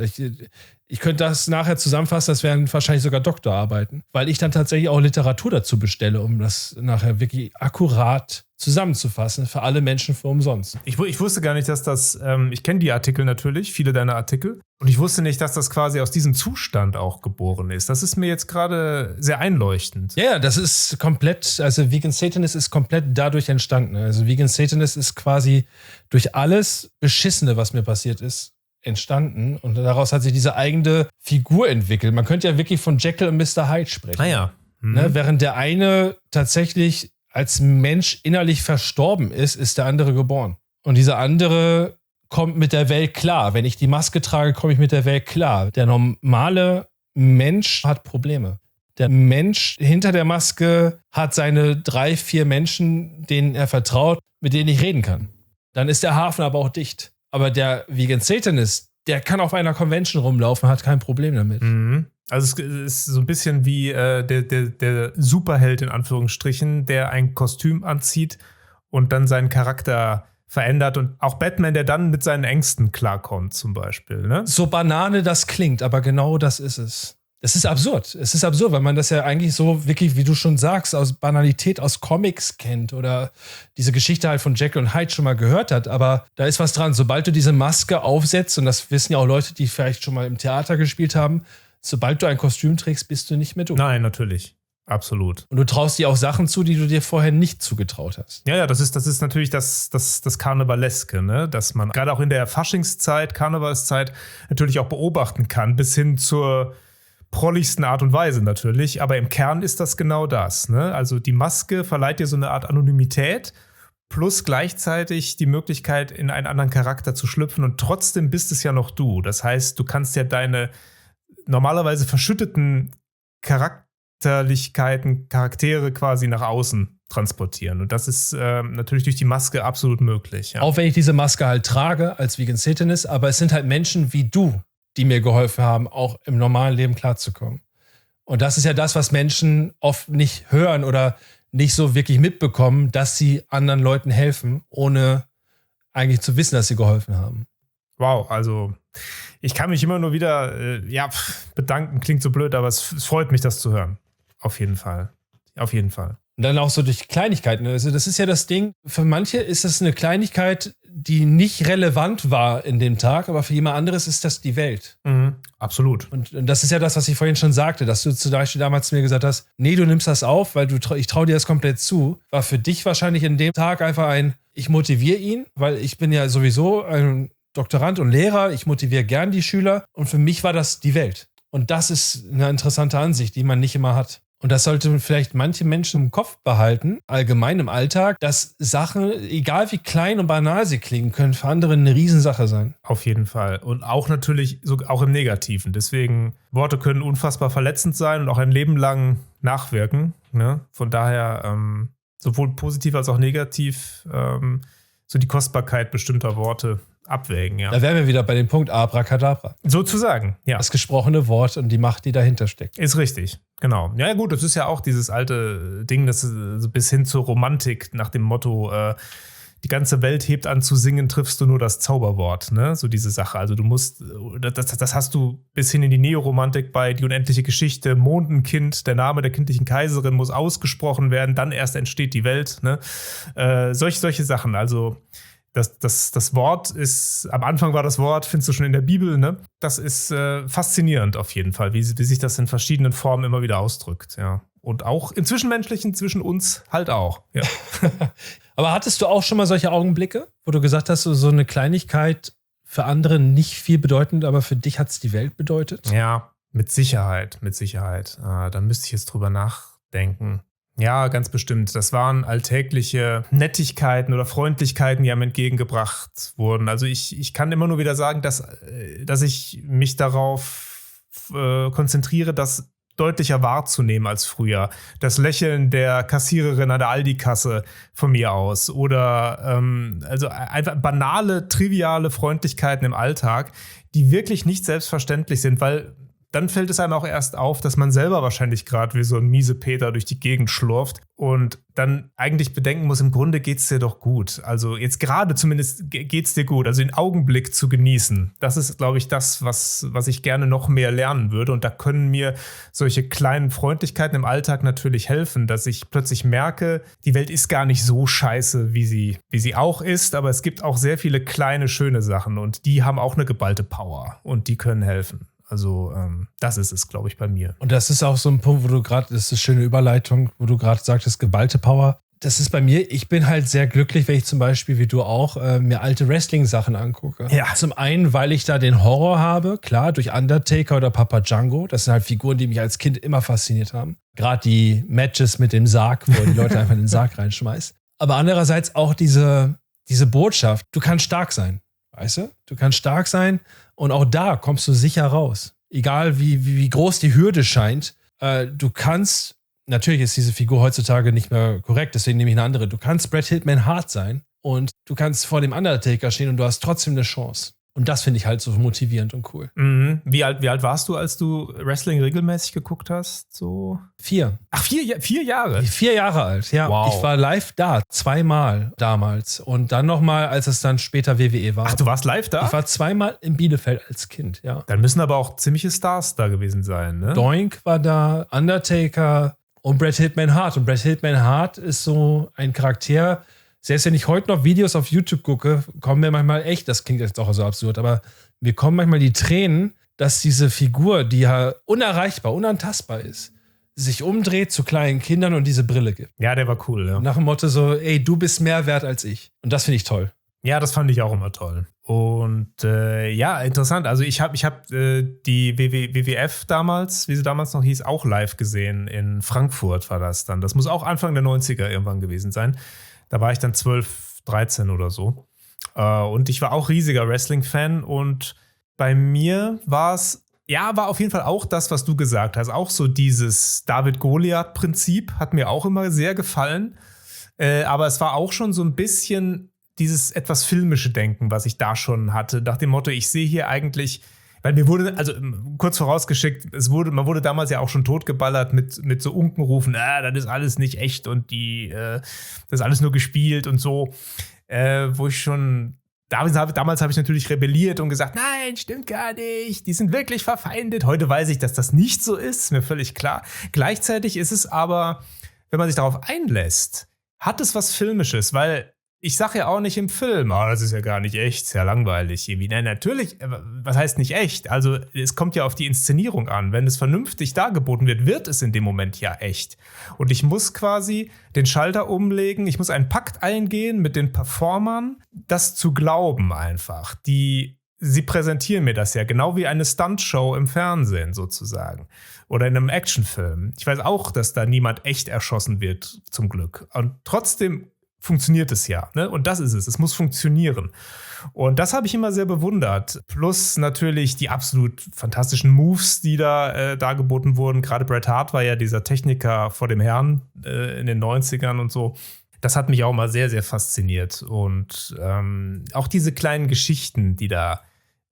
Ich könnte das nachher zusammenfassen, das wären wahrscheinlich sogar Doktorarbeiten, weil ich dann tatsächlich auch Literatur dazu bestelle, um das nachher wirklich akkurat zusammenzufassen für alle Menschen für umsonst. Ich wusste gar nicht, dass das, ich kenne die Artikel natürlich, viele deiner Artikel, und ich wusste nicht, dass das quasi aus diesem Zustand auch geboren ist. Das ist mir jetzt gerade sehr einleuchtend. Ja, das ist komplett, also Vegan Satanist ist komplett dadurch entstanden. Also Vegan Satanist ist quasi durch alles Beschissene, was mir passiert ist, entstanden, und daraus hat sich diese eigene Figur entwickelt. Man könnte ja wirklich von Jekyll und Mr. Hyde sprechen. Ah ja. Ne? Während der eine tatsächlich als Mensch innerlich verstorben ist der andere geboren. Und dieser andere kommt mit der Welt klar. Wenn ich die Maske trage, komme ich mit der Welt klar. Der normale Mensch hat Probleme. Der Mensch hinter der Maske hat seine 3, 4 Menschen, denen er vertraut, mit denen ich reden kann. Dann ist der Hafen aber auch dicht. Aber der Vegan Satanist, der kann auf einer Convention rumlaufen, hat kein Problem damit. Mhm. Also es ist so ein bisschen wie der Superheld in Anführungsstrichen, der ein Kostüm anzieht und dann seinen Charakter verändert und auch Batman, der dann mit seinen Ängsten klarkommt zum Beispiel. Ne? So Banane das klingt, aber genau das ist es. Es ist absurd. Es ist absurd, weil man das ja eigentlich so wirklich, wie du schon sagst, aus Banalität aus Comics kennt oder diese Geschichte halt von Jekyll und Hyde schon mal gehört hat. Aber da ist was dran. Sobald du diese Maske aufsetzt, und das wissen ja auch Leute, die vielleicht schon mal im Theater gespielt haben, sobald du ein Kostüm trägst, bist du nicht mehr du. Nein, natürlich. Absolut. Und du traust dir auch Sachen zu, die du dir vorher nicht zugetraut hast. Ja, das ist natürlich das Karnevaleske, ne? Dass man gerade auch in der Faschingszeit, Karnevalszeit natürlich auch beobachten kann, bis hin zur prolligsten Art und Weise natürlich. Aber im Kern ist das genau das, ne? Also die Maske verleiht dir so eine Art Anonymität plus gleichzeitig die Möglichkeit, in einen anderen Charakter zu schlüpfen und trotzdem bist es ja noch du. Das heißt, du kannst ja deine normalerweise verschütteten Charaktere quasi nach außen transportieren. Und das ist natürlich durch die Maske absolut möglich. Ja. Auch wenn ich diese Maske halt trage als Vegan Satanist, aber es sind halt Menschen wie du, die mir geholfen haben, auch im normalen Leben klarzukommen. Und das ist ja das, was Menschen oft nicht hören oder nicht so wirklich mitbekommen, dass sie anderen Leuten helfen, ohne eigentlich zu wissen, dass sie geholfen haben. Wow, also ich kann mich immer nur wieder bedanken, klingt so blöd, aber es freut mich, das zu hören. Auf jeden Fall. Auf jeden Fall. Und dann auch so durch Kleinigkeiten. Also das ist ja das Ding, für manche ist das eine Kleinigkeit, die nicht relevant war in dem Tag, aber für jemand anderes ist das die Welt. Mhm, absolut. Und das ist ja das, was ich vorhin schon sagte, dass du zum Beispiel damals zu mir gesagt hast, nee, du nimmst das auf, weil ich traue dir das komplett zu, war für dich wahrscheinlich in dem Tag einfach ich motiviere ihn, weil ich bin ja sowieso ein Doktorand und Lehrer, ich motiviere gern die Schüler und für mich war das die Welt. Und das ist eine interessante Ansicht, die man nicht immer hat. Und das sollte vielleicht manche Menschen im Kopf behalten, allgemein im Alltag, dass Sachen, egal wie klein und banal sie klingen, können für andere eine Riesensache sein. Auf jeden Fall. Und auch natürlich, auch im Negativen. Deswegen, Worte können unfassbar verletzend sein und auch ein Leben lang nachwirken. Ne? Von daher, sowohl positiv als auch negativ, so die Kostbarkeit bestimmter Worte abwägen, ja. Da wären wir wieder bei dem Punkt Abracadabra. Sozusagen, ja. Das gesprochene Wort und die Macht, die dahinter steckt. Ist richtig, genau. Ja gut, das ist ja auch dieses alte Ding, das ist bis hin zur Romantik nach dem Motto, die ganze Welt hebt an zu singen, triffst du nur das Zauberwort, ne? So diese Sache. Also du musst, das hast du bis hin in die Neoromantik bei Die unendliche Geschichte, Mondenkind, der Name der kindlichen Kaiserin muss ausgesprochen werden, dann erst entsteht die Welt, ne? Solche Sachen, also das Wort ist, am Anfang war das Wort, findest du schon in der Bibel, ne? Das ist faszinierend auf jeden Fall, wie sich das in verschiedenen Formen immer wieder ausdrückt, ja. Und auch im Zwischenmenschlichen, zwischen uns halt auch, ja. Aber hattest du auch schon mal solche Augenblicke, wo du gesagt hast, so eine Kleinigkeit für andere nicht viel bedeutend, aber für dich hat es die Welt bedeutet? Ja, mit Sicherheit. Da müsste ich jetzt drüber nachdenken. Ja, ganz bestimmt. Das waren alltägliche Nettigkeiten oder Freundlichkeiten, die einem entgegengebracht wurden. Also ich kann immer nur wieder sagen, dass ich mich darauf konzentriere, das deutlicher wahrzunehmen als früher. Das Lächeln der Kassiererin an der Aldi-Kasse von mir aus. Oder also einfach banale, triviale Freundlichkeiten im Alltag, die wirklich nicht selbstverständlich sind, weil dann fällt es einem auch erst auf, dass man selber wahrscheinlich gerade wie so ein Miesepeter durch die Gegend schlurft und dann eigentlich bedenken muss, im Grunde geht's dir doch gut. Also jetzt gerade zumindest geht's dir gut. Also den Augenblick zu genießen, das ist, glaube ich, das, was ich gerne noch mehr lernen würde. Und da können mir solche kleinen Freundlichkeiten im Alltag natürlich helfen, dass ich plötzlich merke, die Welt ist gar nicht so scheiße, wie sie auch ist. Aber es gibt auch sehr viele kleine, schöne Sachen und die haben auch eine geballte Power und die können helfen. Also das ist es, glaube ich, bei mir. Und das ist auch so ein Punkt, wo du gerade, das ist eine schöne Überleitung, wo du gerade sagtest, geballte Power. Das ist bei mir, ich bin halt sehr glücklich, wenn ich zum Beispiel, wie du auch, mir alte Wrestling-Sachen angucke. Ja. Zum einen, weil ich da den Horror habe, klar, durch Undertaker oder Papa Django. Das sind halt Figuren, die mich als Kind immer fasziniert haben. Gerade die Matches mit dem Sarg, wo die Leute einfach in den Sarg reinschmeißt. Aber andererseits auch diese Botschaft, du kannst stark sein, weißt du? Du kannst stark sein und auch da kommst du sicher raus. Egal wie groß die Hürde scheint, du kannst. Natürlich ist diese Figur heutzutage nicht mehr korrekt, deswegen nehme ich eine andere. Du kannst Bret Hitman Hart sein und du kannst vor dem Undertaker stehen und du hast trotzdem eine Chance. Und das finde ich halt so motivierend und cool. Mhm. Wie alt warst du, als du Wrestling regelmäßig geguckt hast? So 4. Ach, 4 Jahre? 4 Jahre alt, ja. Wow. Ich war live da, 2-mal damals. Und dann nochmal, als es dann später WWE war. Ach, du warst live da? Ich war 2-mal in Bielefeld als Kind, ja. Dann müssen aber auch ziemliche Stars da gewesen sein, ne? Doink war da, Undertaker und Bret Hitman Hart. Und Bret Hitman Hart ist so ein Charakter, selbst wenn ich heute noch Videos auf YouTube gucke, kommen mir manchmal echt, das klingt jetzt auch so absurd, aber mir kommen manchmal die Tränen, dass diese Figur, die ja unerreichbar, unantastbar ist, sich umdreht zu kleinen Kindern und diese Brille gibt. Ja, der war cool, ja. Nach dem Motto so, ey, du bist mehr wert als ich. Und das finde ich toll. Ja, das fand ich auch immer toll. Und ja, interessant. Also ich hab die WWF damals, wie sie damals noch hieß, auch live gesehen. In Frankfurt war das dann. Das muss auch Anfang der 90er irgendwann gewesen sein. Da war ich dann 12, 13 oder so. Und ich war auch riesiger Wrestling-Fan. Und bei mir war auf jeden Fall auch das, was du gesagt hast. Auch so dieses David-Goliath-Prinzip hat mir auch immer sehr gefallen. Aber es war auch schon so ein bisschen dieses etwas filmische Denken, was ich da schon hatte. Nach dem Motto, ich sehe hier eigentlich, weil mir wurde, also kurz vorausgeschickt, man wurde damals ja auch schon totgeballert mit so Unkenrufen, das ist alles nicht echt und das ist alles nur gespielt und so, wo ich schon, damals habe ich natürlich rebelliert und gesagt, nein, stimmt gar nicht, die sind wirklich verfeindet. Heute weiß ich, dass das nicht so ist mir völlig klar. Gleichzeitig ist es aber, wenn man sich darauf einlässt, hat es was Filmisches, weil ich sage ja auch nicht im Film, das ist ja gar nicht echt, ist ja langweilig irgendwie. Nein, natürlich, was heißt nicht echt? Also es kommt ja auf die Inszenierung an. Wenn es vernünftig dargeboten wird, wird es in dem Moment ja echt. Und ich muss quasi den Schalter umlegen, ich muss einen Pakt eingehen mit den Performern, das zu glauben einfach. Sie präsentieren mir das ja, genau wie eine Stuntshow im Fernsehen sozusagen. Oder in einem Actionfilm. Ich weiß auch, dass da niemand echt erschossen wird, zum Glück. Und trotzdem funktioniert es ja, ne? Und das ist es. Es muss funktionieren. Und das habe ich immer sehr bewundert. Plus natürlich die absolut fantastischen Moves, die da dargeboten wurden. Gerade Bret Hart war ja dieser Techniker vor dem Herrn in den 90ern und so. Das hat mich auch mal sehr, sehr fasziniert. Und auch diese kleinen Geschichten, die da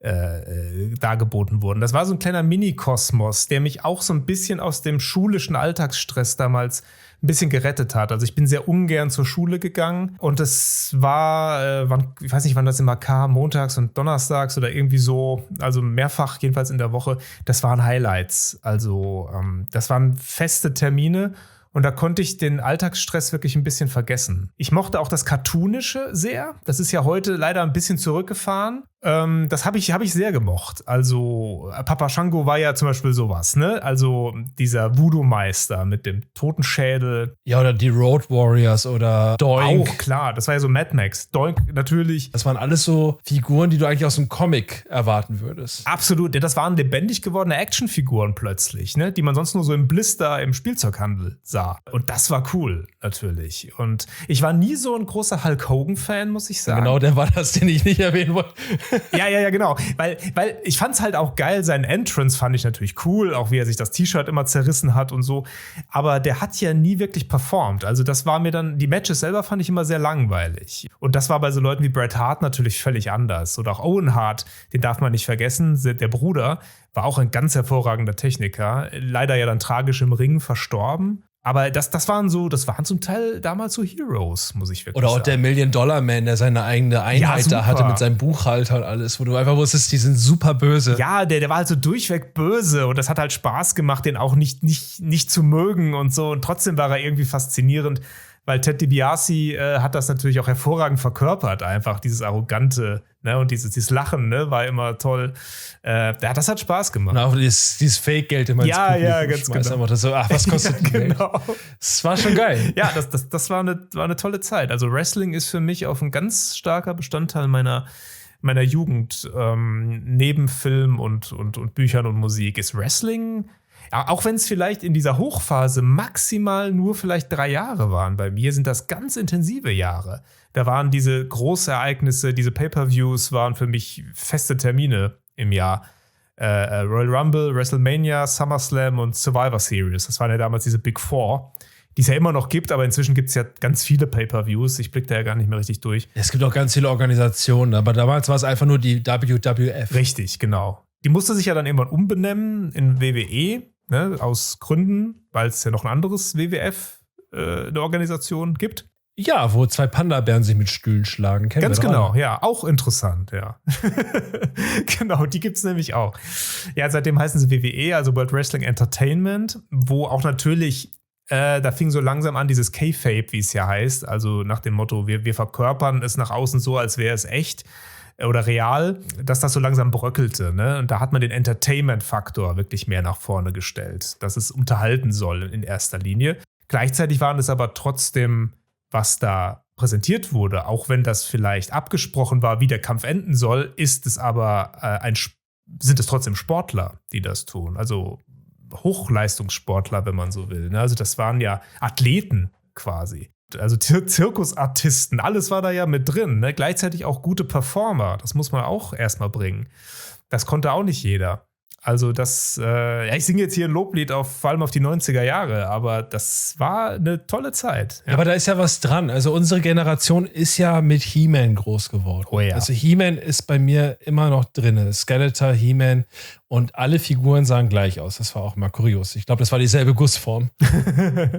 dargeboten wurden. Das war so ein kleiner Mini-Kosmos, der mich auch so ein bisschen aus dem schulischen Alltagsstress damals ein bisschen gerettet hat. Also ich bin sehr ungern zur Schule gegangen und es war, ich weiß nicht, wann das immer kam, montags und donnerstags oder irgendwie so, also mehrfach jedenfalls in der Woche. Das waren Highlights. Also das waren feste Termine. Und da konnte ich den Alltagsstress wirklich ein bisschen vergessen. Ich mochte auch das Cartoonische sehr. Das ist ja heute leider ein bisschen zurückgefahren. Das habe ich sehr gemocht. Also Papa Shango war ja zum Beispiel sowas, ne? Also dieser Voodoo-Meister mit dem Totenschädel. Ja, oder die Road Warriors oder Doink. Auch, klar. Das war ja so Mad Max. Doink natürlich. Das waren alles so Figuren, die du eigentlich aus einem Comic erwarten würdest. Absolut. Das waren lebendig gewordene Actionfiguren plötzlich, ne? Die man sonst nur so im Blister im Spielzeughandel sah. Und das war cool, natürlich. Und ich war nie so ein großer Hulk Hogan-Fan, muss ich sagen. Genau, der war das, den ich nicht erwähnen wollte. Ja, genau. Weil ich fand's halt auch geil, seinen Entrance fand ich natürlich cool, auch wie er sich das T-Shirt immer zerrissen hat und so. Aber der hat ja nie wirklich performt. Also das war mir dann, die Matches selber fand ich immer sehr langweilig. Und das war bei so Leuten wie Bret Hart natürlich völlig anders. Oder auch Owen Hart, den darf man nicht vergessen, der Bruder, war auch ein ganz hervorragender Techniker. Leider ja dann tragisch im Ring verstorben. Aber das waren zum Teil damals so Heroes, muss ich wirklich sagen. Oder auch der $1-Million-Man, der seine eigene Einheit da hatte mit seinem Buchhalter und alles, wo du einfach wusstest, die sind super böse. Ja, der war halt so durchweg böse und das hat halt Spaß gemacht, den auch nicht zu mögen und so. Und trotzdem war er irgendwie faszinierend, weil Ted DiBiase hat das natürlich auch hervorragend verkörpert, einfach dieses Arrogante, ne, und dieses Lachen, ne, war immer toll. Das hat Spaß gemacht. Und auch dieses Fake-Geld immer ins Publikum ganz schmeißt. genau. Das so, ach, was kostet die Welt? Genau. Das war schon geil. Ja, das war eine tolle Zeit. Also Wrestling ist für mich auch ein ganz starker Bestandteil meiner Jugend. Neben Film und Büchern und Musik ist Wrestling, auch wenn es vielleicht in dieser Hochphase maximal nur vielleicht 3 Jahre waren. Bei mir sind das ganz intensive Jahre. Da waren diese Großereignisse, diese Pay-Per-Views waren für mich feste Termine im Jahr. Royal Rumble, WrestleMania, SummerSlam und Survivor Series. Das waren ja damals diese Big Four, die es ja immer noch gibt, aber inzwischen gibt es ja ganz viele Pay-Per-Views. Ich blicke da ja gar nicht mehr richtig durch. Es gibt auch ganz viele Organisationen, aber damals war es einfach nur die WWF. Richtig, genau. Die musste sich ja dann irgendwann umbenennen in WWE, ne, aus Gründen, weil es ja noch ein anderes WWF, eine Organisation gibt. Ja, wo 2 Panda-Bären sich mit Stühlen schlagen. Kennen Ganz wir genau, alle. ja, auch interessant, ja. Genau, die gibt es nämlich auch. Ja, seitdem heißen sie WWE, also World Wrestling Entertainment, wo auch natürlich, da fing so langsam an dieses Kayfabe, wie es ja heißt, also nach dem Motto, wir verkörpern es nach außen so, als wäre es echt oder real, dass das so langsam bröckelte, ne? Und da hat man den Entertainment-Faktor wirklich mehr nach vorne gestellt, dass es unterhalten soll in erster Linie. Gleichzeitig waren es aber trotzdem, was da präsentiert wurde, auch wenn das vielleicht abgesprochen war, wie der Kampf enden soll, ist es aber sind es trotzdem Sportler, die das tun. Also Hochleistungssportler, wenn man so will. Ne? Also das waren ja Athleten quasi. Also Zirkusartisten, alles war da ja mit drin. Ne? Gleichzeitig auch gute Performer, das muss man auch erstmal bringen. Das konnte auch nicht jeder. Also ich singe jetzt hier ein Loblied vor allem auf die 90er Jahre, aber das war eine tolle Zeit. Ja, aber da ist ja was dran. Also unsere Generation ist ja mit He-Man groß geworden. Oh ja. Also He-Man ist bei mir immer noch drin. Skeletor, He-Man und alle Figuren sahen gleich aus. Das war auch mal kurios. Ich glaube, das war dieselbe Gussform.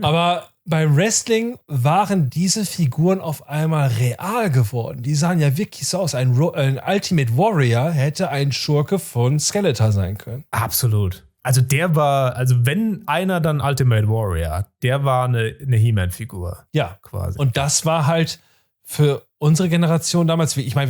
Aber beim Wrestling waren diese Figuren auf einmal real geworden. Die sahen ja wirklich so aus. Ein Ultimate Warrior hätte ein Schurke von Skeletor sein können. Absolut. Also wenn einer dann Ultimate Warrior, der war eine He-Man-Figur. Ja, quasi. Und das war halt für unsere Generation damals, ich meine,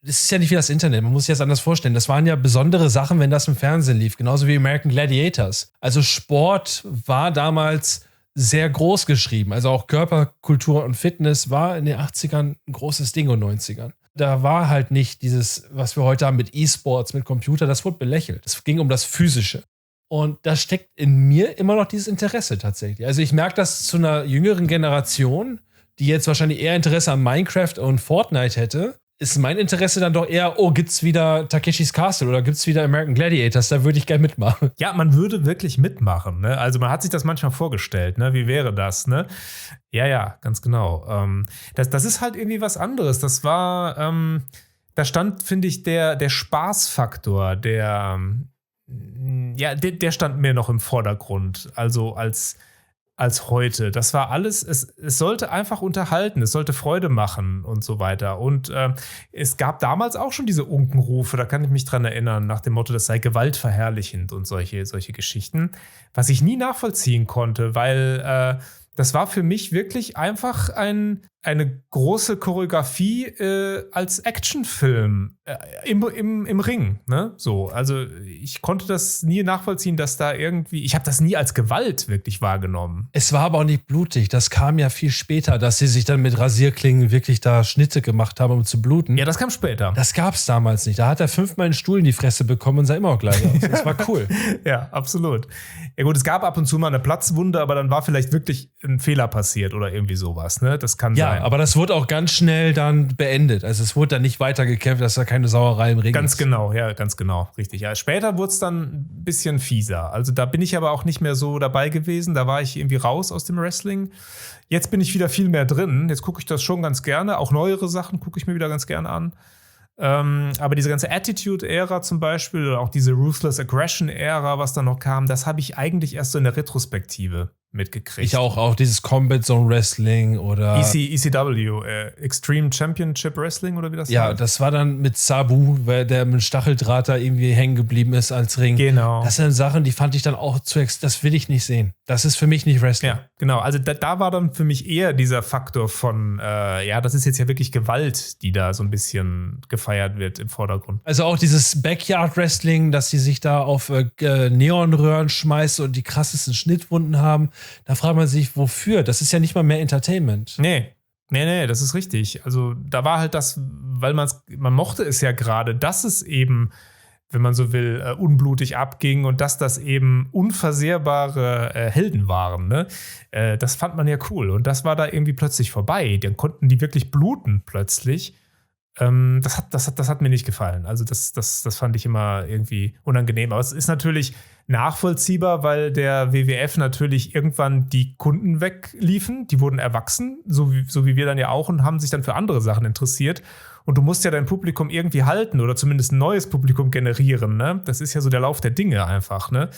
das ist ja nicht wie das Internet, man muss sich das anders vorstellen. Das waren ja besondere Sachen, wenn das im Fernsehen lief, genauso wie American Gladiators. Also Sport war damals sehr groß geschrieben. Also auch Körperkultur und Fitness war in den 80ern ein großes Ding und 90ern. Da war halt nicht dieses, was wir heute haben mit E-Sports, mit Computer, das wurde belächelt. Es ging um das Physische. Und da steckt in mir immer noch dieses Interesse tatsächlich. Also ich merke das zu einer jüngeren Generation, die jetzt wahrscheinlich eher Interesse an Minecraft und Fortnite hätte, ist mein Interesse dann doch eher, gibt's wieder Takeshis Castle oder gibt's wieder American Gladiators, da würde ich gerne mitmachen. Ja, man würde wirklich mitmachen, ne? Also man hat sich das manchmal vorgestellt, ne? Wie wäre das, ne? Ja, ganz genau. Das ist halt irgendwie was anderes. Das war, da stand, finde ich, der Spaßfaktor, der stand mir noch im Vordergrund, also als heute. Das war alles, es sollte einfach unterhalten, es sollte Freude machen und so weiter. Und es gab damals auch schon diese Unkenrufe, da kann ich mich dran erinnern, nach dem Motto, das sei gewaltverherrlichend und solche Geschichten, was ich nie nachvollziehen konnte, weil das war für mich wirklich einfach eine große Choreografie als Actionfilm im Ring. Ne? So, also ich konnte das nie nachvollziehen, dass da irgendwie, ich habe das nie als Gewalt wirklich wahrgenommen. Es war aber auch nicht blutig. Das kam ja viel später, dass sie sich dann mit Rasierklingen wirklich da Schnitte gemacht haben, um zu bluten. Ja, das kam später. Das gab's damals nicht. Da hat er 5-mal einen Stuhl in die Fresse bekommen und sah immer auch gleich aus. Das war cool. Ja, absolut. Ja gut, es gab ab und zu mal eine Platzwunde, aber dann war vielleicht wirklich ein Fehler passiert oder irgendwie sowas. Ne? Das kann sein. Ja, aber das wurde auch ganz schnell dann beendet. Also es wurde dann nicht weitergekämpft, dass da keine Sauerei im Ring ganz ist. Genau, ja, ganz genau. Richtig. Ja, später wurde es dann ein bisschen fieser. Also da bin ich aber auch nicht mehr so dabei gewesen. Da war ich irgendwie raus aus dem Wrestling. Jetzt bin ich wieder viel mehr drin. Jetzt gucke ich das schon ganz gerne. Auch neuere Sachen gucke ich mir wieder ganz gerne an. Aber diese ganze Attitude-Ära zum Beispiel oder auch diese Ruthless Aggression-Ära, was da noch kam, das habe ich eigentlich erst so in der Retrospektive mitgekriegt. Ich auch dieses Combat Zone Wrestling oder ECW, Extreme Championship Wrestling oder wie das ja, heißt? das war dann mit Sabu, weil der mit Stacheldraht da irgendwie hängen geblieben ist als Ring. Genau. Das sind Sachen, die fand ich dann auch das will ich nicht sehen. Das ist für mich nicht Wrestling. Ja, genau. Also da war dann für mich eher dieser Faktor von, das ist jetzt ja wirklich Gewalt, die da so ein bisschen gefeiert wird im Vordergrund. Also auch dieses Backyard Wrestling, dass die sich da auf Neonröhren schmeißen und die krassesten Schnittwunden haben. Da fragt man sich, wofür? Das ist ja nicht mal mehr Entertainment. Nee, das ist richtig. Also da war halt das, weil man mochte es ja gerade, dass es eben, wenn man so will, unblutig abging und dass das eben unversehrbare Helden waren. Ne? Das fand man ja cool. Und das war da irgendwie plötzlich vorbei. Dann konnten die wirklich bluten plötzlich. Das hat mir nicht gefallen. Also das fand ich immer irgendwie unangenehm. Aber es ist natürlich nachvollziehbar, weil der WWF natürlich irgendwann die Kunden wegliefen. Die wurden erwachsen, so wie wir dann ja auch, und haben sich dann für andere Sachen interessiert. Und du musst ja dein Publikum irgendwie halten oder zumindest ein neues Publikum generieren. Ne? Das ist ja so der Lauf der Dinge einfach. Ne?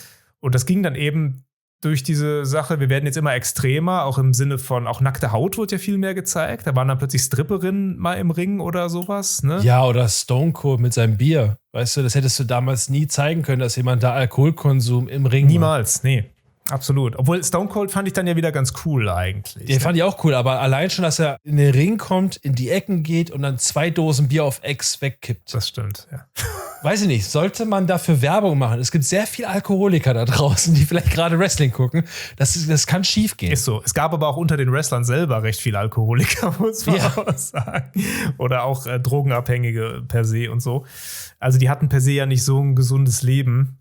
Und das ging dann eben durch diese Sache, wir werden jetzt immer extremer, auch im Sinne von, auch nackte Haut wird ja viel mehr gezeigt. Da waren dann plötzlich Stripperinnen mal im Ring oder sowas. Ne? Ja, oder Stone Cold mit seinem Bier. Weißt du, das hättest du damals nie zeigen können, dass jemand da Alkoholkonsum im Ring Niemals, nee. Absolut. Obwohl Stone Cold fand ich dann ja wieder ganz cool eigentlich. Den fand ich auch cool, aber allein schon, dass er in den Ring kommt, in die Ecken geht und dann 2 Dosen Bier auf Ex wegkippt. Das stimmt, ja. Weiß ich nicht, sollte man dafür Werbung machen? Es gibt sehr viele Alkoholiker da draußen, die vielleicht gerade Wrestling gucken. Das kann schief gehen. Ist so. Es gab aber auch unter den Wrestlern selber recht viele Alkoholiker, muss man auch sagen. Oder auch Drogenabhängige per se und so. Also die hatten per se ja nicht so ein gesundes Leben.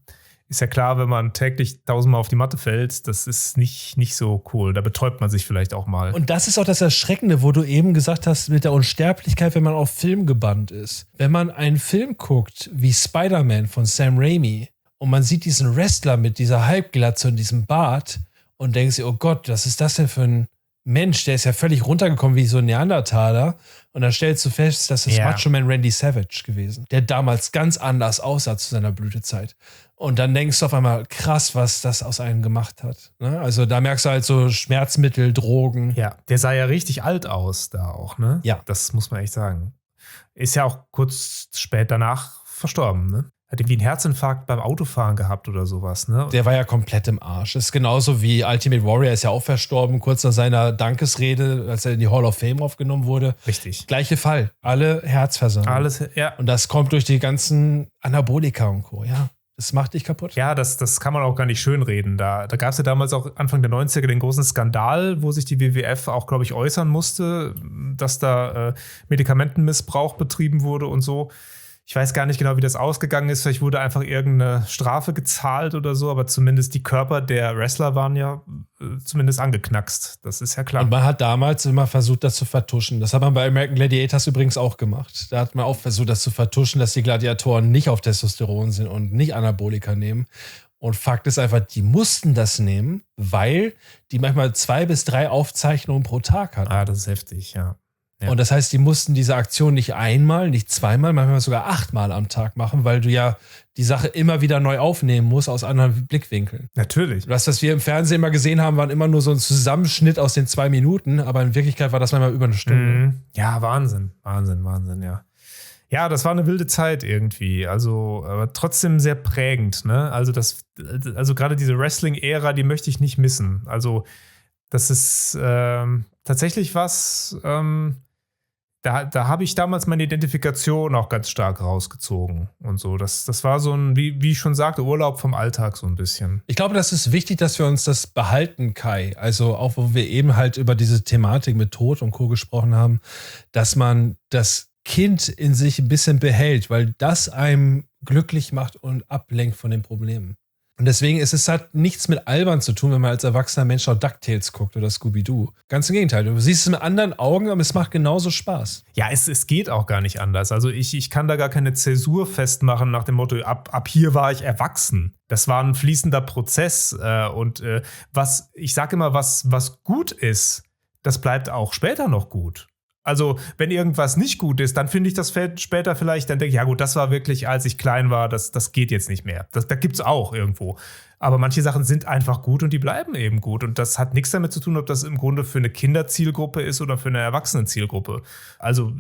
Ist ja klar, wenn man täglich 1000-mal auf die Matte fällt, das ist nicht so cool. Da betäubt man sich vielleicht auch mal. Und das ist auch das Erschreckende, wo du eben gesagt hast, mit der Unsterblichkeit, wenn man auf Film gebannt ist. Wenn man einen Film guckt, wie Spider-Man von Sam Raimi, und man sieht diesen Wrestler mit dieser Halbglatze und diesem Bart und denkt sich, oh Gott, was ist das denn für ein Mensch? Der ist ja völlig runtergekommen wie so ein Neandertaler. Und dann stellst du fest, das ist Macho Man Randy Savage gewesen, der damals ganz anders aussah zu seiner Blütezeit. Und dann denkst du auf einmal, krass, was das aus einem gemacht hat. Ne? Also da merkst du halt so Schmerzmittel, Drogen. Ja, der sah ja richtig alt aus da auch, ne? Ja. Das muss man echt sagen. Ist ja auch kurz spät danach verstorben, ne? Hat irgendwie einen Herzinfarkt beim Autofahren gehabt oder sowas, ne? Der war ja komplett im Arsch. Das ist genauso wie Ultimate Warrior, ist ja auch verstorben, kurz nach seiner Dankesrede, als er in die Hall of Fame aufgenommen wurde. Richtig. Gleiche Fall. Alle Herzversagen. Alles, ja. Und das kommt durch die ganzen Anabolika und Co., ja. Das macht dich kaputt. Ja, das kann man auch gar nicht schönreden. Da gab es ja damals auch Anfang der 90er den großen Skandal, wo sich die WWF auch, glaube ich, äußern musste, dass da Medikamentenmissbrauch betrieben wurde und so. Ich weiß gar nicht genau, wie das ausgegangen ist. Vielleicht wurde einfach irgendeine Strafe gezahlt oder so, aber zumindest die Körper der Wrestler waren ja zumindest angeknackst. Das ist ja klar. Und man hat damals immer versucht, das zu vertuschen. Das hat man bei American Gladiators übrigens auch gemacht. Da hat man auch versucht, das zu vertuschen, dass die Gladiatoren nicht auf Testosteron sind und nicht Anabolika nehmen. Und Fakt ist einfach, die mussten das nehmen, weil die manchmal 2 bis 3 Aufzeichnungen pro Tag hatten. Ah, das ist heftig, ja. Ja. Und das heißt, die mussten diese Aktion nicht einmal, nicht zweimal, manchmal sogar 8-mal am Tag machen, weil du ja die Sache immer wieder neu aufnehmen musst aus anderen Blickwinkeln. Natürlich. Das, was wir im Fernsehen immer gesehen haben, waren immer nur so ein Zusammenschnitt aus den 2 Minuten, aber in Wirklichkeit war das manchmal über eine Stunde. Ja, Wahnsinn, ja. Ja, das war eine wilde Zeit irgendwie, also aber trotzdem sehr prägend, ne? Also gerade diese Wrestling-Ära, die möchte ich nicht missen. Also das ist tatsächlich was, da habe ich damals meine Identifikation auch ganz stark rausgezogen und so. Das war so ein, wie ich schon sagte, Urlaub vom Alltag so ein bisschen. Ich glaube, das ist wichtig, dass wir uns das behalten, Kai. Also auch, wo wir eben halt über diese Thematik mit Tod und Co. gesprochen haben, dass man das Kind in sich ein bisschen behält, weil das einem glücklich macht und ablenkt von den Problemen. Und deswegen ist es halt nichts mit albern zu tun, wenn man als erwachsener Mensch auch DuckTales guckt oder Scooby-Doo. Ganz im Gegenteil. Du siehst es mit anderen Augen, aber es macht genauso Spaß. Ja, es geht auch gar nicht anders. Also ich kann da gar keine Zäsur festmachen nach dem Motto, ab hier war ich erwachsen. Das war ein fließender Prozess. Ich sage immer, was gut ist, das bleibt auch später noch gut. Also, wenn irgendwas nicht gut ist, dann finde ich das später vielleicht, dann denke ich, ja gut, das war wirklich, als ich klein war, das geht jetzt nicht mehr. Da gibt es auch irgendwo. Aber manche Sachen sind einfach gut und die bleiben eben gut. Und das hat nichts damit zu tun, ob das im Grunde für eine Kinderzielgruppe ist oder für eine Erwachsenenzielgruppe. Also,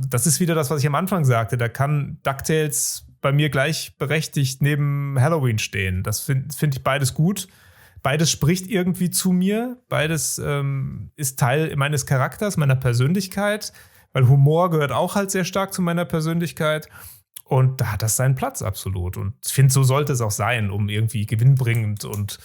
das ist wieder das, was ich am Anfang sagte. Da kann DuckTales bei mir gleichberechtigt neben Halloween stehen. Das find ich beides gut. Beides spricht irgendwie zu mir. Beides ist Teil meines Charakters, meiner Persönlichkeit. Weil Humor gehört auch halt sehr stark zu meiner Persönlichkeit. Und da hat das seinen Platz absolut. Und ich finde, so sollte es auch sein, um irgendwie gewinnbringend und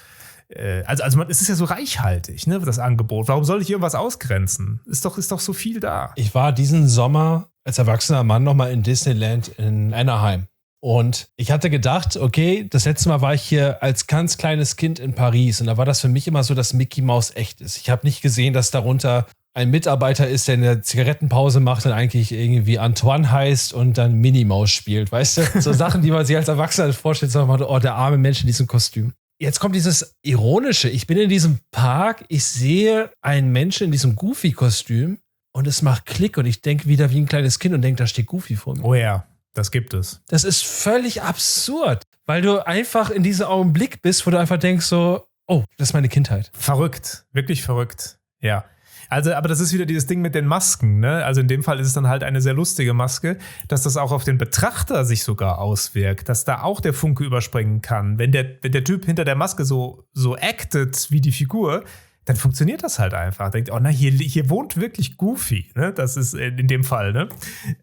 es ist ja so reichhaltig, ne, das Angebot. Warum soll ich irgendwas ausgrenzen? Ist doch so viel da. Ich war diesen Sommer als erwachsener Mann nochmal in Disneyland in Anaheim. Und ich hatte gedacht, okay, das letzte Mal war ich hier als ganz kleines Kind in Paris. Und da war das für mich immer so, dass Mickey Mouse echt ist. Ich habe nicht gesehen, dass darunter ein Mitarbeiter ist, der eine Zigarettenpause macht und eigentlich irgendwie Antoine heißt und dann Minnie Maus spielt. Weißt du? So Sachen, die man sich als Erwachsener vorstellt, sagt man, oh, der arme Mensch in diesem Kostüm. Jetzt kommt dieses Ironische. Ich bin in diesem Park, ich sehe einen Menschen in diesem Goofy-Kostüm und es macht Klick und ich denke wieder wie ein kleines Kind und denke, da steht Goofy vor mir. Oh ja. Das gibt es. Das ist völlig absurd, weil du einfach in diesem Augenblick bist, wo du einfach denkst so, oh, das ist meine Kindheit. Verrückt, wirklich verrückt, ja. Also, aber das ist wieder dieses Ding mit den Masken, ne? Also in dem Fall ist es dann halt eine sehr lustige Maske, dass das auch auf den Betrachter sich sogar auswirkt, dass da auch der Funke überspringen kann. Wenn der Typ hinter der Maske so actet wie die Figur, dann funktioniert das halt einfach. Denkt, oh na, hier wohnt wirklich Goofy, ne? Das ist in dem Fall, ne?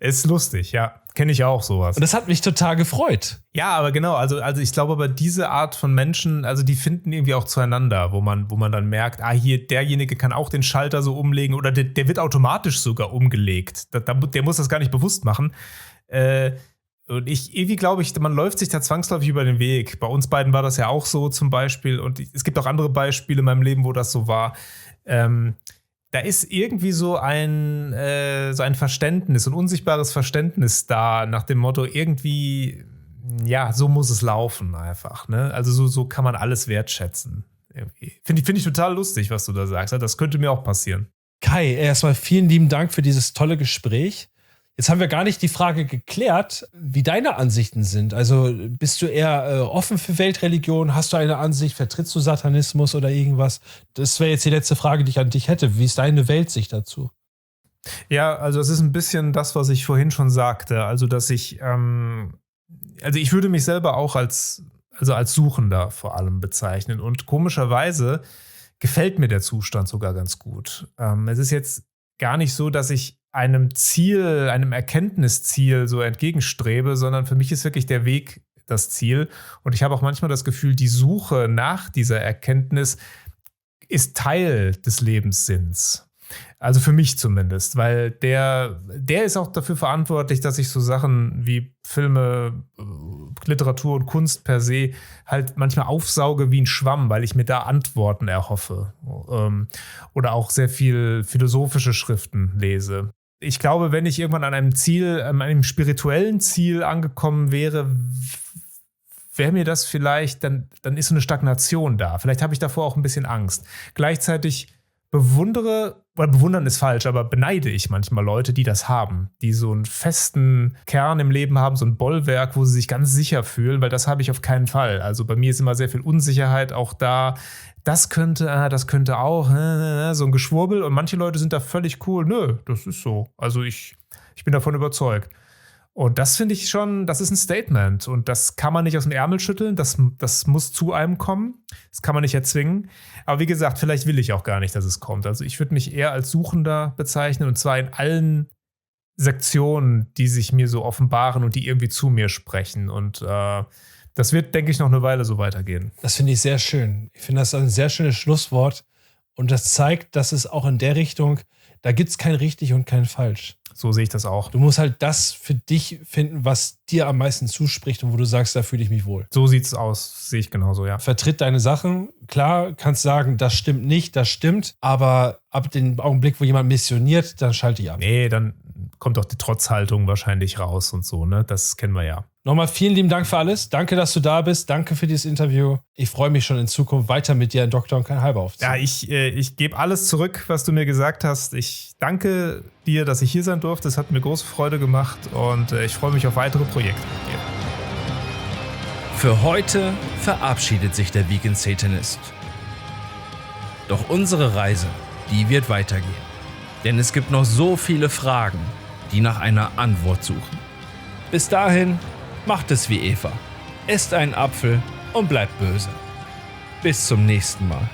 Ist lustig, ja. Kenne ich auch sowas. Und das hat mich total gefreut. Ja, aber genau, also ich glaube, aber diese Art von Menschen, also die finden irgendwie auch zueinander, wo man dann merkt, hier, derjenige kann auch den Schalter so umlegen oder der wird automatisch sogar umgelegt. Der muss das gar nicht bewusst machen. Und irgendwie glaube ich, man läuft sich da zwangsläufig über den Weg. Bei uns beiden war das ja auch so zum Beispiel. Und es gibt auch andere Beispiele in meinem Leben, wo das so war. Da ist irgendwie so ein Verständnis, ein unsichtbares Verständnis da, nach dem Motto, irgendwie, ja, so muss es laufen einfach. Ne? Also so kann man alles wertschätzen. Finde ich total lustig, was du da sagst. Das könnte mir auch passieren. Kai, erstmal vielen lieben Dank für dieses tolle Gespräch. Jetzt haben wir gar nicht die Frage geklärt, wie deine Ansichten sind. Also bist du eher offen für Weltreligion? Hast du eine Ansicht? Vertrittst du Satanismus oder irgendwas? Das wäre jetzt die letzte Frage, die ich an dich hätte. Wie ist deine Weltsicht dazu? Ja, also es ist ein bisschen das, was ich vorhin schon sagte. Also dass ich würde mich selber auch als Suchender vor allem bezeichnen. Und komischerweise gefällt mir der Zustand sogar ganz gut. Es ist jetzt gar nicht so, dass ich einem Erkenntnisziel so entgegenstrebe, sondern für mich ist wirklich der Weg das Ziel. Und ich habe auch manchmal das Gefühl, die Suche nach dieser Erkenntnis ist Teil des Lebenssinns. Also für mich zumindest, weil der ist auch dafür verantwortlich, dass ich so Sachen wie Filme, Literatur und Kunst per se halt manchmal aufsauge wie ein Schwamm, weil ich mir da Antworten erhoffe. Oder auch sehr viel philosophische Schriften lese. Ich glaube, wenn ich irgendwann an einem spirituellen Ziel angekommen wäre mir das vielleicht, dann ist so eine Stagnation da. Vielleicht habe ich davor auch ein bisschen Angst. Gleichzeitig bewundern ist falsch, aber beneide ich manchmal Leute, die das haben, die so einen festen Kern im Leben haben, so ein Bollwerk, wo sie sich ganz sicher fühlen, weil das habe ich auf keinen Fall. Also bei mir ist immer sehr viel Unsicherheit auch da. Das könnte auch, so ein Geschwurbel. Und manche Leute sind da völlig cool. Nö, das ist so. Also ich bin davon überzeugt. Und das finde ich schon, das ist ein Statement. Und das kann man nicht aus dem Ärmel schütteln. Das muss zu einem kommen. Das kann man nicht erzwingen. Aber wie gesagt, vielleicht will ich auch gar nicht, dass es kommt. Also ich würde mich eher als Suchender bezeichnen. Und zwar in allen Sektionen, die sich mir so offenbaren und die irgendwie zu mir sprechen. Und das wird, denke ich, noch eine Weile so weitergehen. Das finde ich sehr schön. Ich finde das ein sehr schönes Schlusswort. Und das zeigt, dass es auch in der Richtung, da gibt es kein richtig und kein falsch. So sehe ich das auch. Du musst halt das für dich finden, was dir am meisten zuspricht und wo du sagst, da fühle ich mich wohl. So sieht es aus, sehe ich genauso, ja. Vertritt deine Sachen. Klar, kannst sagen, das stimmt nicht, das stimmt. Aber ab dem Augenblick, wo jemand missioniert, dann schalte ich ab. Nee, dann kommt auch die Trotzhaltung wahrscheinlich raus und so, ne? Das kennen wir ja. Nochmal vielen lieben Dank für alles. Danke, dass du da bist. Danke für dieses Interview. Ich freue mich schon in Zukunft weiter mit dir in Doktor und kein Halber aufzunehmen. Ja, ich gebe alles zurück, was du mir gesagt hast. Ich danke dir, dass ich hier sein durfte. Es hat mir große Freude gemacht und ich freue mich auf weitere Projekte mit dir. Für heute verabschiedet sich der Vegan Satanist. Doch unsere Reise, die wird weitergehen. Denn es gibt noch so viele Fragen, die nach einer Antwort suchen. Bis dahin, macht es wie Eva. Esst einen Apfel und bleibt böse. Bis zum nächsten Mal.